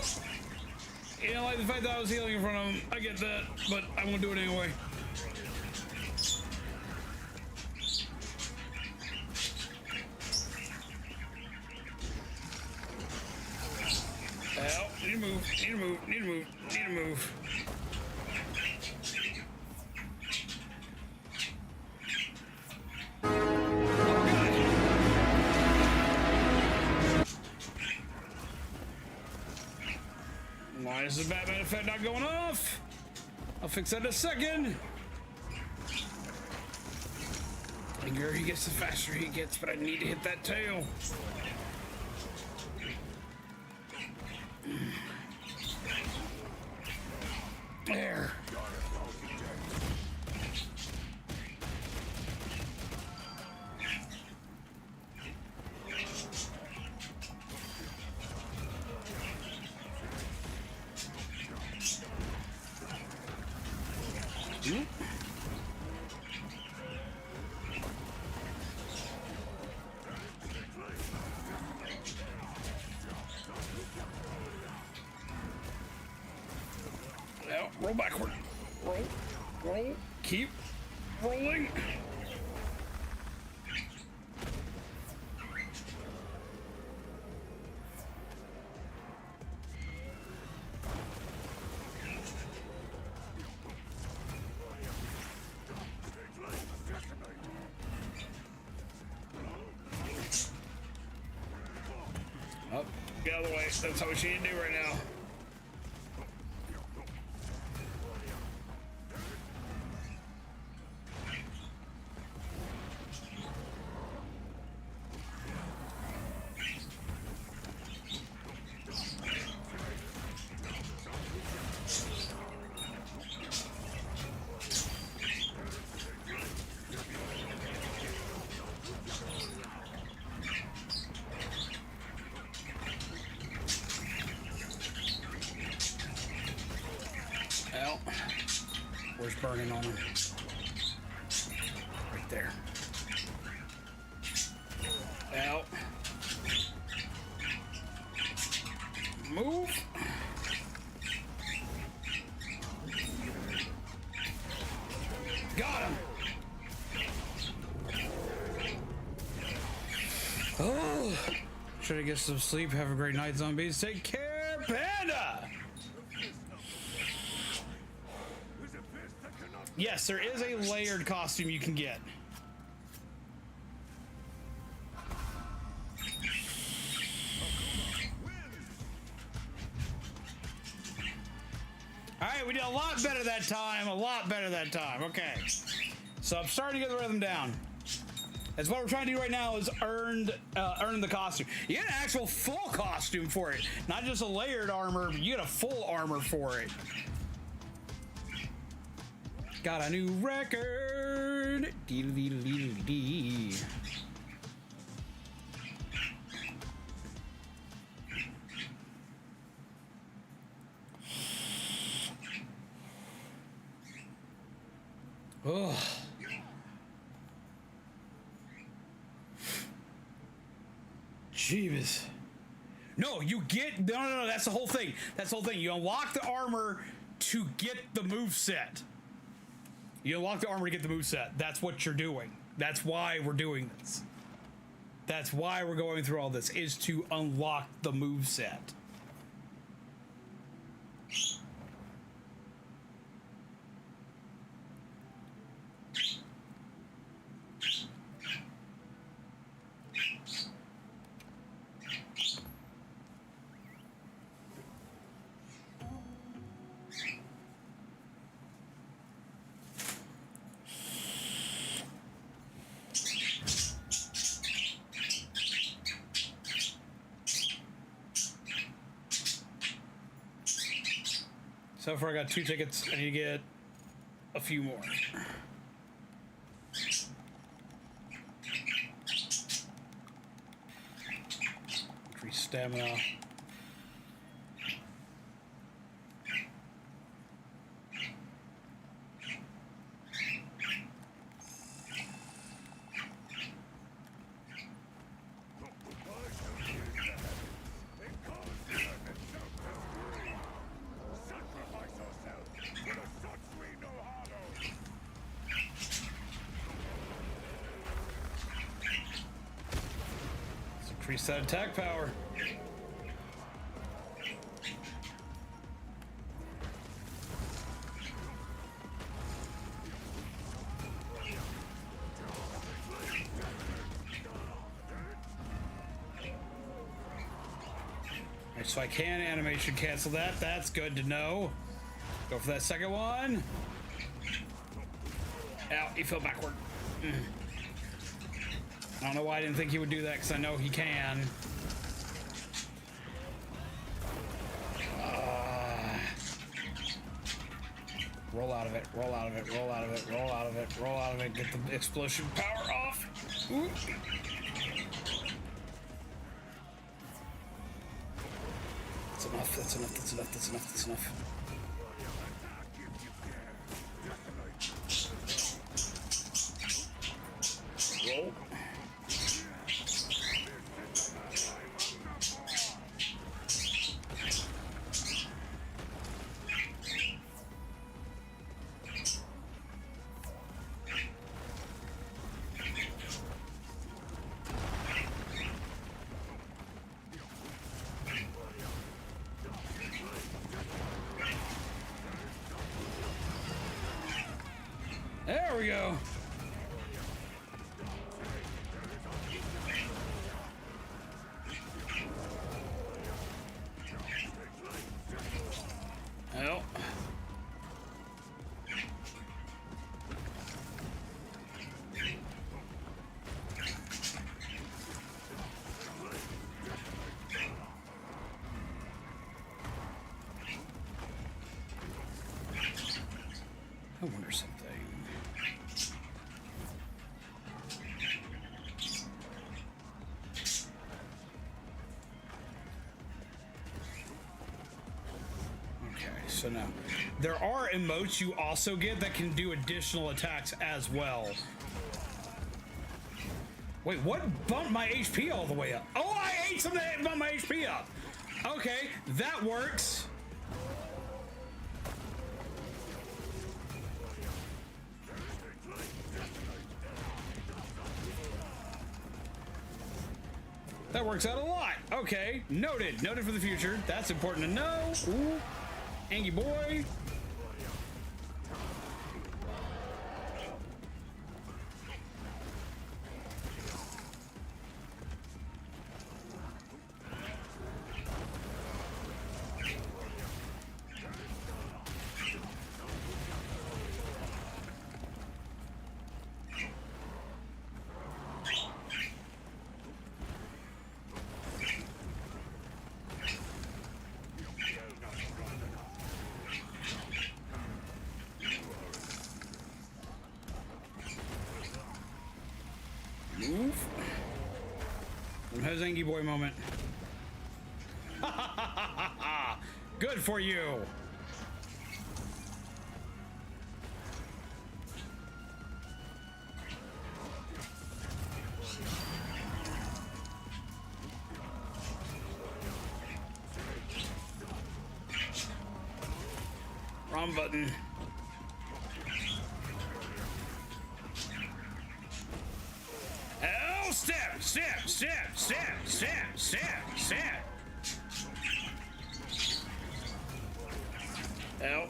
You know, like the fact that I was healing in front of him, I get that, but I'm gonna do it anyway. Ow, need to move, need to move, need to move, need to move. Why is the Batman effect not going off? I'll fix that in a second. The bigger he gets, the faster he gets, but I need to hit that tail. There. Now, roll backward. Roll. Roll. Keep rolling. Get out of the way. That's what she need to do right now. Where's burning on him? Right there. Out. Move. Got him. Oh, should I get some sleep? Have a great night, zombies. Take care, Panda. Yes, there is a layered costume you can get. Alright, we did a lot better that time. A lot better that time. Okay. So I'm starting to get the rhythm down. That's what we're trying to do right now is earn the costume. You get an actual full costume for it. Not just a layered armor, but you get a full armor for it. Got a new record. Dee-dee-dee-dee-dee. Oh. Jeebus. No, you get no, that's the whole thing. That's the whole thing. You unlock the armor to get the moveset. You unlock the armor to get the moveset. That's what you're doing. That's why we're doing this. That's why we're going through all this, is to unlock the moveset. So far I got 2 tickets. I need to get a few more. Increase stamina. Increase that attack power. Alright, so I can animation cancel that. That's good to know. Go for that second one. Ow, he fell backward. I don't know why I didn't think he would do that, because I know he can. Roll out of it, roll out of it, roll out of it, roll out of it, roll out of it, get the explosion power off. Ooh. That's enough, that's enough, that's enough, that's enough, that's enough. Roll. There we go. I wonder something. Okay, so now there are emotes you also get that can do additional attacks as well. Wait, what bumped my HP all the way up? Oh, I ate something that bumped my HP up. Okay, that works. That works out a lot. Okay, noted. Noted for the future. That's important to know. Ooh, Angie boy. Move. How's Angie boy moment? Good for you. Wrong button. Oh, step, step, step, step, step, step, step. Oh.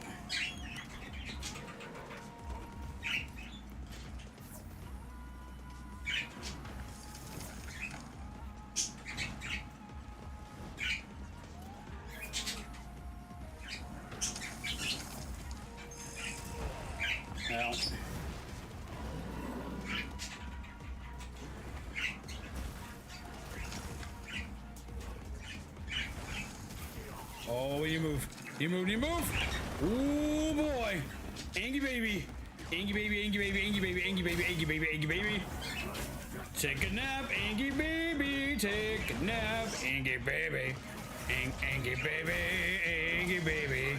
Well. Oh, you move. You move, you move. Ooh, boy. Angie baby. Angie baby, Angie baby, Angie baby, Angie baby, Angie baby, Angie baby. Take a nap, Angie baby. Take a nap, Angie baby. Angie baby, Angie baby.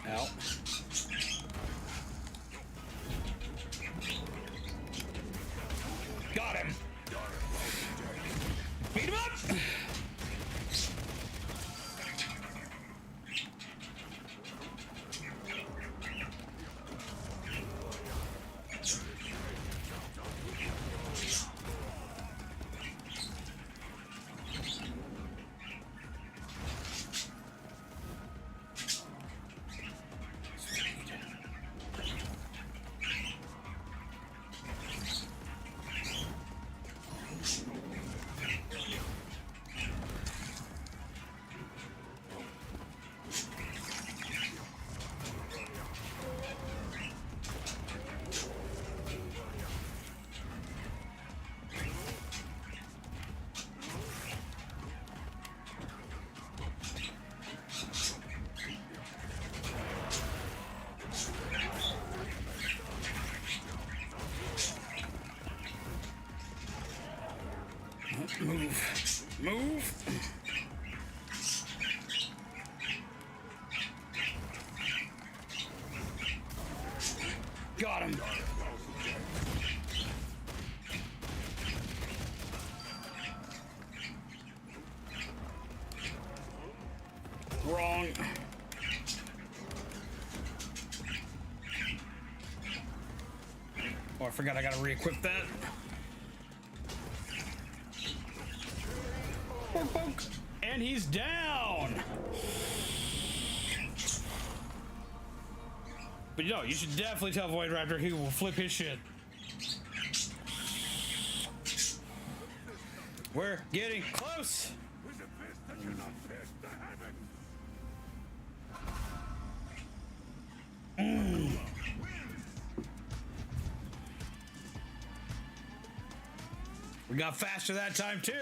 Out. Got him. Beat him up. Move. Move. Got him. Wrong. Oh, I forgot I gotta re-equip that. Bonk, bonk. And he's down. But no, you should definitely tell Void Raptor he will flip his shit. We're getting close. With a fist that cannot fist the heavens. We got faster that time too.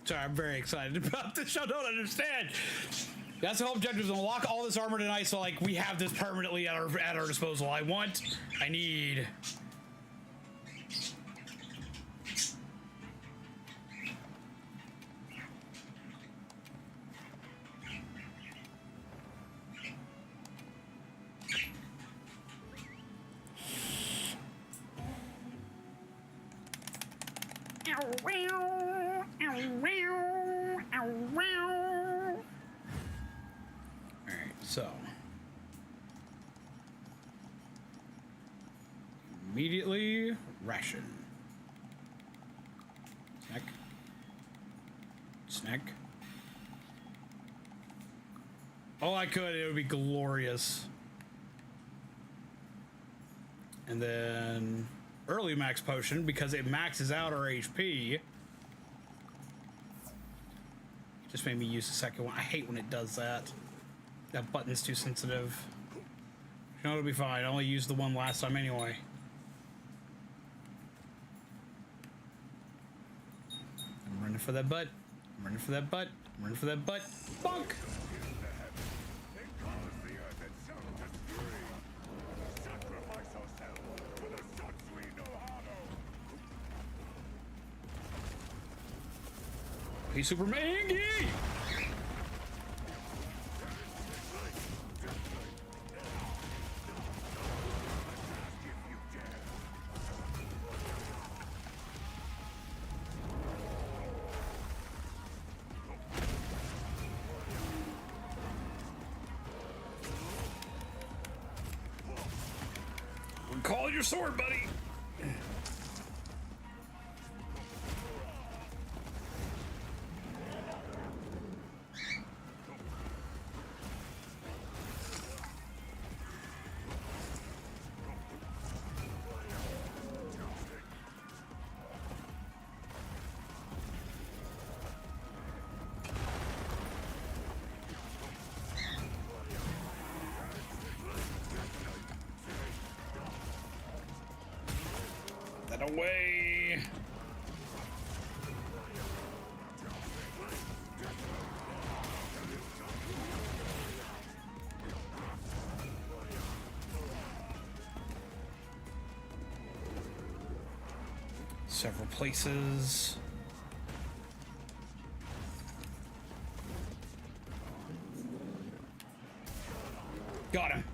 Sorry, I'm very excited about this. I don't understand. That's the whole objective, is unlock all this armor tonight, so like we have this permanently at our disposal. I need. So, immediately ration. Snack. Snack. Oh, I could. It would be glorious. And then early max potion, because it maxes out our HP. Just made me use the second one. I hate when it does that. That button's too sensitive. You know, it'll be fine. I only used the one last time anyway. I'm running for that butt. I'm running for that butt. I'm running for that butt. Bonk! Sacrifice yourself for the Satsui no Hado. He's super mangy! Call your sword, buddy. That away. Several places. Got him.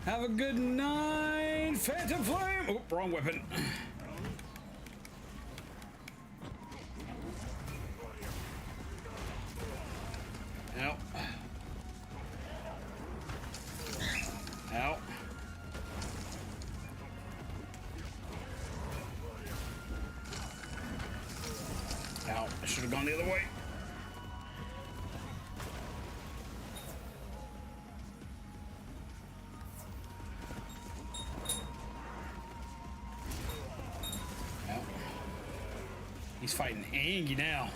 Have a good night, Phantom Flame. Oh, wrong weapon. gone the other way. Well, he's fighting Angie now.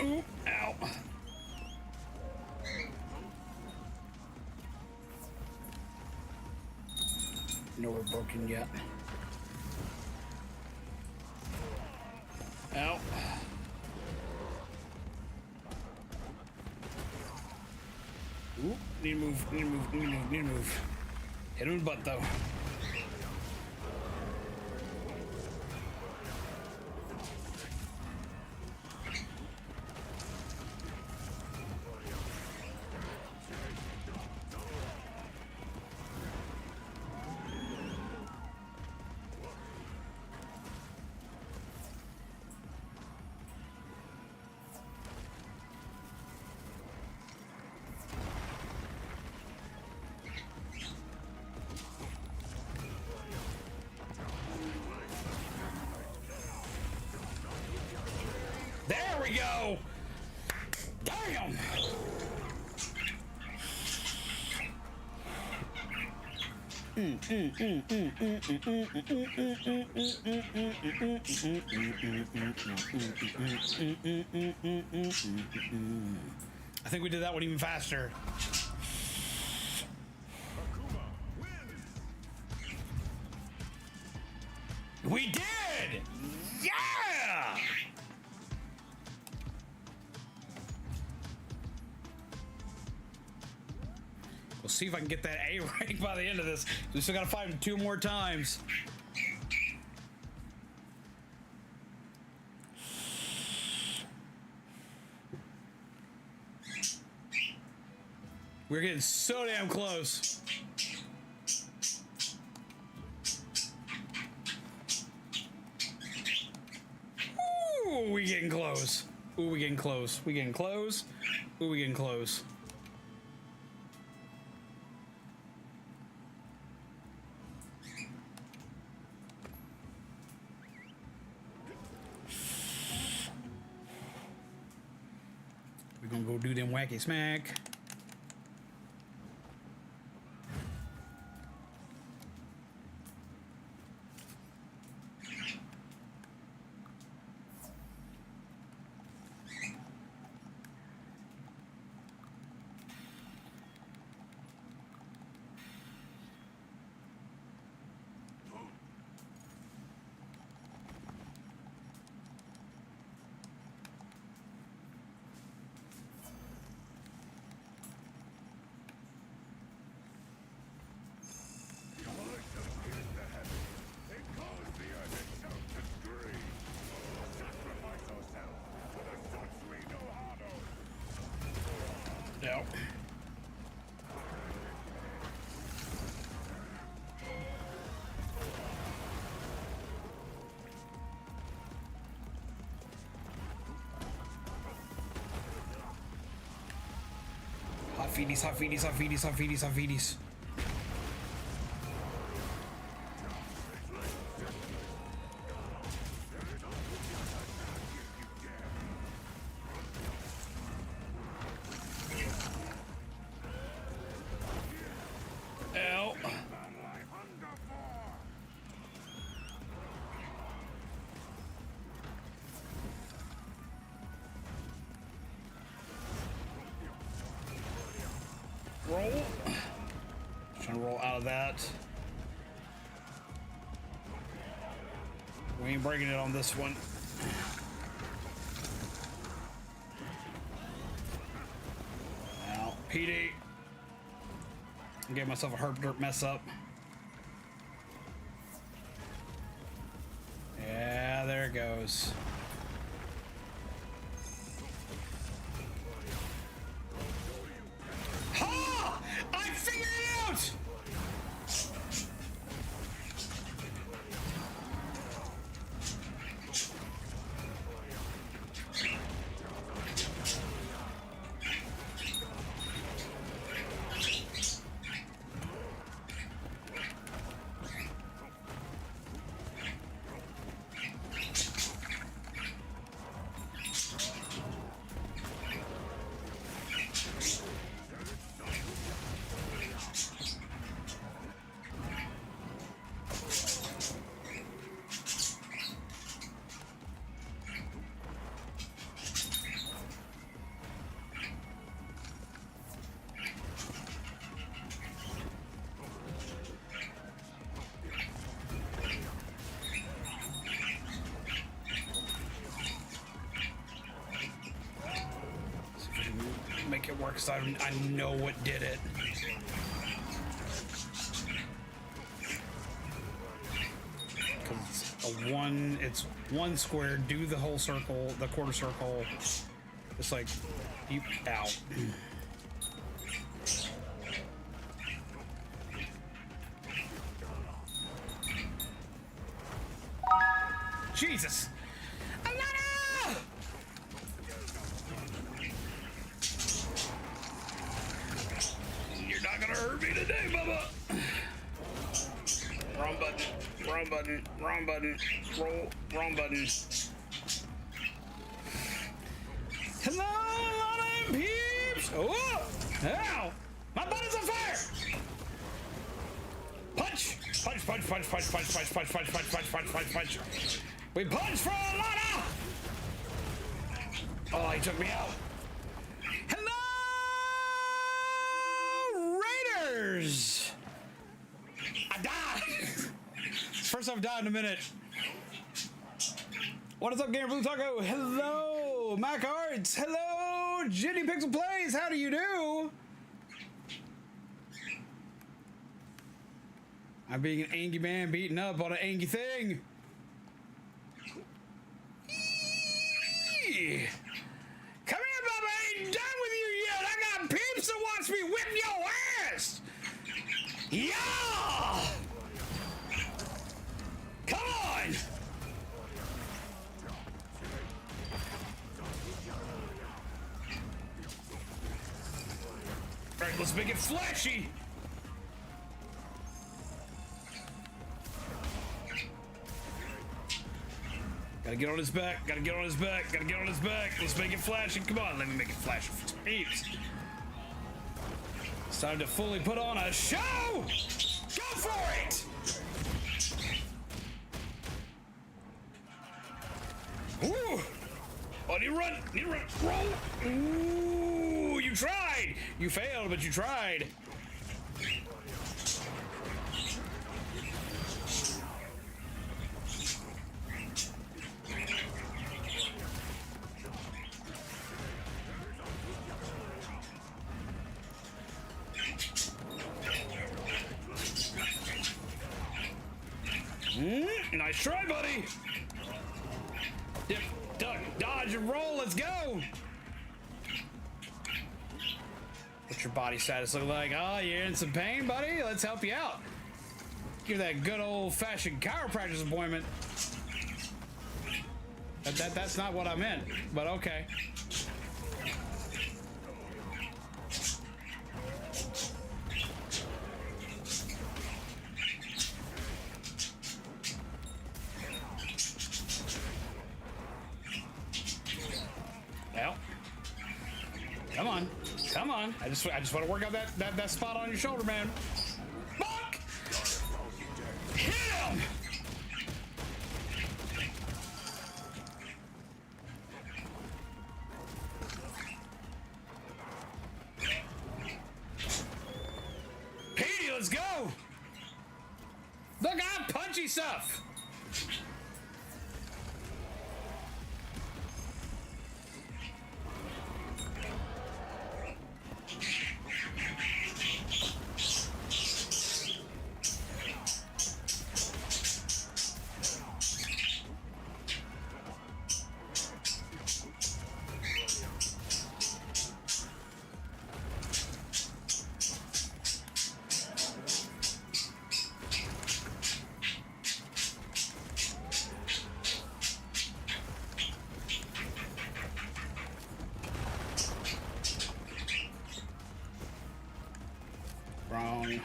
Ooh, ow. Nowhere broken yet. Ow. Ooh, need to move, need to move, need to move. Hit him in the butt though. There we go! Damn! I think we did that one even faster. Akuma wins! We did! Yeah! We'll see if I can get that A rank by the end of this. We still gotta fight him 2 more times. We're getting so damn close. Ooh, we getting close. Ooh, we getting close. We getting close. Ooh, we getting close. We're gonna go do them wacky smack. No. Hot feedies, hot feedies, hot feedies, hot feedies, hot feedies. Ow. Roll. Trying to roll out of that. We ain't breaking it on this one. Now, PD. I gave myself a herp derp mess up. Yeah, there it goes. Ha! I figured it out! it work, because I know what did it. Because it's one square, do the whole circle, the quarter circle. It's like, you out. Jesus! Alanna! You're not gonna hurt me today, Bubba! Wrong button, wrong button, wrong button, wrong button. Hello, Alanna and peeps! Oh! Ow! My button's on fire! Punch! Punch, punch, punch, punch, punch, punch, punch, punch, punch, punch, punch, punch, punch. We punch for Alanna! Oh, he took me out. Hello, Raiders! I died! First I've died in a minute. What is up, Gamer Blue Taco? Hello, Mac Arts. Hello, Jenny Pixel Plays. How do you do? I'm being an angry man beaten up on an angry thing. Eee. Come here, Bubba. I ain't done with you yet. I got peeps that wants me whip your ass. Yeah. Come on. All right, let's make it flashy. Gotta get on his back, gotta get on his back, gotta get on his back. Let's make it flashing. Come on, let me make it flash for some peeps. It's time to fully put on a show! Go for it! Ooh! Oh, need to run, need to run, roll! Ooh, you tried! You failed, but you tried. Nice try, buddy. Dip, duck, dodge, and roll. Let's go. What's your body status look like? Oh, you're in some pain, buddy? Let's help you out. Give that good old-fashioned chiropractor's appointment. That's not what I meant, but okay. Well, come on, come on. I just want to work out that spot on your shoulder, man. Fuck! Hit him! Petey, let's go! Look, I have punchy stuff. Wrong.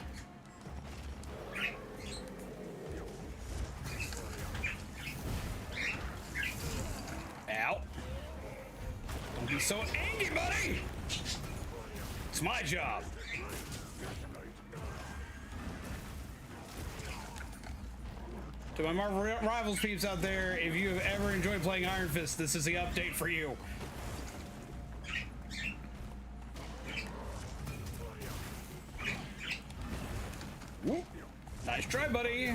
Ow. Don't be so angry, buddy. It's my job. To my Marvel Rivals peeps out there, if you have ever enjoyed playing Iron Fist, this is the update for you. Whoop. Nice try, buddy.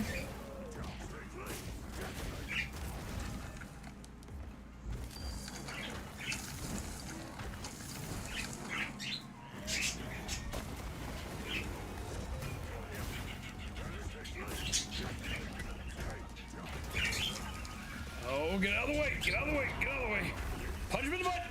get out of the way. Get out of the way. Get out of the way. Punch him in the butt.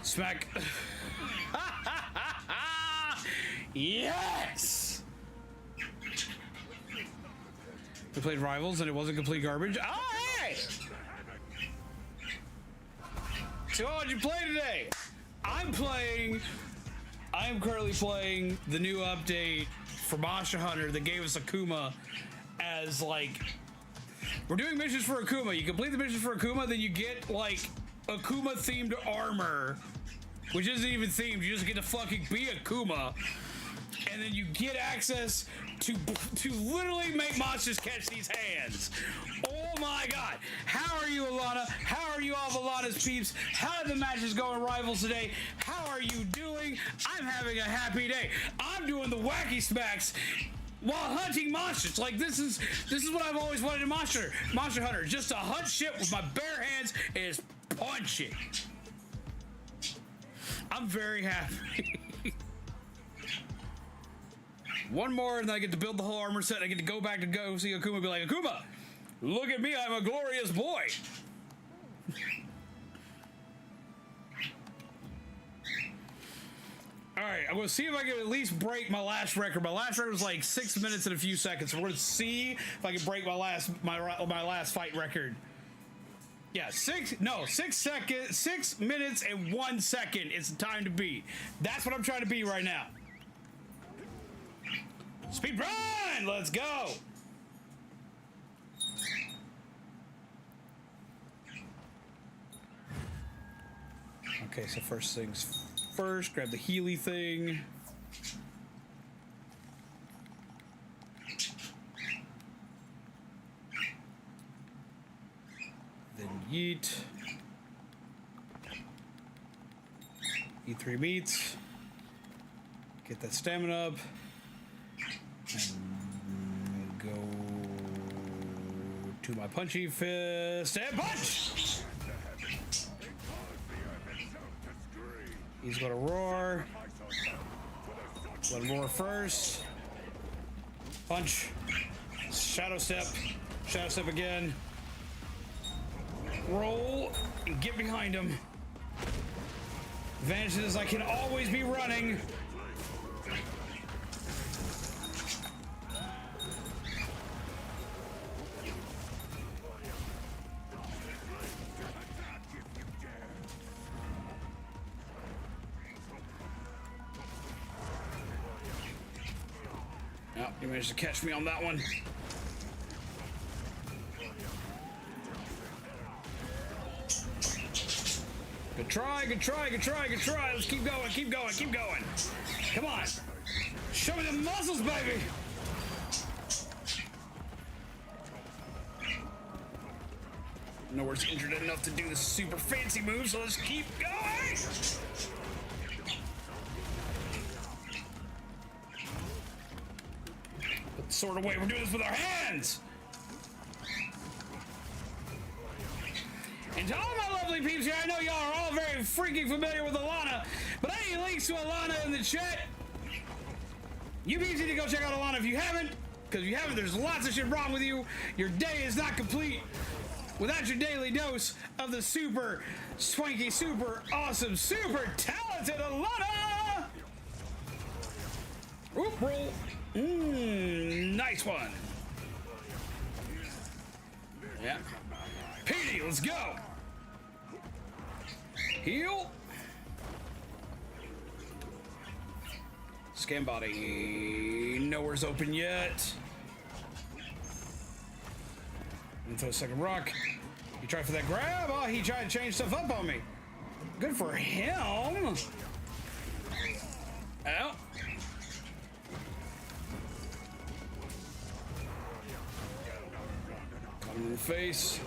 Smack. Yes! We played Rivals and it wasn't complete garbage. Oh, hey! So what did you play today? I am currently playing the new update for Monster Hunter that gave us Akuma as like, we're doing missions for Akuma. You complete the missions for Akuma, then you get like Akuma themed armor, which isn't even themed. You just get to fucking be Akuma. And then you get access to literally make monsters catch these hands. Oh my god. How are you, Alanna? How are you all of Alanna's peeps? How did the matches go in Rivals today? How are you doing? I'm having a happy day. I'm doing the wacky smacks while hunting monsters. Like this is what I've always wanted in Monster Hunter. Just to hunt shit with my bare hands and just punch it. I'm very happy. One more and then I get to build the whole armor set. I get to go back to go see Akuma and be like, Akuma, look at me, I'm a glorious boy. Alright, I'm gonna see if I can at least break my last record. My last record was like 6 minutes and a few seconds. So we're gonna see if I can break my last fight record. Yeah, 6 minutes and 1 second is the time to beat. That's what I'm trying to beat right now. Speed run! Let's go! Okay, so first things first, grab the Healy thing. Then yeet. Eat 3 meats. Get that stamina up. And go to my punchy fist and punch! He's gonna roar. Let him roar first. Punch. Shadow step. Shadow step again. Roll and get behind him. Advantage is I can always be running. Oh, you managed to catch me on that one. Good try, good try, good try, good try. Let's keep going, keep going, keep going. Come on. Show me the muscles, baby. Nowhere's injured enough to do the super fancy move, so let's keep going. Put the sword away. We're doing this with our hands. And to all my lovely peeps here, I know y'all are all very freaking familiar with Alanna, but I need links to Alanna in the chat. You peeps need to go check out Alanna if you haven't, because if you haven't, there's lots of shit wrong with you. Your day is not complete without your daily dose of the super swanky, super awesome, super talented Alanna. Oop, roll. Nice one. Yeah. Petey, let's go. Heal. Scan body. Nowhere's open yet. And throw a second rock. He tried for that grab. Oh, he tried to change stuff up on me. Good for him. Ow. Come in the face.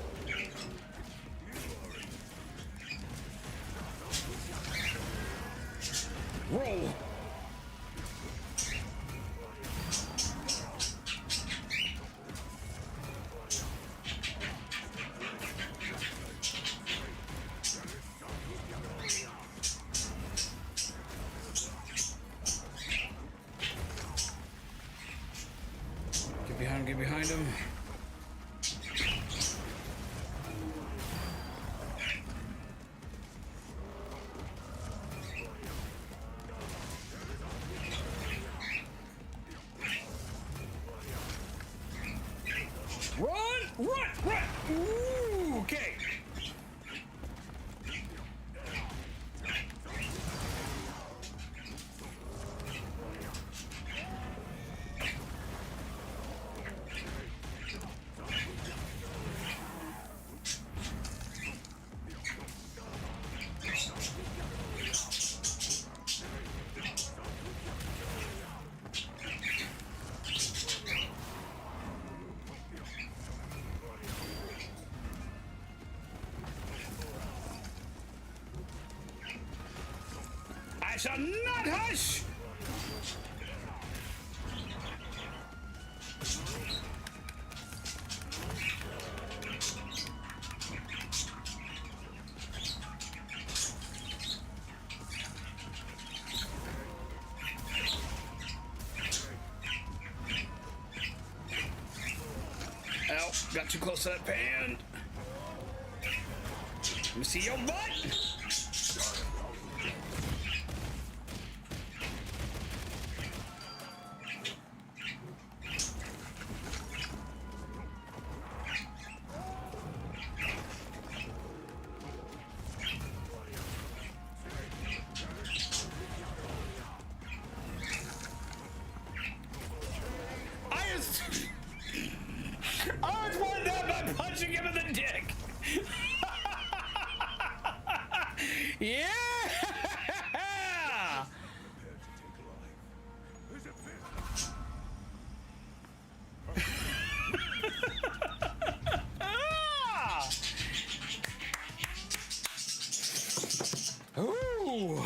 Roll. get behind him. Run! Ooh, okay. I shall not hush! Ow, got too close to that pan. Let me see your butt! I was one down by punching him in the dick. Yeah. Ooh.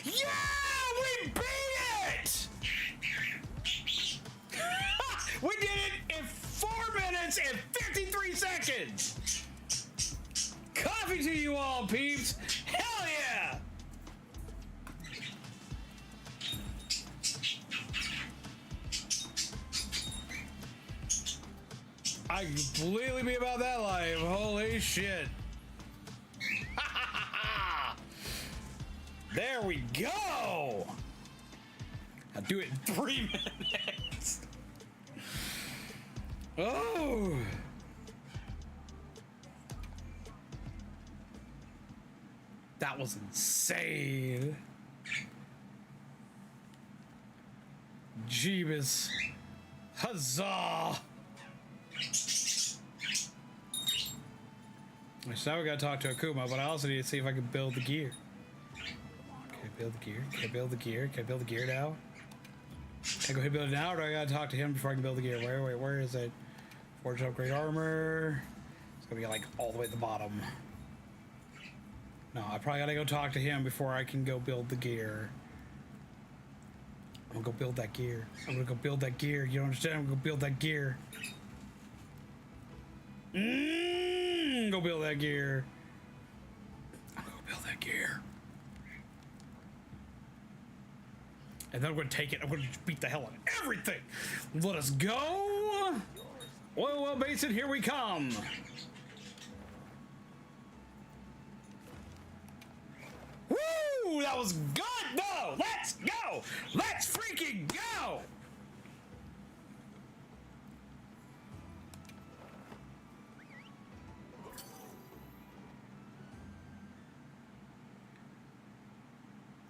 Yeah, we beat it. We did it in 4 minutes and 53 seconds! Coffee to you all, peeps! Hell yeah! I can completely be about that life. Holy shit. There we go! I'll do it in 3 minutes. Oh! That was insane. Jeebus. Huzzah! So now we gotta talk to Akuma, but I also need to see if I can build the gear. Can I build the gear? Can I build the gear? Can I build the gear now? Can I go ahead and build it now, or do I gotta talk to him before I can build the gear? Where is it? Forge upgrade armor. It's gonna be like all the way at the bottom. No, I probably gotta go talk to him before I can go build the gear. I'm gonna go build that gear. I'm gonna go build that gear. You don't understand? I'm gonna go build that gear. Go build that gear. I'm gonna go build that gear. And then I'm gonna take it. I'm gonna beat the hell out of everything. Let us go. Well, Mason, here we come. Woo! That was good, though. Let's go. Let's freaking go.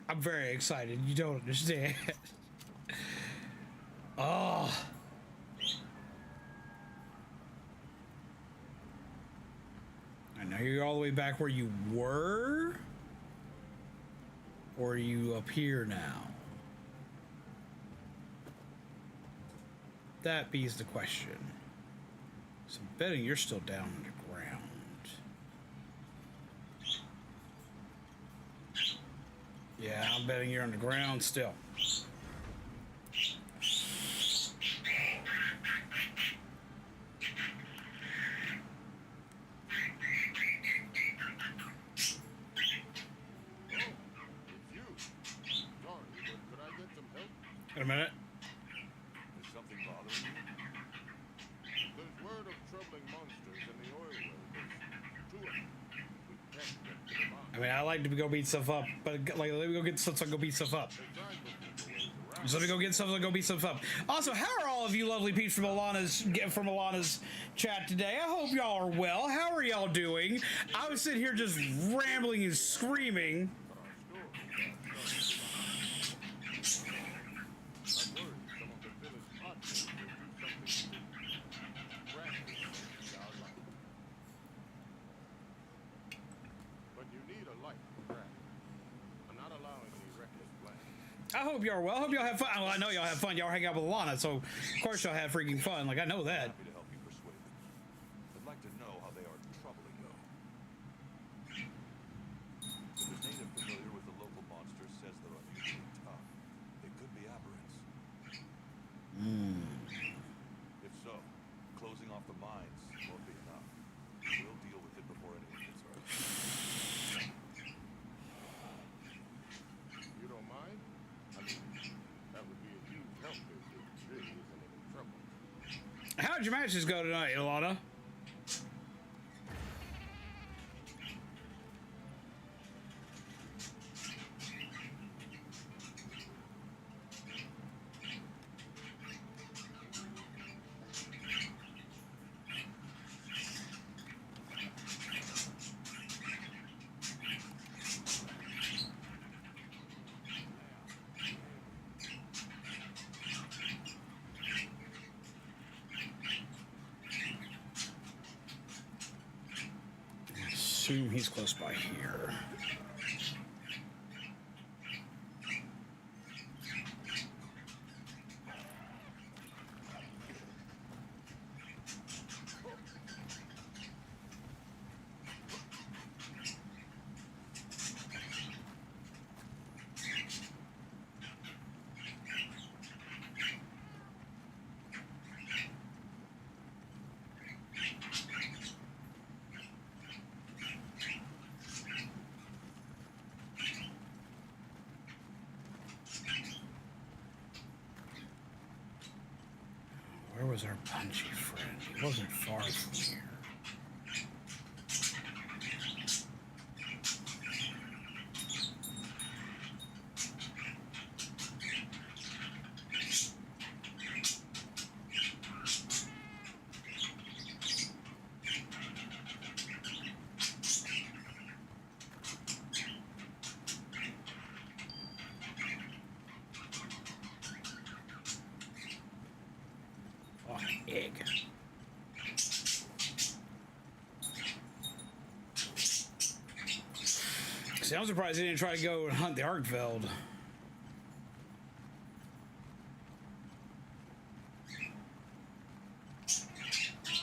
I'm very excited. You don't understand. Oh. I know you're all the way back where you were. Or are you up here now? That be's the question. So I'm betting you're still down underground. Yeah, I'm betting you're underground still. In a minute. Is something bothering you? mean, I like to go beat stuff up, but like, let me go get stuff so I can go beat stuff up. So let me go get stuff so I can go beat stuff up. Also, how are all of you lovely peeps from Alanna's chat today? I hope y'all are well. How are y'all doing? I was sitting here just rambling and screaming. I hope y'all are well. I hope y'all have fun. Well, I know y'all have fun. Y'all hang out with Alanna, so of course y'all have freaking fun. Like, I know that. Happy to help you persuade them. I'd like to know how they are troubling you. If a native familiar with the local monster says they're unusually tough, they could be aberrants. If so, closing off the mines won't be enough. We'll deal with it before anyone gets hurt. You don't mind? I mean, that would be a huge help if it really isn't any trouble. How'd your matches go tonight, Alanna? Assume he's close by here. Where was our punchy friend? He wasn't far from here. Egg. See, I'm surprised he didn't try to go and hunt the Arkveld.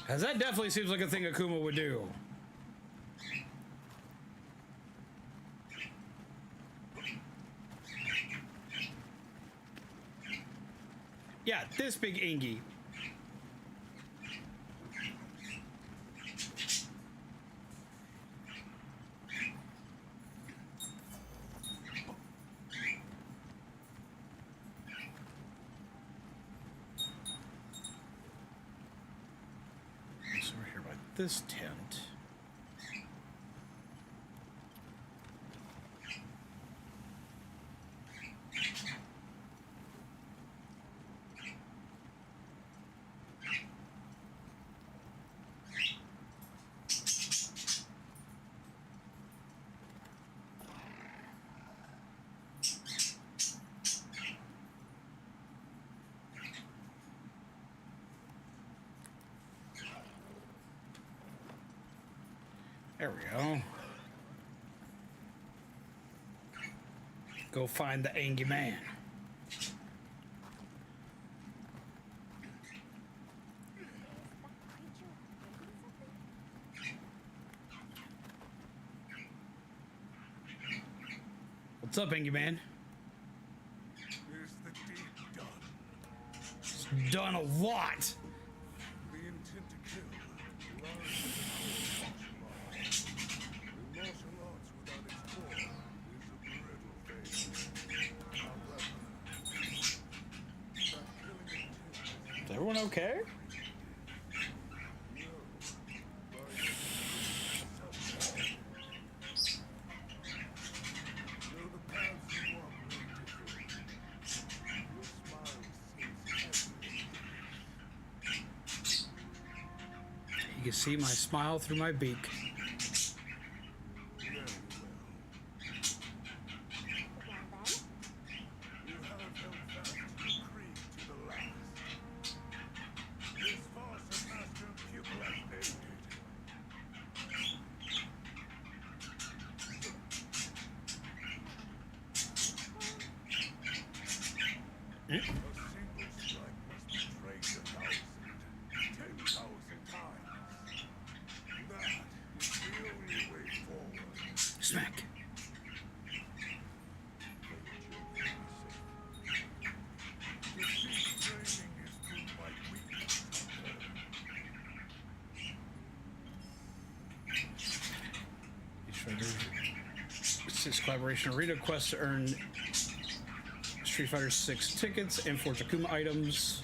Because that definitely seems like a thing Akuma would do. Yeah, this big Ingy. This tent. There we go. Go find the angry man. What's up, angry man? Is the deed done? It's done a what? The intent to kill lies in the martial arts without its core is a brittle thing. However, that killing intent Is everyone okay? can see my smile through my beak. Very well. Well then, You have held fast to the creed to the last. This farce of master and pupil has ended. A single strike must betray 1,000, 10,000 times. That is the only way forward. Smack. Defeat training is good by weakness. It's this collaboration arena quest to earn Street Fighter 6 tickets and forge Akuma items.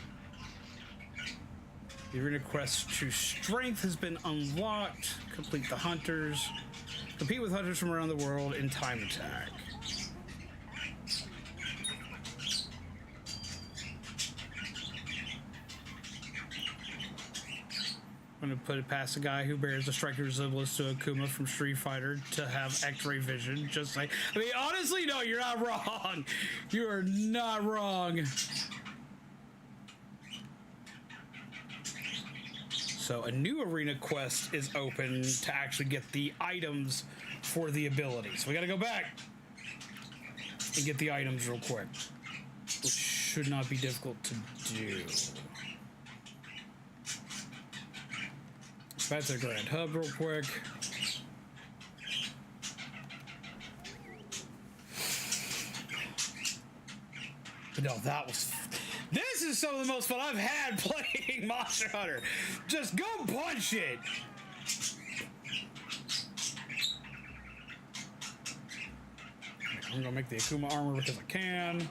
The arena quest to strength has been unlocked. Complete the hunters. Compete with hunters from around the world in time attack. I'm gonna put it past a guy who bears a striking resemblance to Akuma from Street Fighter to have X-ray vision. Just like, I mean, honestly, no, you're not wrong. You are not wrong. So a new arena quest is open to actually get the items for the ability. So we gotta go back and get the items real quick, which should not be difficult to do. Back to the Grand Hub real quick. But no, that was... This is some of the most fun I've had playing Monster Hunter. Just go punch it. I'm gonna make the Akuma armor because I can.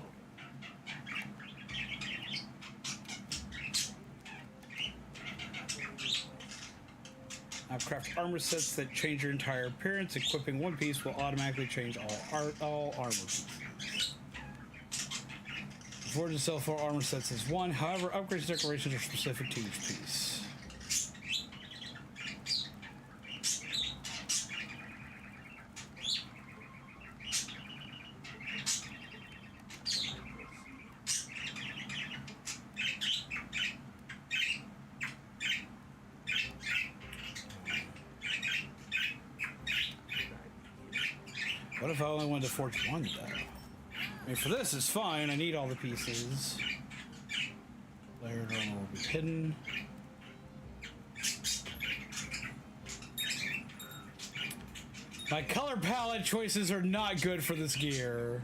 I've crafted armor sets that change your entire appearance. Equipping one piece will automatically change all armor pieces. Forge itself for armor sets is one. However, upgrades and decorations are specific to each piece. What if I only wanted to forge one, though? I mean, for this, it's fine. I need all the pieces. Layered armor will be hidden. My color palette choices are not good for this gear.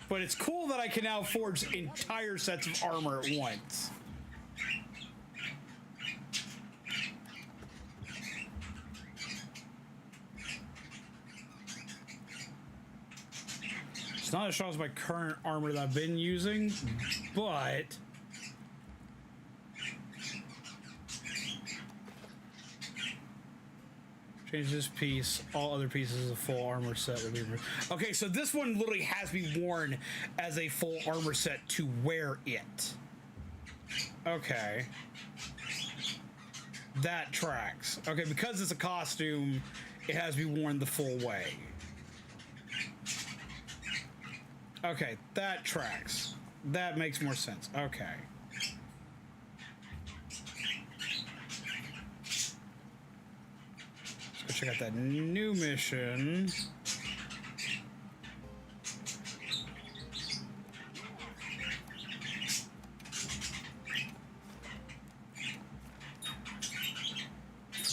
But it's cool that I can now forge entire sets of armor at once. It's not as strong as my current armor that I've been using, but change this piece. All other pieces of full armor set will be removed. Okay, so this one literally has to be worn as a full armor set to wear it. Okay. That tracks. Okay, because it's a costume, it has to be worn the full way. Okay, that tracks. That makes more sense. Okay. Let's go check out that new mission.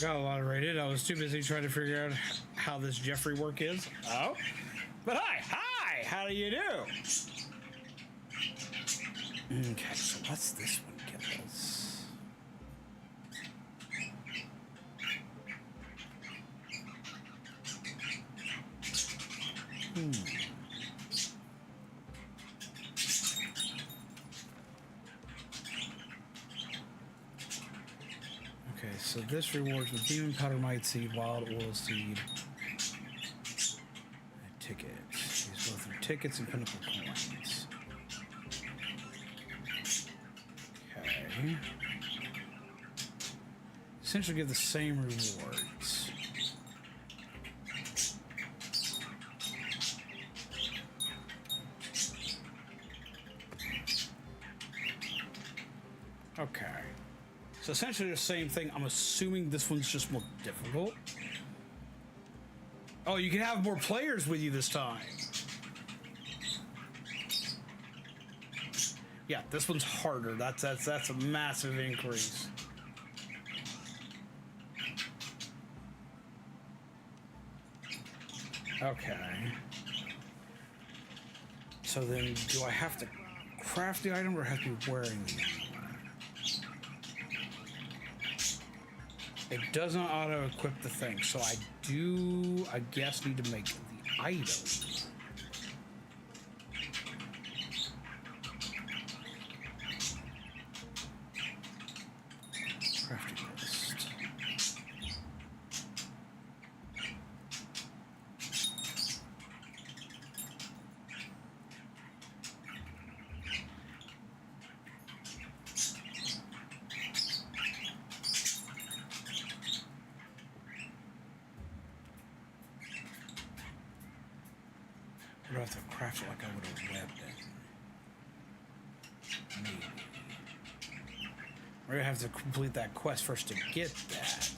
Got a lot of rated. I was too busy trying to figure out how this Jeffrey work is. Oh, but hi, how do you do? Okay, so what's this one give us? So this rewards with demon powder, might seed, wild oil seed, and tickets. These go through tickets and pinnacle coins. Okay. Essentially give the same rewards. Okay. So essentially the same thing. I'm assuming this one's just more difficult. Oh, you can have more players with you this time. Yeah, this one's harder. That's a massive increase. Okay. So then, do I have to craft the item or have to be wearing the item? It does not auto-equip the thing, so I do, I guess, need to make the item. Crafting list. Or do I have to craft it like I would a weapon? Maybe. Or do I have to complete that quest first to get that?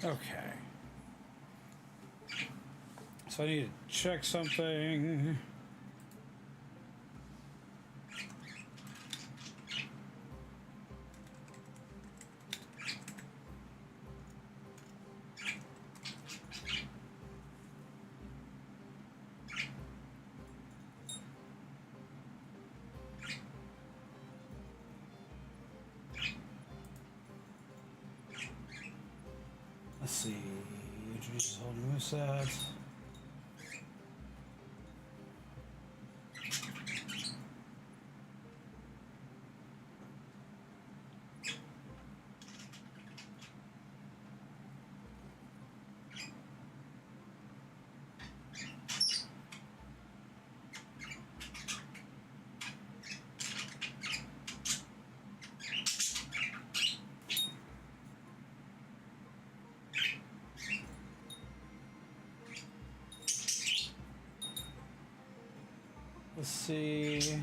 Okay. So I need to check something. Let's see. Introduce a whole new set. Let's see.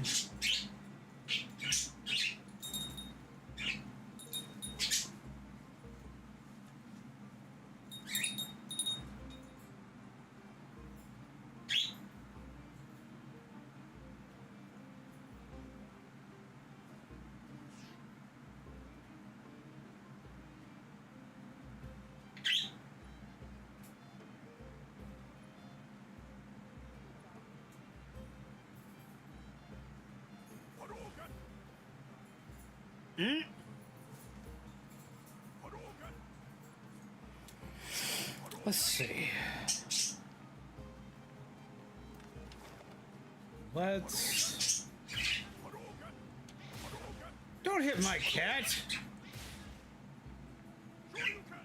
Let's see. Let's... Don't hit my cat! Sure you can!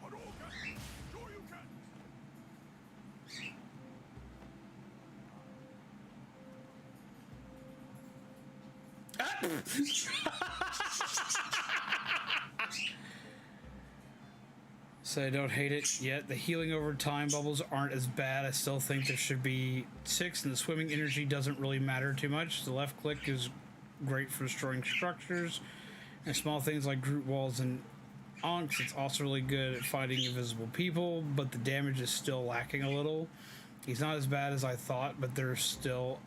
Hadouken! Sure you can! So I don't hate it yet. The healing over time bubbles aren't as bad. I still think there should be 6, and the swimming energy doesn't really matter too much. The left click is great for destroying structures and small things like group walls and onks. It's also really good at fighting invisible people, but the damage is still lacking a little. He's not as bad as I thought, but there's still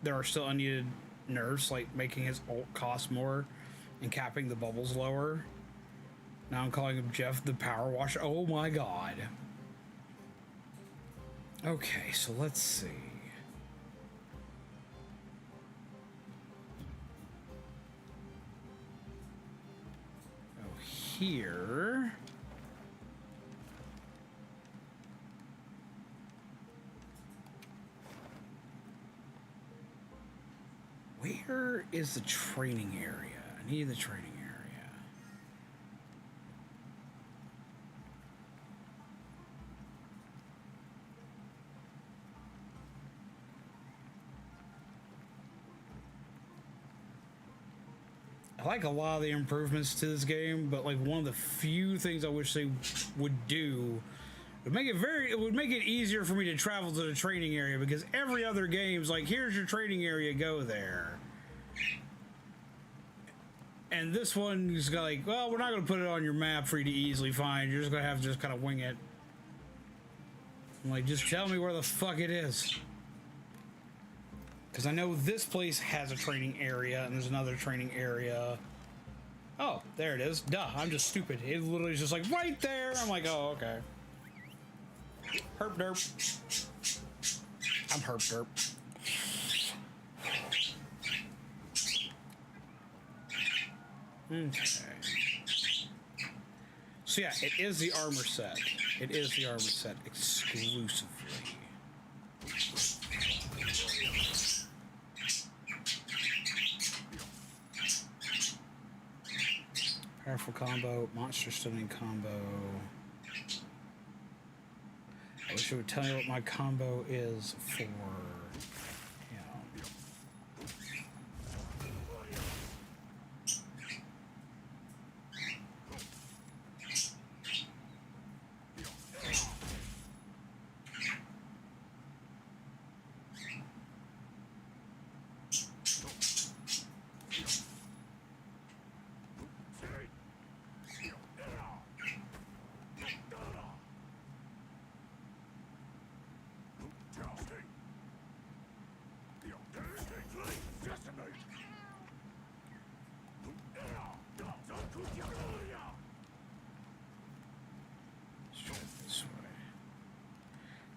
there are still unneeded nerfs, like making his ult cost more and capping the bubbles lower. Now I'm calling him Jeff the Power Washer. Oh my god. Okay, so let's see. Oh, here. Where is the training area? I need the training area. I like a lot of the improvements to this game, but like one of the few things I wish they would do would make it easier for me to travel to the training area, because every other game's like, here's your training area, go there. And this one's like, well, we're not going to put it on your map for you to easily find. You're just going to have to just kind of wing it. I'm like, just tell me where the fuck it is. Because I know this place has a training area, and there's another training area. Oh, there it is. Duh, I'm just stupid. It literally is just like right there. I'm like, oh, okay. Herp derp. I'm herp derp. Okay. So yeah, it is the armor set. It is the armor set exclusively. Powerful combo, monster stunning combo. I wish it would tell me what my combo is for him.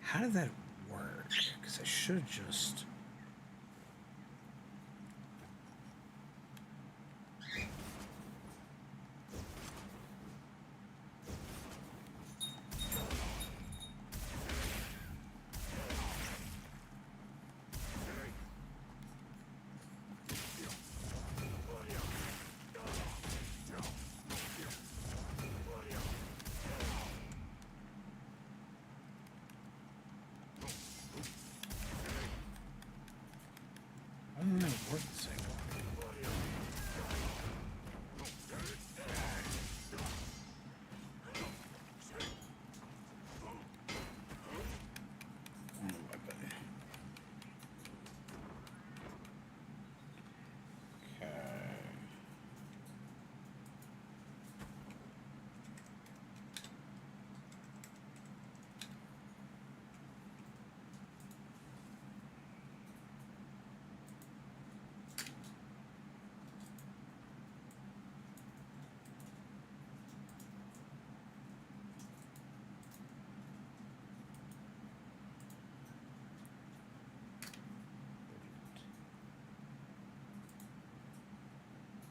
How did that work? Because I should have just... I don't know what it's saying.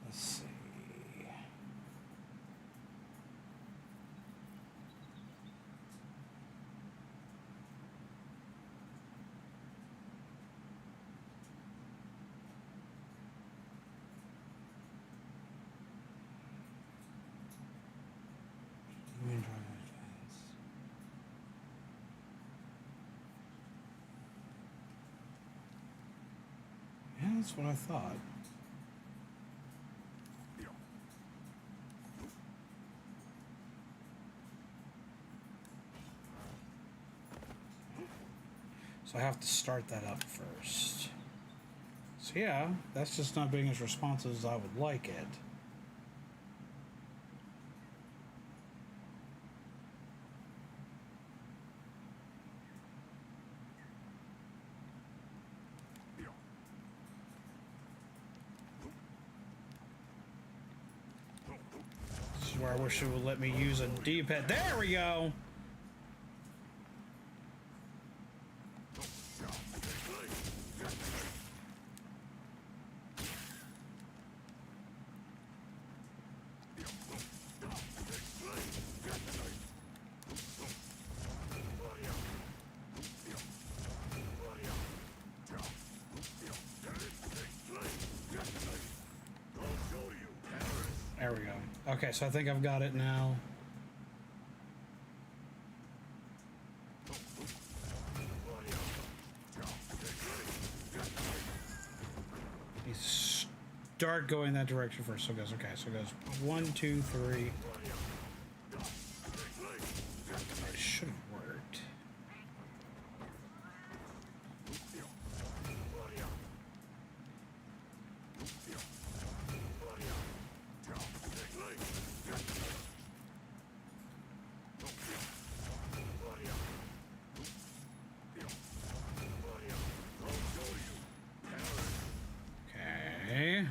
Let's see. Yeah, that's what I thought. So I have to start that up first. So yeah, that's just not being as responsive as I would like it. where I wish it would let me use a D-pad. There we go! There we go. Okay, so I think I've got it now. You start going that direction first. So it goes, okay, so it goes 1, 2, 3. It should have worked. Okay.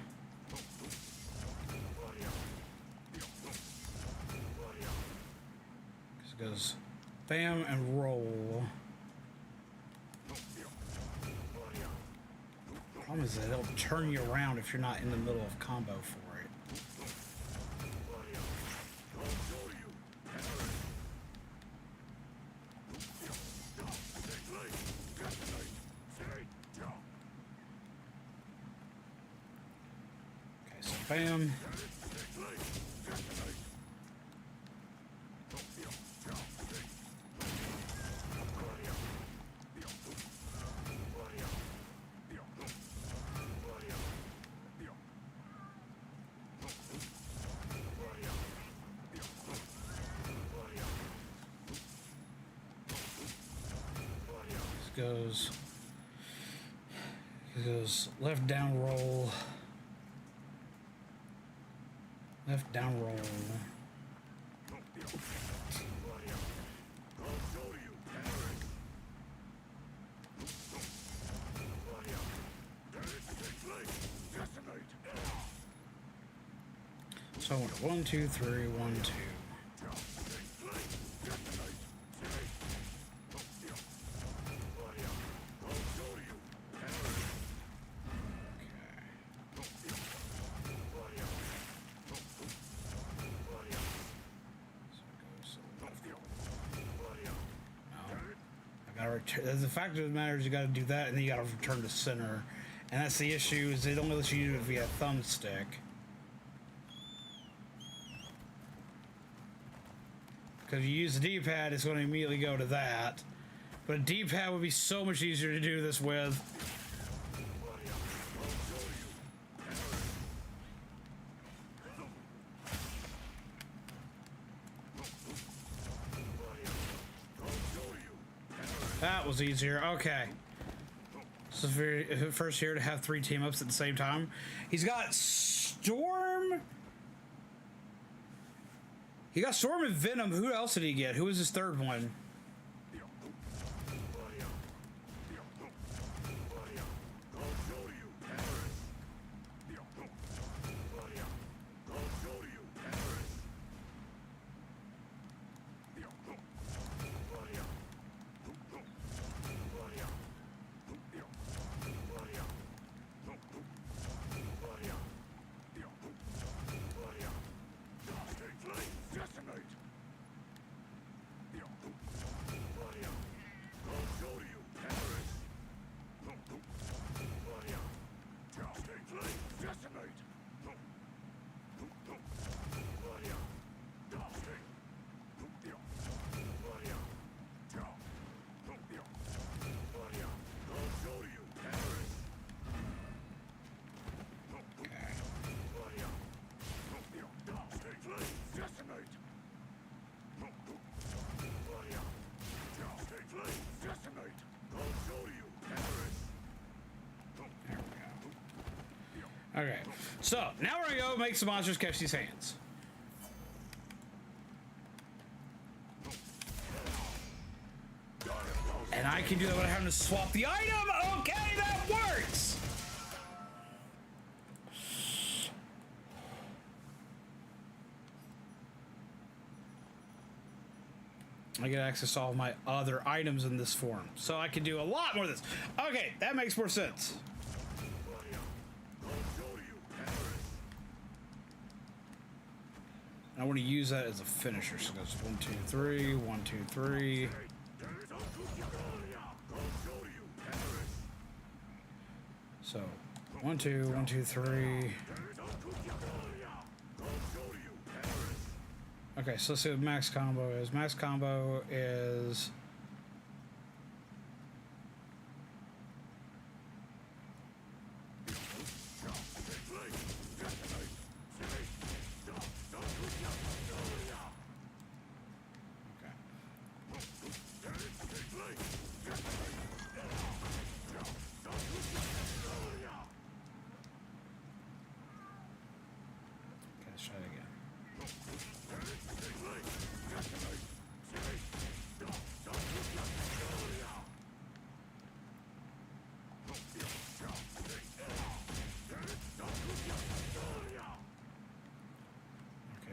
It goes bam and roll. Problem is that it'll turn you around if you're not in the middle of combo for it. Okay, so bam. Goes left down roll, left down roll. So I went 1, 2, 3, 1, 2. The fact of the matter is you got to do that and then you got to return to center, and that's the issue, is it only lets you do it via thumbstick. Because if you use the D-pad, it's going to immediately go to that, but a D-pad would be so much easier to do this with. That was easier. Okay. So first here to have 3 team-ups at the same time. He's got Storm. He got Storm and Venom. Who else did he get? Who was his third one? Okay, so now we're gonna go make some monsters catch these hands. And I can do that without having to swap the item. Okay, that works. I get access to all of my other items in this form. So I can do a lot more of this. Okay, that makes more sense. I want to use that as a finisher. So it goes 1, 2, 3, 1, 2, 3. So 1, 2, 1, 2, 3. Okay, so let's see what max combo is. Max combo is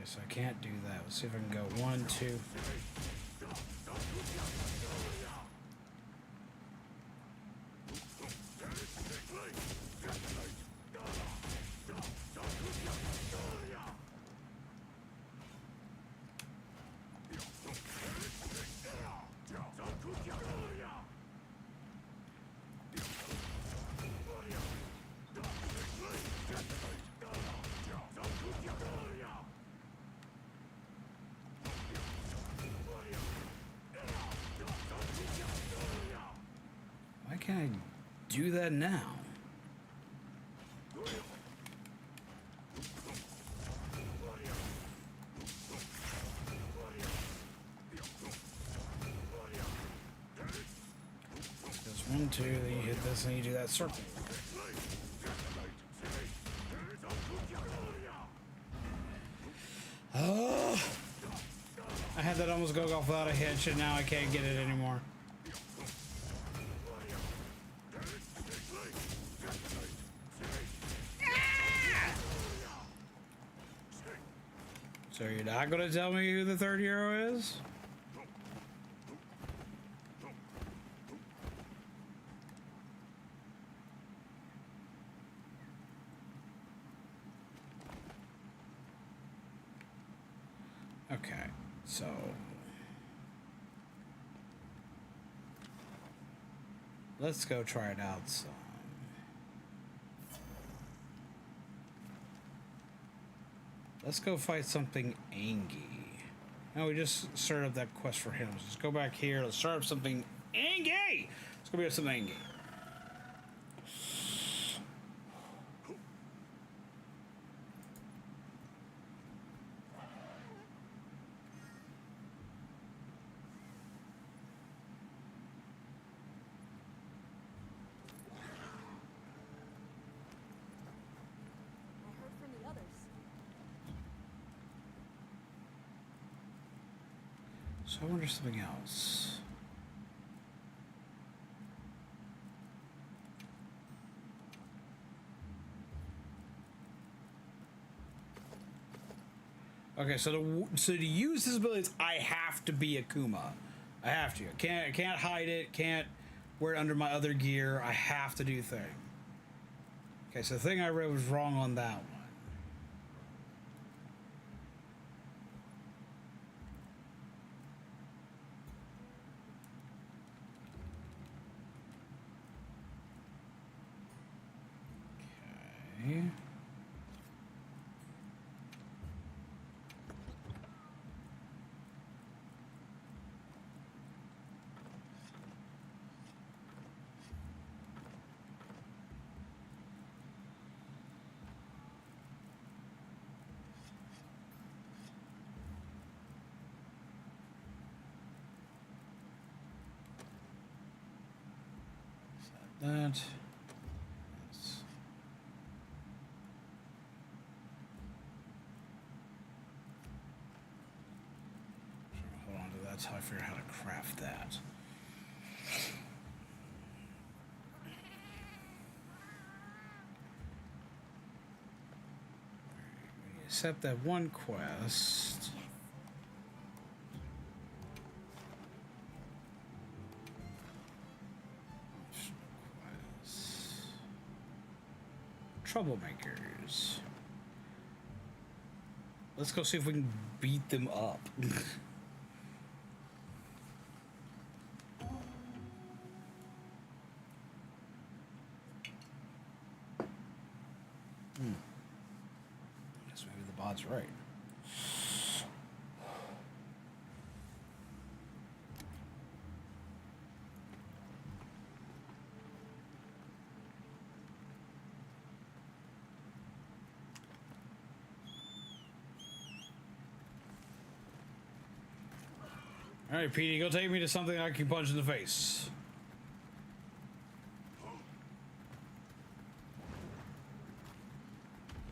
so I can't do that. Let's see if I can go 1, 2. Why can't I do that now? Goes 1, 2, then you hit this, and you do that circle. Oh, I had that almost go off without a hitch, and now I can't get it anymore. So you're not gonna tell me who the third hero is? Okay, so let's go try it out some. Let's go fight something Angie. No, we just started up that quest for him. So let's go back here. Let's start up something Angie! Let's go get some Angie. I heard from the others. So I wonder something else. Okay, so to use his abilities, I have to be Akuma. I have to. I can't hide it. Can't wear it under my other gear. I have to do thing. Okay, so the thing I read was wrong on that one. Okay. That. Yes. Hold on to that. That's how I figure out how to craft that. Except that one quest. troublemakers. Let's go see if we can beat them up. Guess maybe the bot's right. All right, Petey, go take me to something I can punch in the face.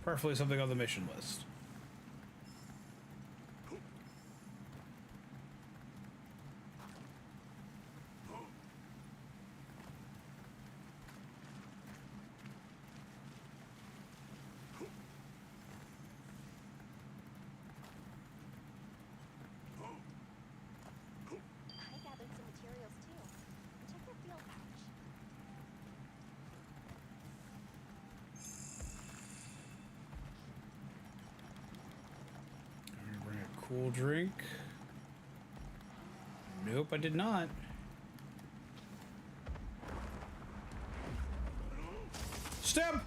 Preferably something on the mission list. I gathered some materials too. Check your field pouch. I'm gonna bring a cool drink. Nope, I did not. Step!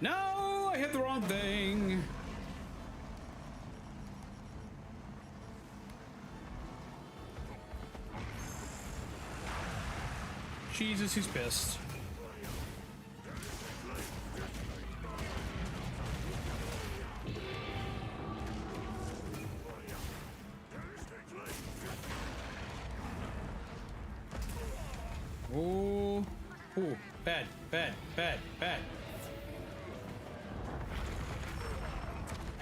No, I hit the wrong thing. Jesus, he's pissed. Oh, ooh, bad, bad, bad, bad.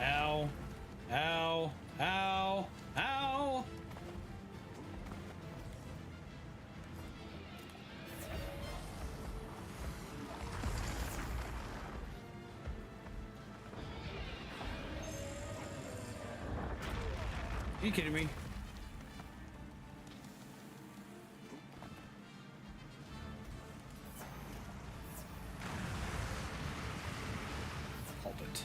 Ow, ow, ow, ow. Are you kidding me? Hold it.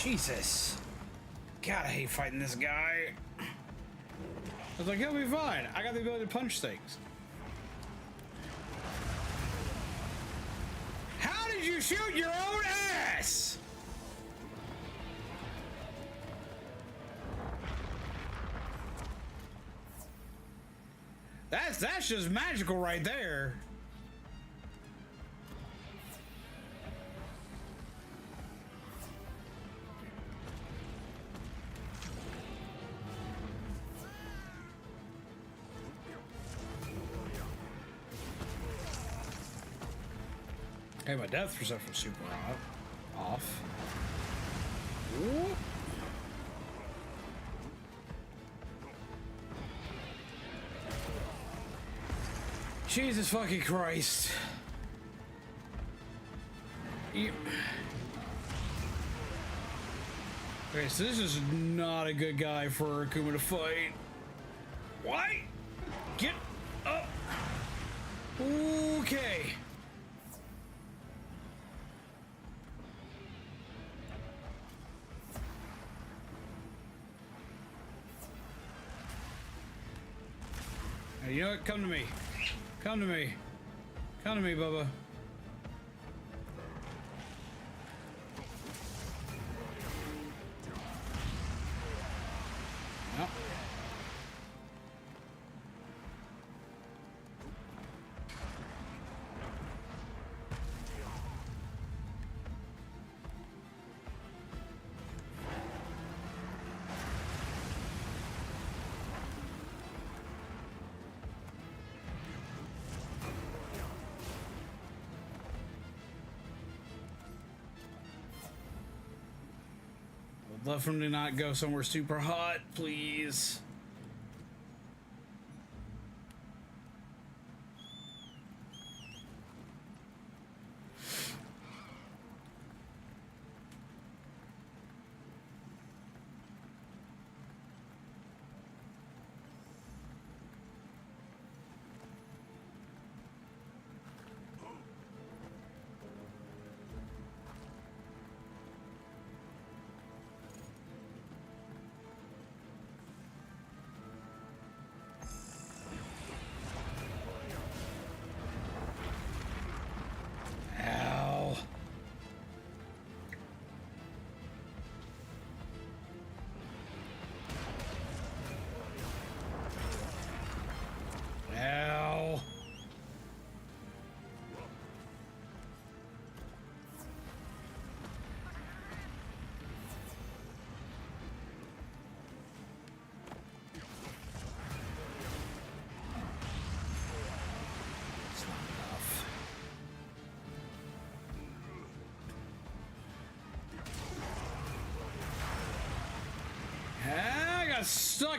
Jesus. God, I hate fighting this guy. I was like, he'll be fine. I got the ability to punch things. How did you shoot your own ass? That's just magical right there. Hey, my depth perception's super off. Ooh. Jesus fucking Christ. Okay, so this is not a good guy for Akuma to fight. Why? Get up. Okay. Hey, you know what? Come to me. Come to me. Come to me, Bubba. No. I'd love for him to not go somewhere super hot, please.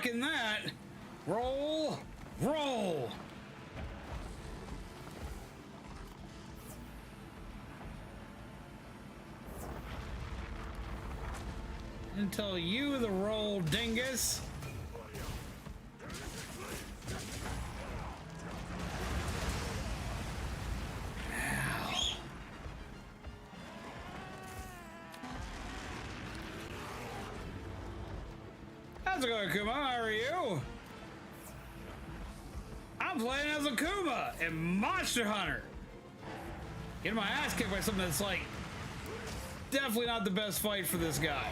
liking that. Roll, roll. Until you the roll, dingus. How's it going, Akuma? How are you? I'm playing as Akuma in Monster Hunter. Getting my ass kicked by something that's like definitely not the best fight for this guy.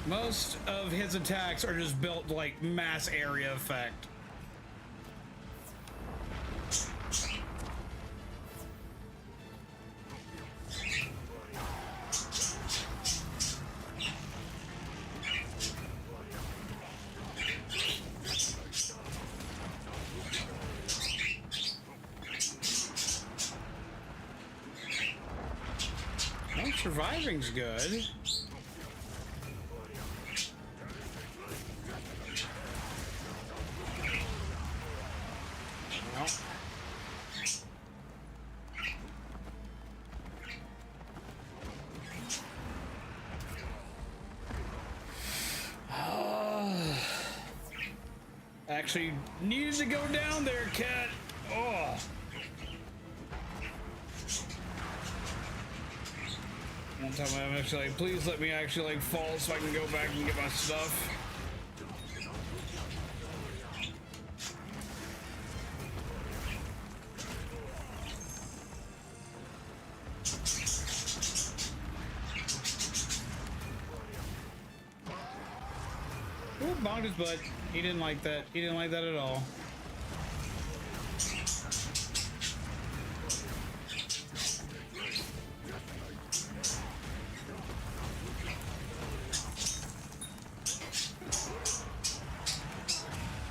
Most of his attacks are just built like mass area effect. Well, surviving's good. Actually needed to go down there, cat. Oh. One time I'm actually like, please let me actually like fall so I can go back and get my stuff. Ooh, bonked his butt. He didn't like that. He didn't like that at all.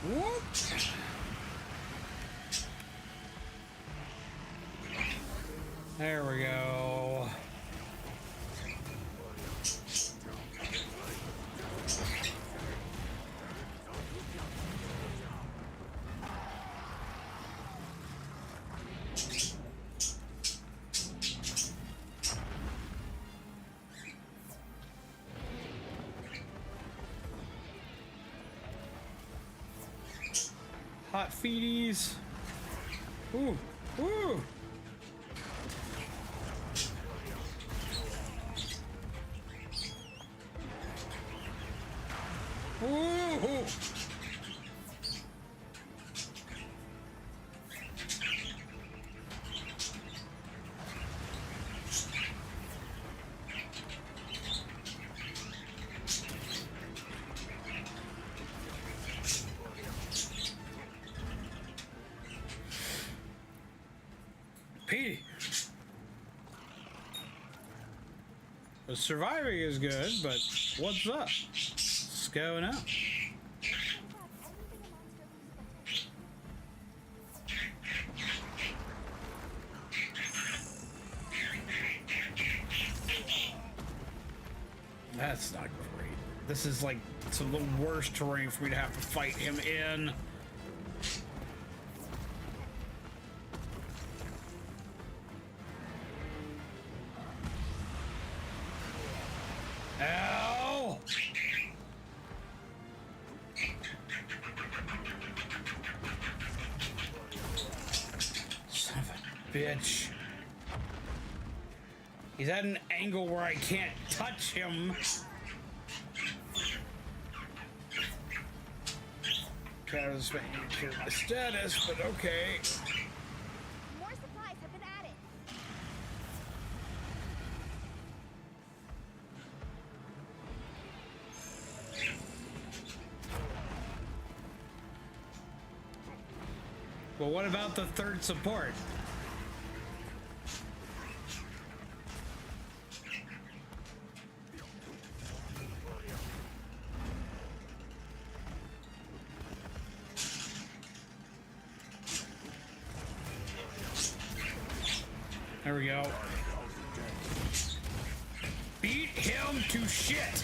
Whoop. There we go. Hot feeties. Ooh, ooh. Ooh. Petey. The surviving is good, but what's up? What's going on? That's not great. This is like some of the worst terrain for me to have to fight him in. Ow! Son of a bitch. He's at an angle where I can't touch him. Kind of expecting my status, but okay. More supplies have been added. Well, what about the third support? There we go. Beat him to shit.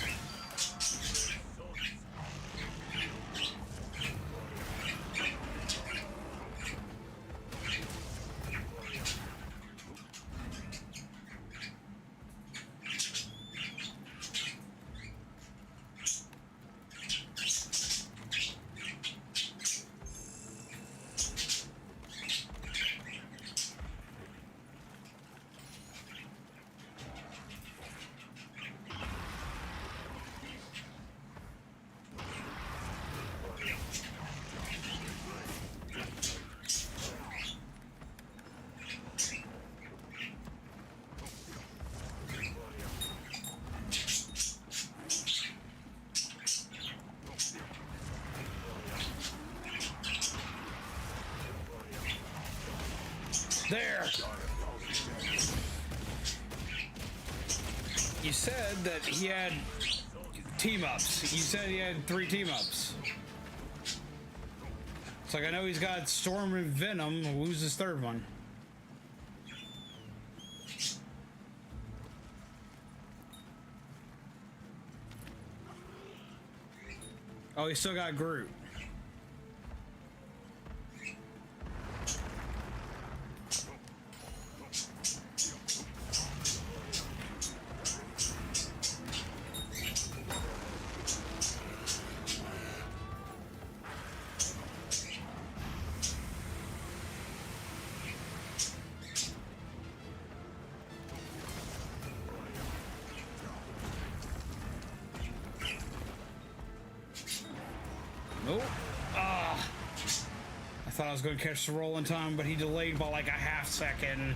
There. You said that he had team-ups. You said he had 3 team-ups. It's like I know he's got Storm and Venom. Who's his third one? Oh, he still got Groot. Nope. Ah. I thought I was going to catch the roll in time, but he delayed by like a half second.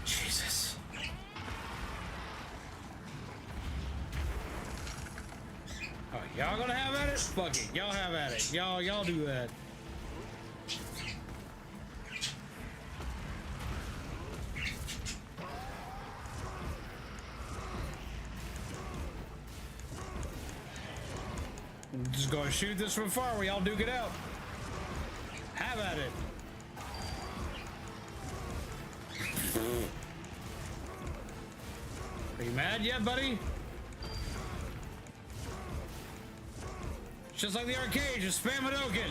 Jesus. Oh, y'all gonna have at it? Fuck it. Y'all have at it. Y'all do that. I'm just gonna shoot this from far where y'all duke it out. Have at it. Are you mad yet, buddy? It's just like the arcade, just spam Hadoken.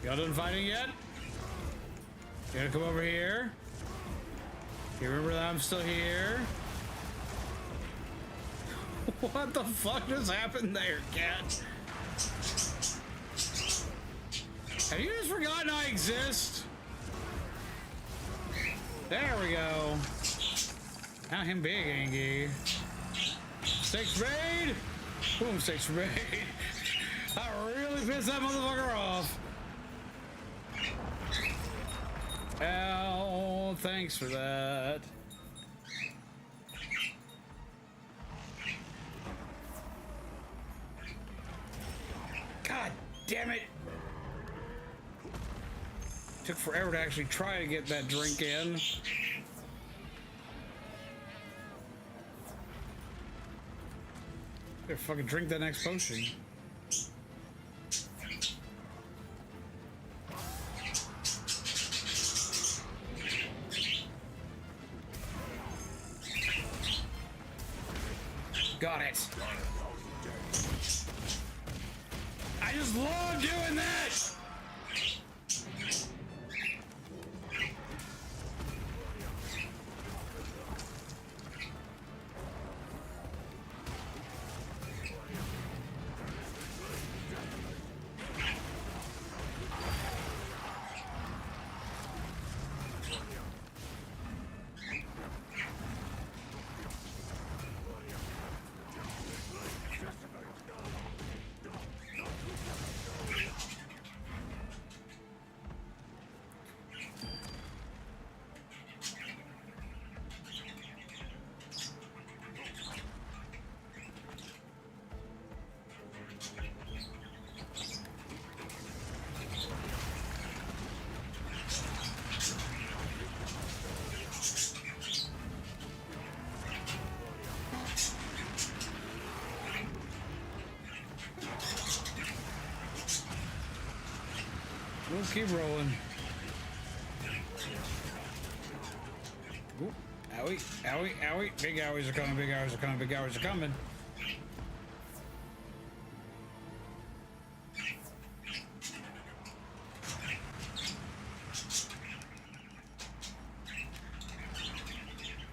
Y'all done fighting yet? You gotta come over here. You remember that I'm still here? What the fuck just happened there, cat? Have you just forgotten I exist? There we go. Now him big, Angie. Stakes raid! Boom, stakes raid. I really pissed that motherfucker off. Oh, thanks for that. God damn it. Took forever to actually try to get that drink in. Better fucking drink that next potion. Got it. I just love doing that. We'll keep rolling. Ooh, owie, owie, owie. Big owies are coming, big owies are coming, big owies are coming.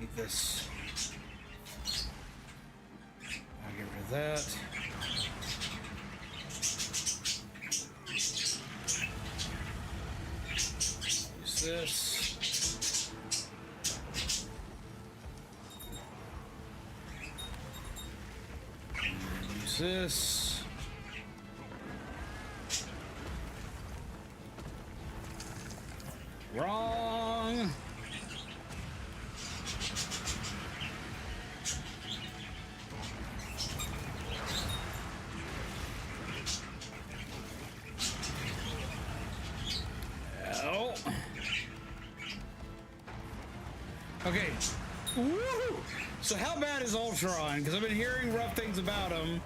Eat this. I'll get rid of that. This. Use this. Wrong. Oh. Okay. Woohoo! So how bad is Ultron? Because I've been hearing rough things about him.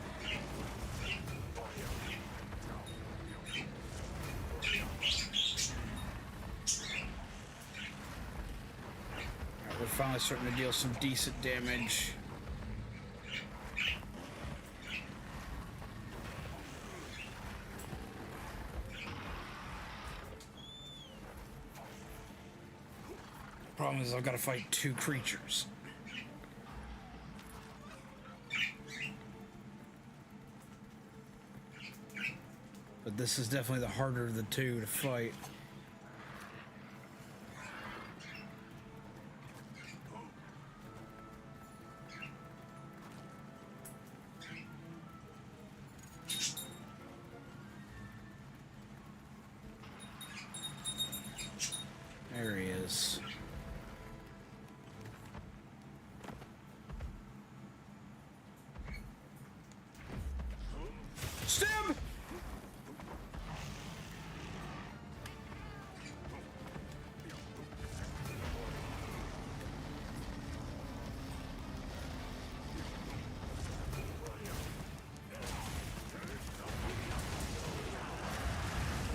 Alright, we're finally starting to deal some decent damage. Problem is I've got to fight two creatures. But this is definitely the harder of the two to fight. There he is. Stim!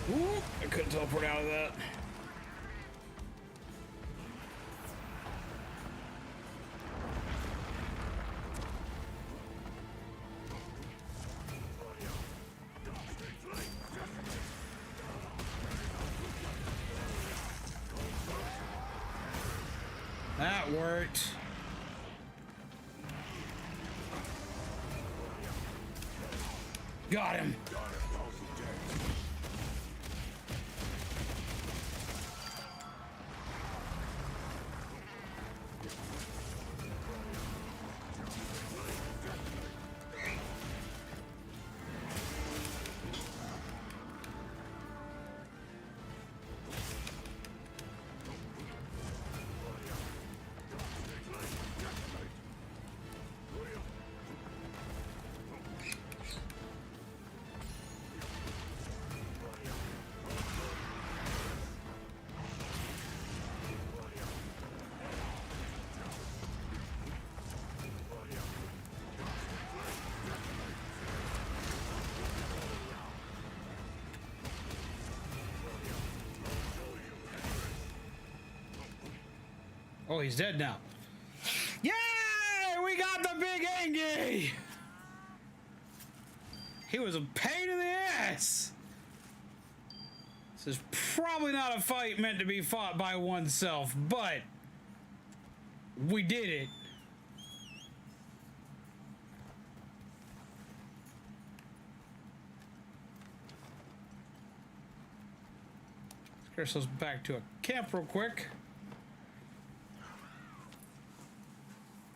Ooh, I couldn't teleport out of that. That worked. Got him. Oh, he's dead now. Yay! We got the big Angie! He was a pain in the ass! This is probably not a fight meant to be fought by oneself, but we did it. Let's get ourselves back to a camp real quick.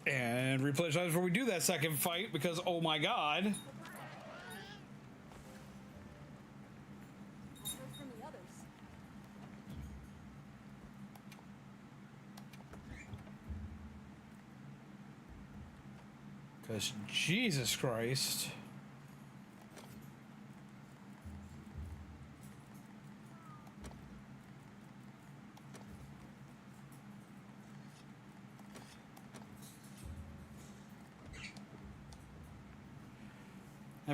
And replay times before we do that second fight, because oh my god. I heard from the others. Because Jesus Christ.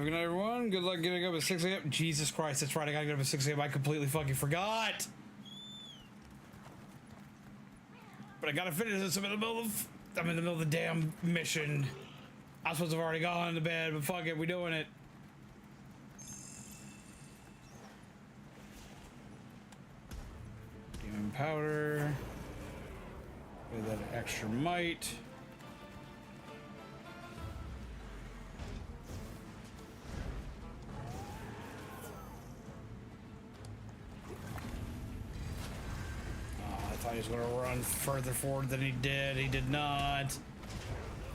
Have a good night, everyone. Good luck getting up at 6 a.m. Jesus Christ, that's right. I gotta get up at 6 a.m. I completely fucking forgot. But I gotta finish this. I'm in the middle of the damn mission. I'm supposed to have already gone to bed, but fuck it, we doing it. Demon powder. With that extra might. I thought he was gonna run further forward than he did. He did not.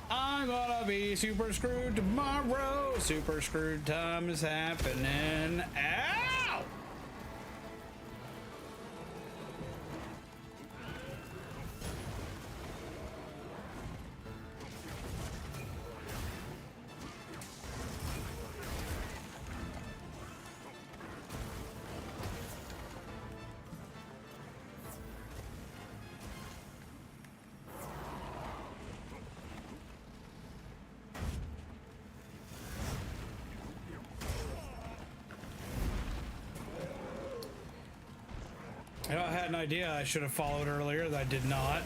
I'm gonna be super screwed tomorrow. Super screwed time is happening. Ow! You know, I had an idea I should have followed earlier that I did not.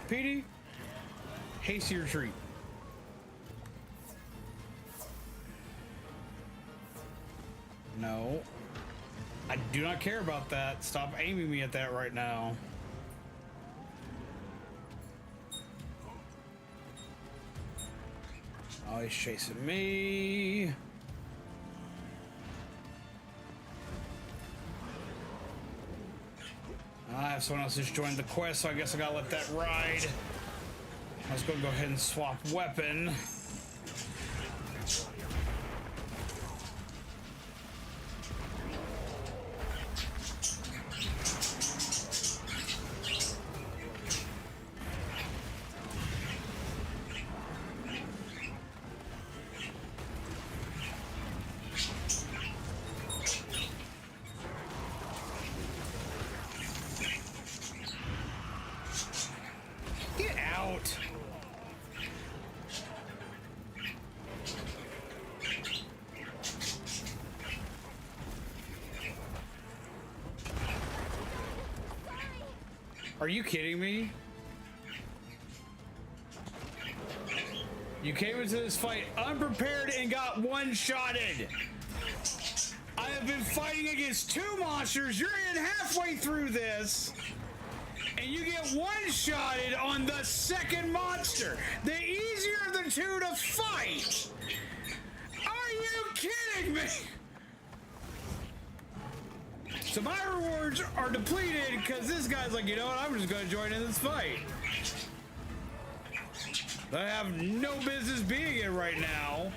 Petey, hasty retreat. No. I do not care about that. Stop aiming me at that right now. Oh, he's chasing me. I have someone else who's joined the quest, so I guess I gotta let that ride. I was gonna go ahead and swap weapon. Are you kidding me? You came into this fight unprepared and got one-shotted. I have been fighting against two monsters. You're in halfway through this, and you get one-shotted on the second monster. The easier of the two to fight. Are you kidding me? So my rewards are depleted because this guy's like, you know what, I'm just going to join in this fight. I have no business being in right now.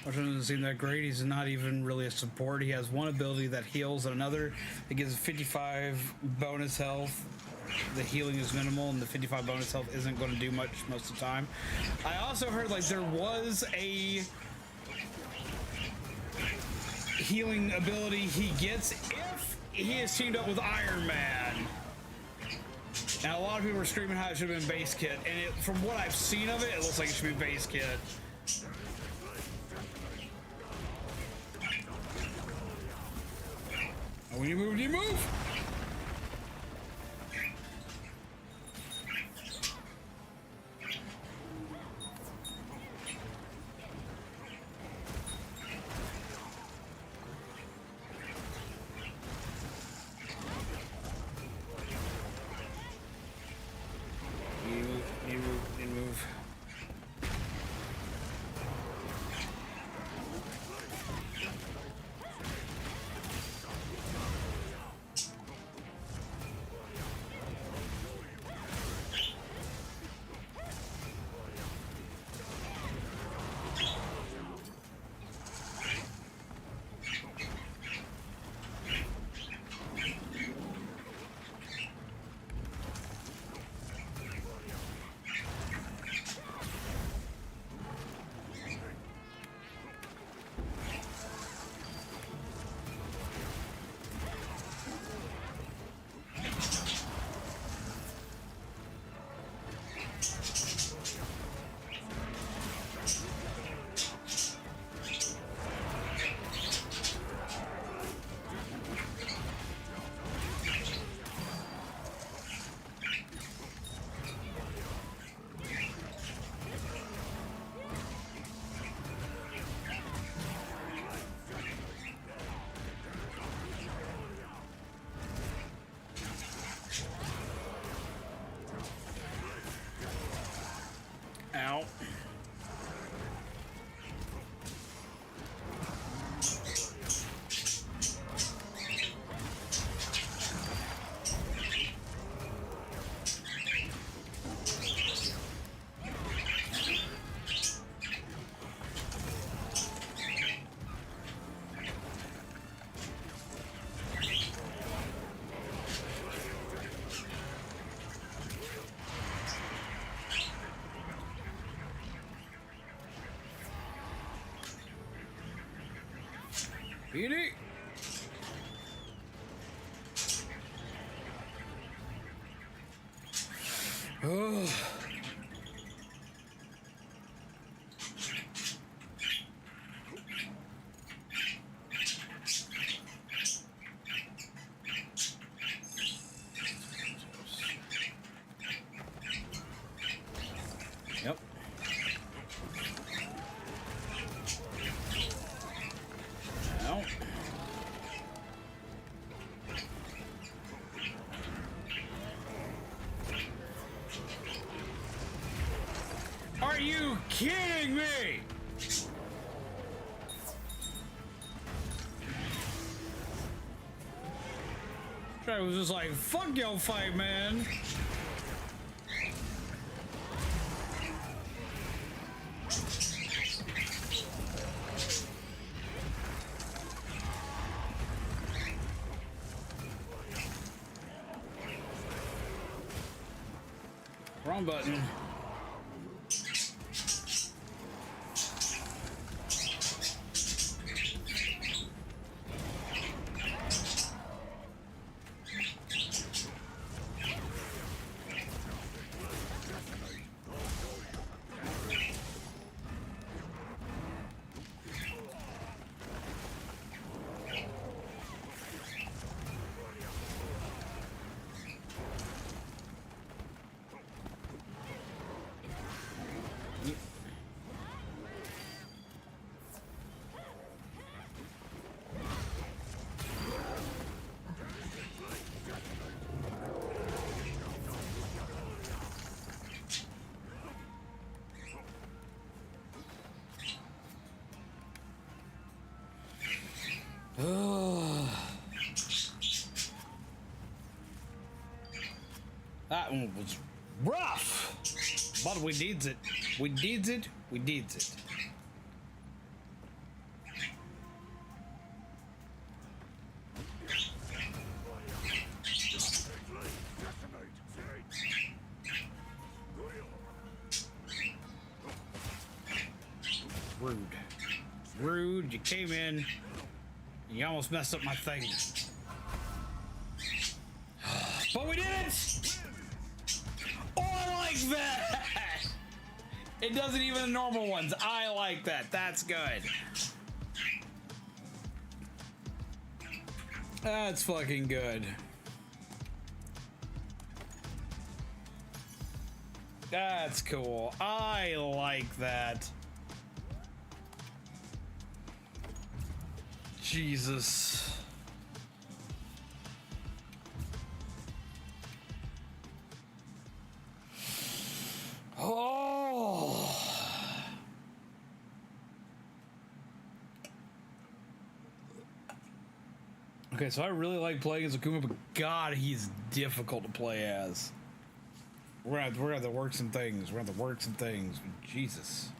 Which doesn't seem that great. He's not even really a support. He has one ability that heals and another that gives 55 bonus health. The healing is minimal and the 55 bonus health isn't going to do much most of the time. I also heard like there was a healing ability he gets if he is teamed up with Iron Man. Now a lot of people are screaming how it should have been base kit, and from what I've seen of it, it looks like it should be base kit. Oh, when you move, do you move? Ow. Eat it. Oh. Yep. Now. Are you kidding me? I was just like, fuck your fight, man. Wrong button. That one was rough, but we did it. We did it. We did it. but you came in and you almost messed up my thing. But we did it! Oh, I like that! It doesn't even the normal ones. I like that. That's good. That's fucking good. That's cool. I like that. Jesus. Oh. Okay, so I really like playing as Akuma, but God, he's difficult to play as. We're gonna have to work some things. We're gonna have to work some things. Jesus.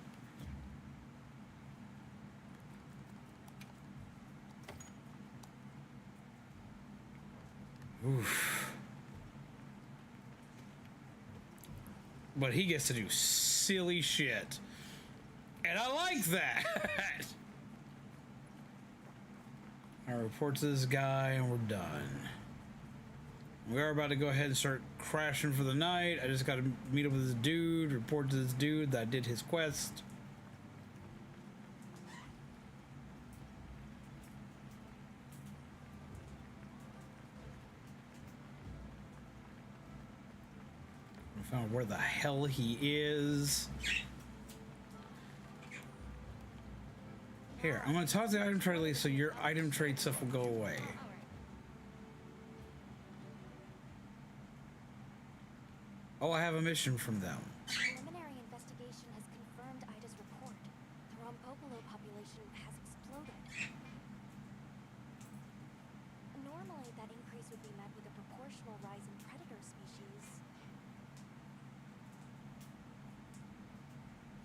Oof. But he gets to do silly shit. And I like that. I report to this guy and we're done. We are about to go ahead and start crashing for the night. I just got to meet up with this dude, report to this dude that I did his quest. I found where the hell he is. Here, I'm going to talk to the item trade list so your item trade stuff will go away. Oh, I have a mission from them. Preliminary investigation has confirmed Ida's report. The Rompopolo population has exploded. Normally, that increase would be met with a proportional rise in predator species.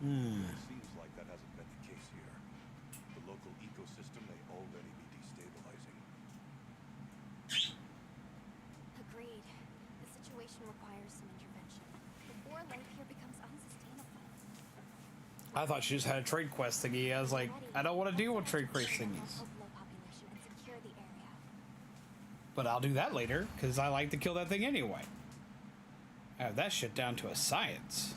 It seems like that hasn't been the case here. The local ecosystem may already be destabilizing. Agreed. The situation requires some intervention before life here becomes unsustainable. I thought she just had a trade quest thingy. I was like, I don't want to deal with trade quest thingies. Rompopolo population and secure the area. But I'll do that later, because I like to kill that thing anyway. I have that shit down to a science.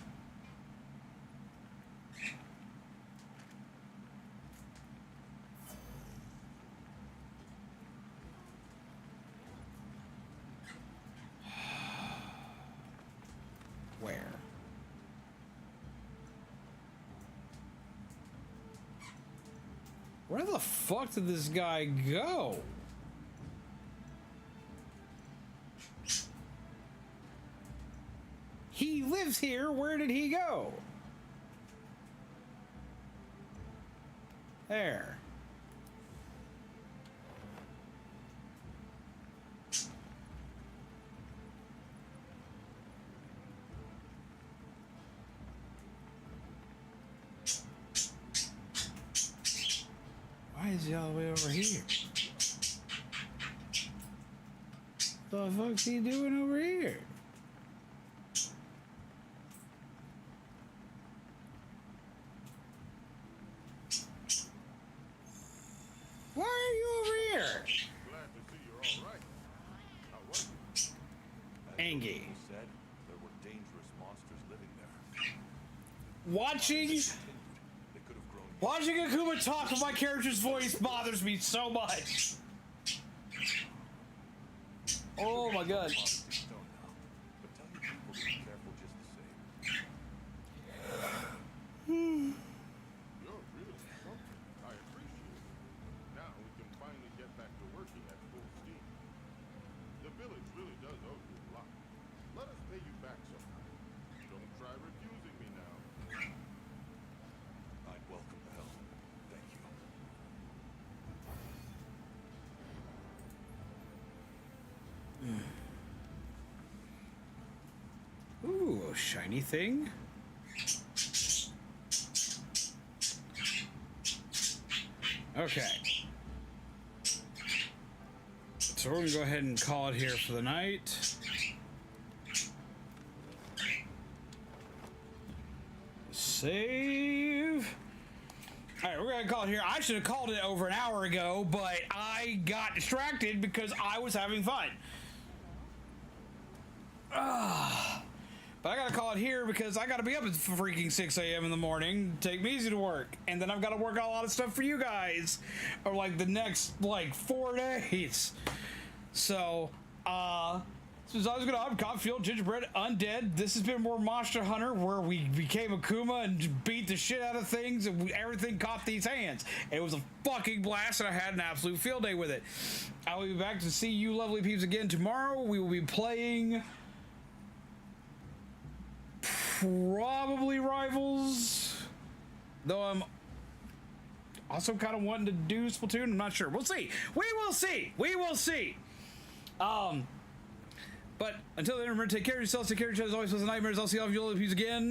Where? Where the fuck did this guy go? He lives here. Where did he go? There. Why is he all the way over here? The fuck's he doing over here? Why are you over here? Glad to see you're all right. How was it? Angie. He said there were dangerous monsters living there. Watching They could have grown. Watching Akuma talk with my character's voice bothers me so much. Oh my god. Monsters don't know, but tell your people to be careful just the same. You're really something. I appreciate it. Now we can finally get back to working at full steam. The village really does owe you a lot. Let us pay you back sometime. Don't try refusing me now. I'd welcome the help. Thank you. Ooh, a shiny thing. Okay. So we're gonna go ahead and call it here for the night. Save. right, we're gonna call it here. I should have called it over an hour ago, but I got distracted because I was having fun. But I gotta call it here because I gotta be up at freaking 6 a.m. in the morning, take me easy to work, and then I've got to work on a lot of stuff for you guys, or like the next like 4 days. So, since I was gonna up Copfield, Gingerbread, Undead, this has been more Monster Hunter, where we became Akuma and beat the shit out of things, and everything caught these hands. It was a fucking blast, and I had an absolute field day with it. I will be back to see you lovely peeps again tomorrow. We will be playing probably Rivals, though I'm also kind of wanting to do Splatoon. I'm not sure. We'll see. We will see. We will see. But until then, remember to take care of yourselves, take care of each other. As always, was a nightmares. I'll see all of you lovely peeps again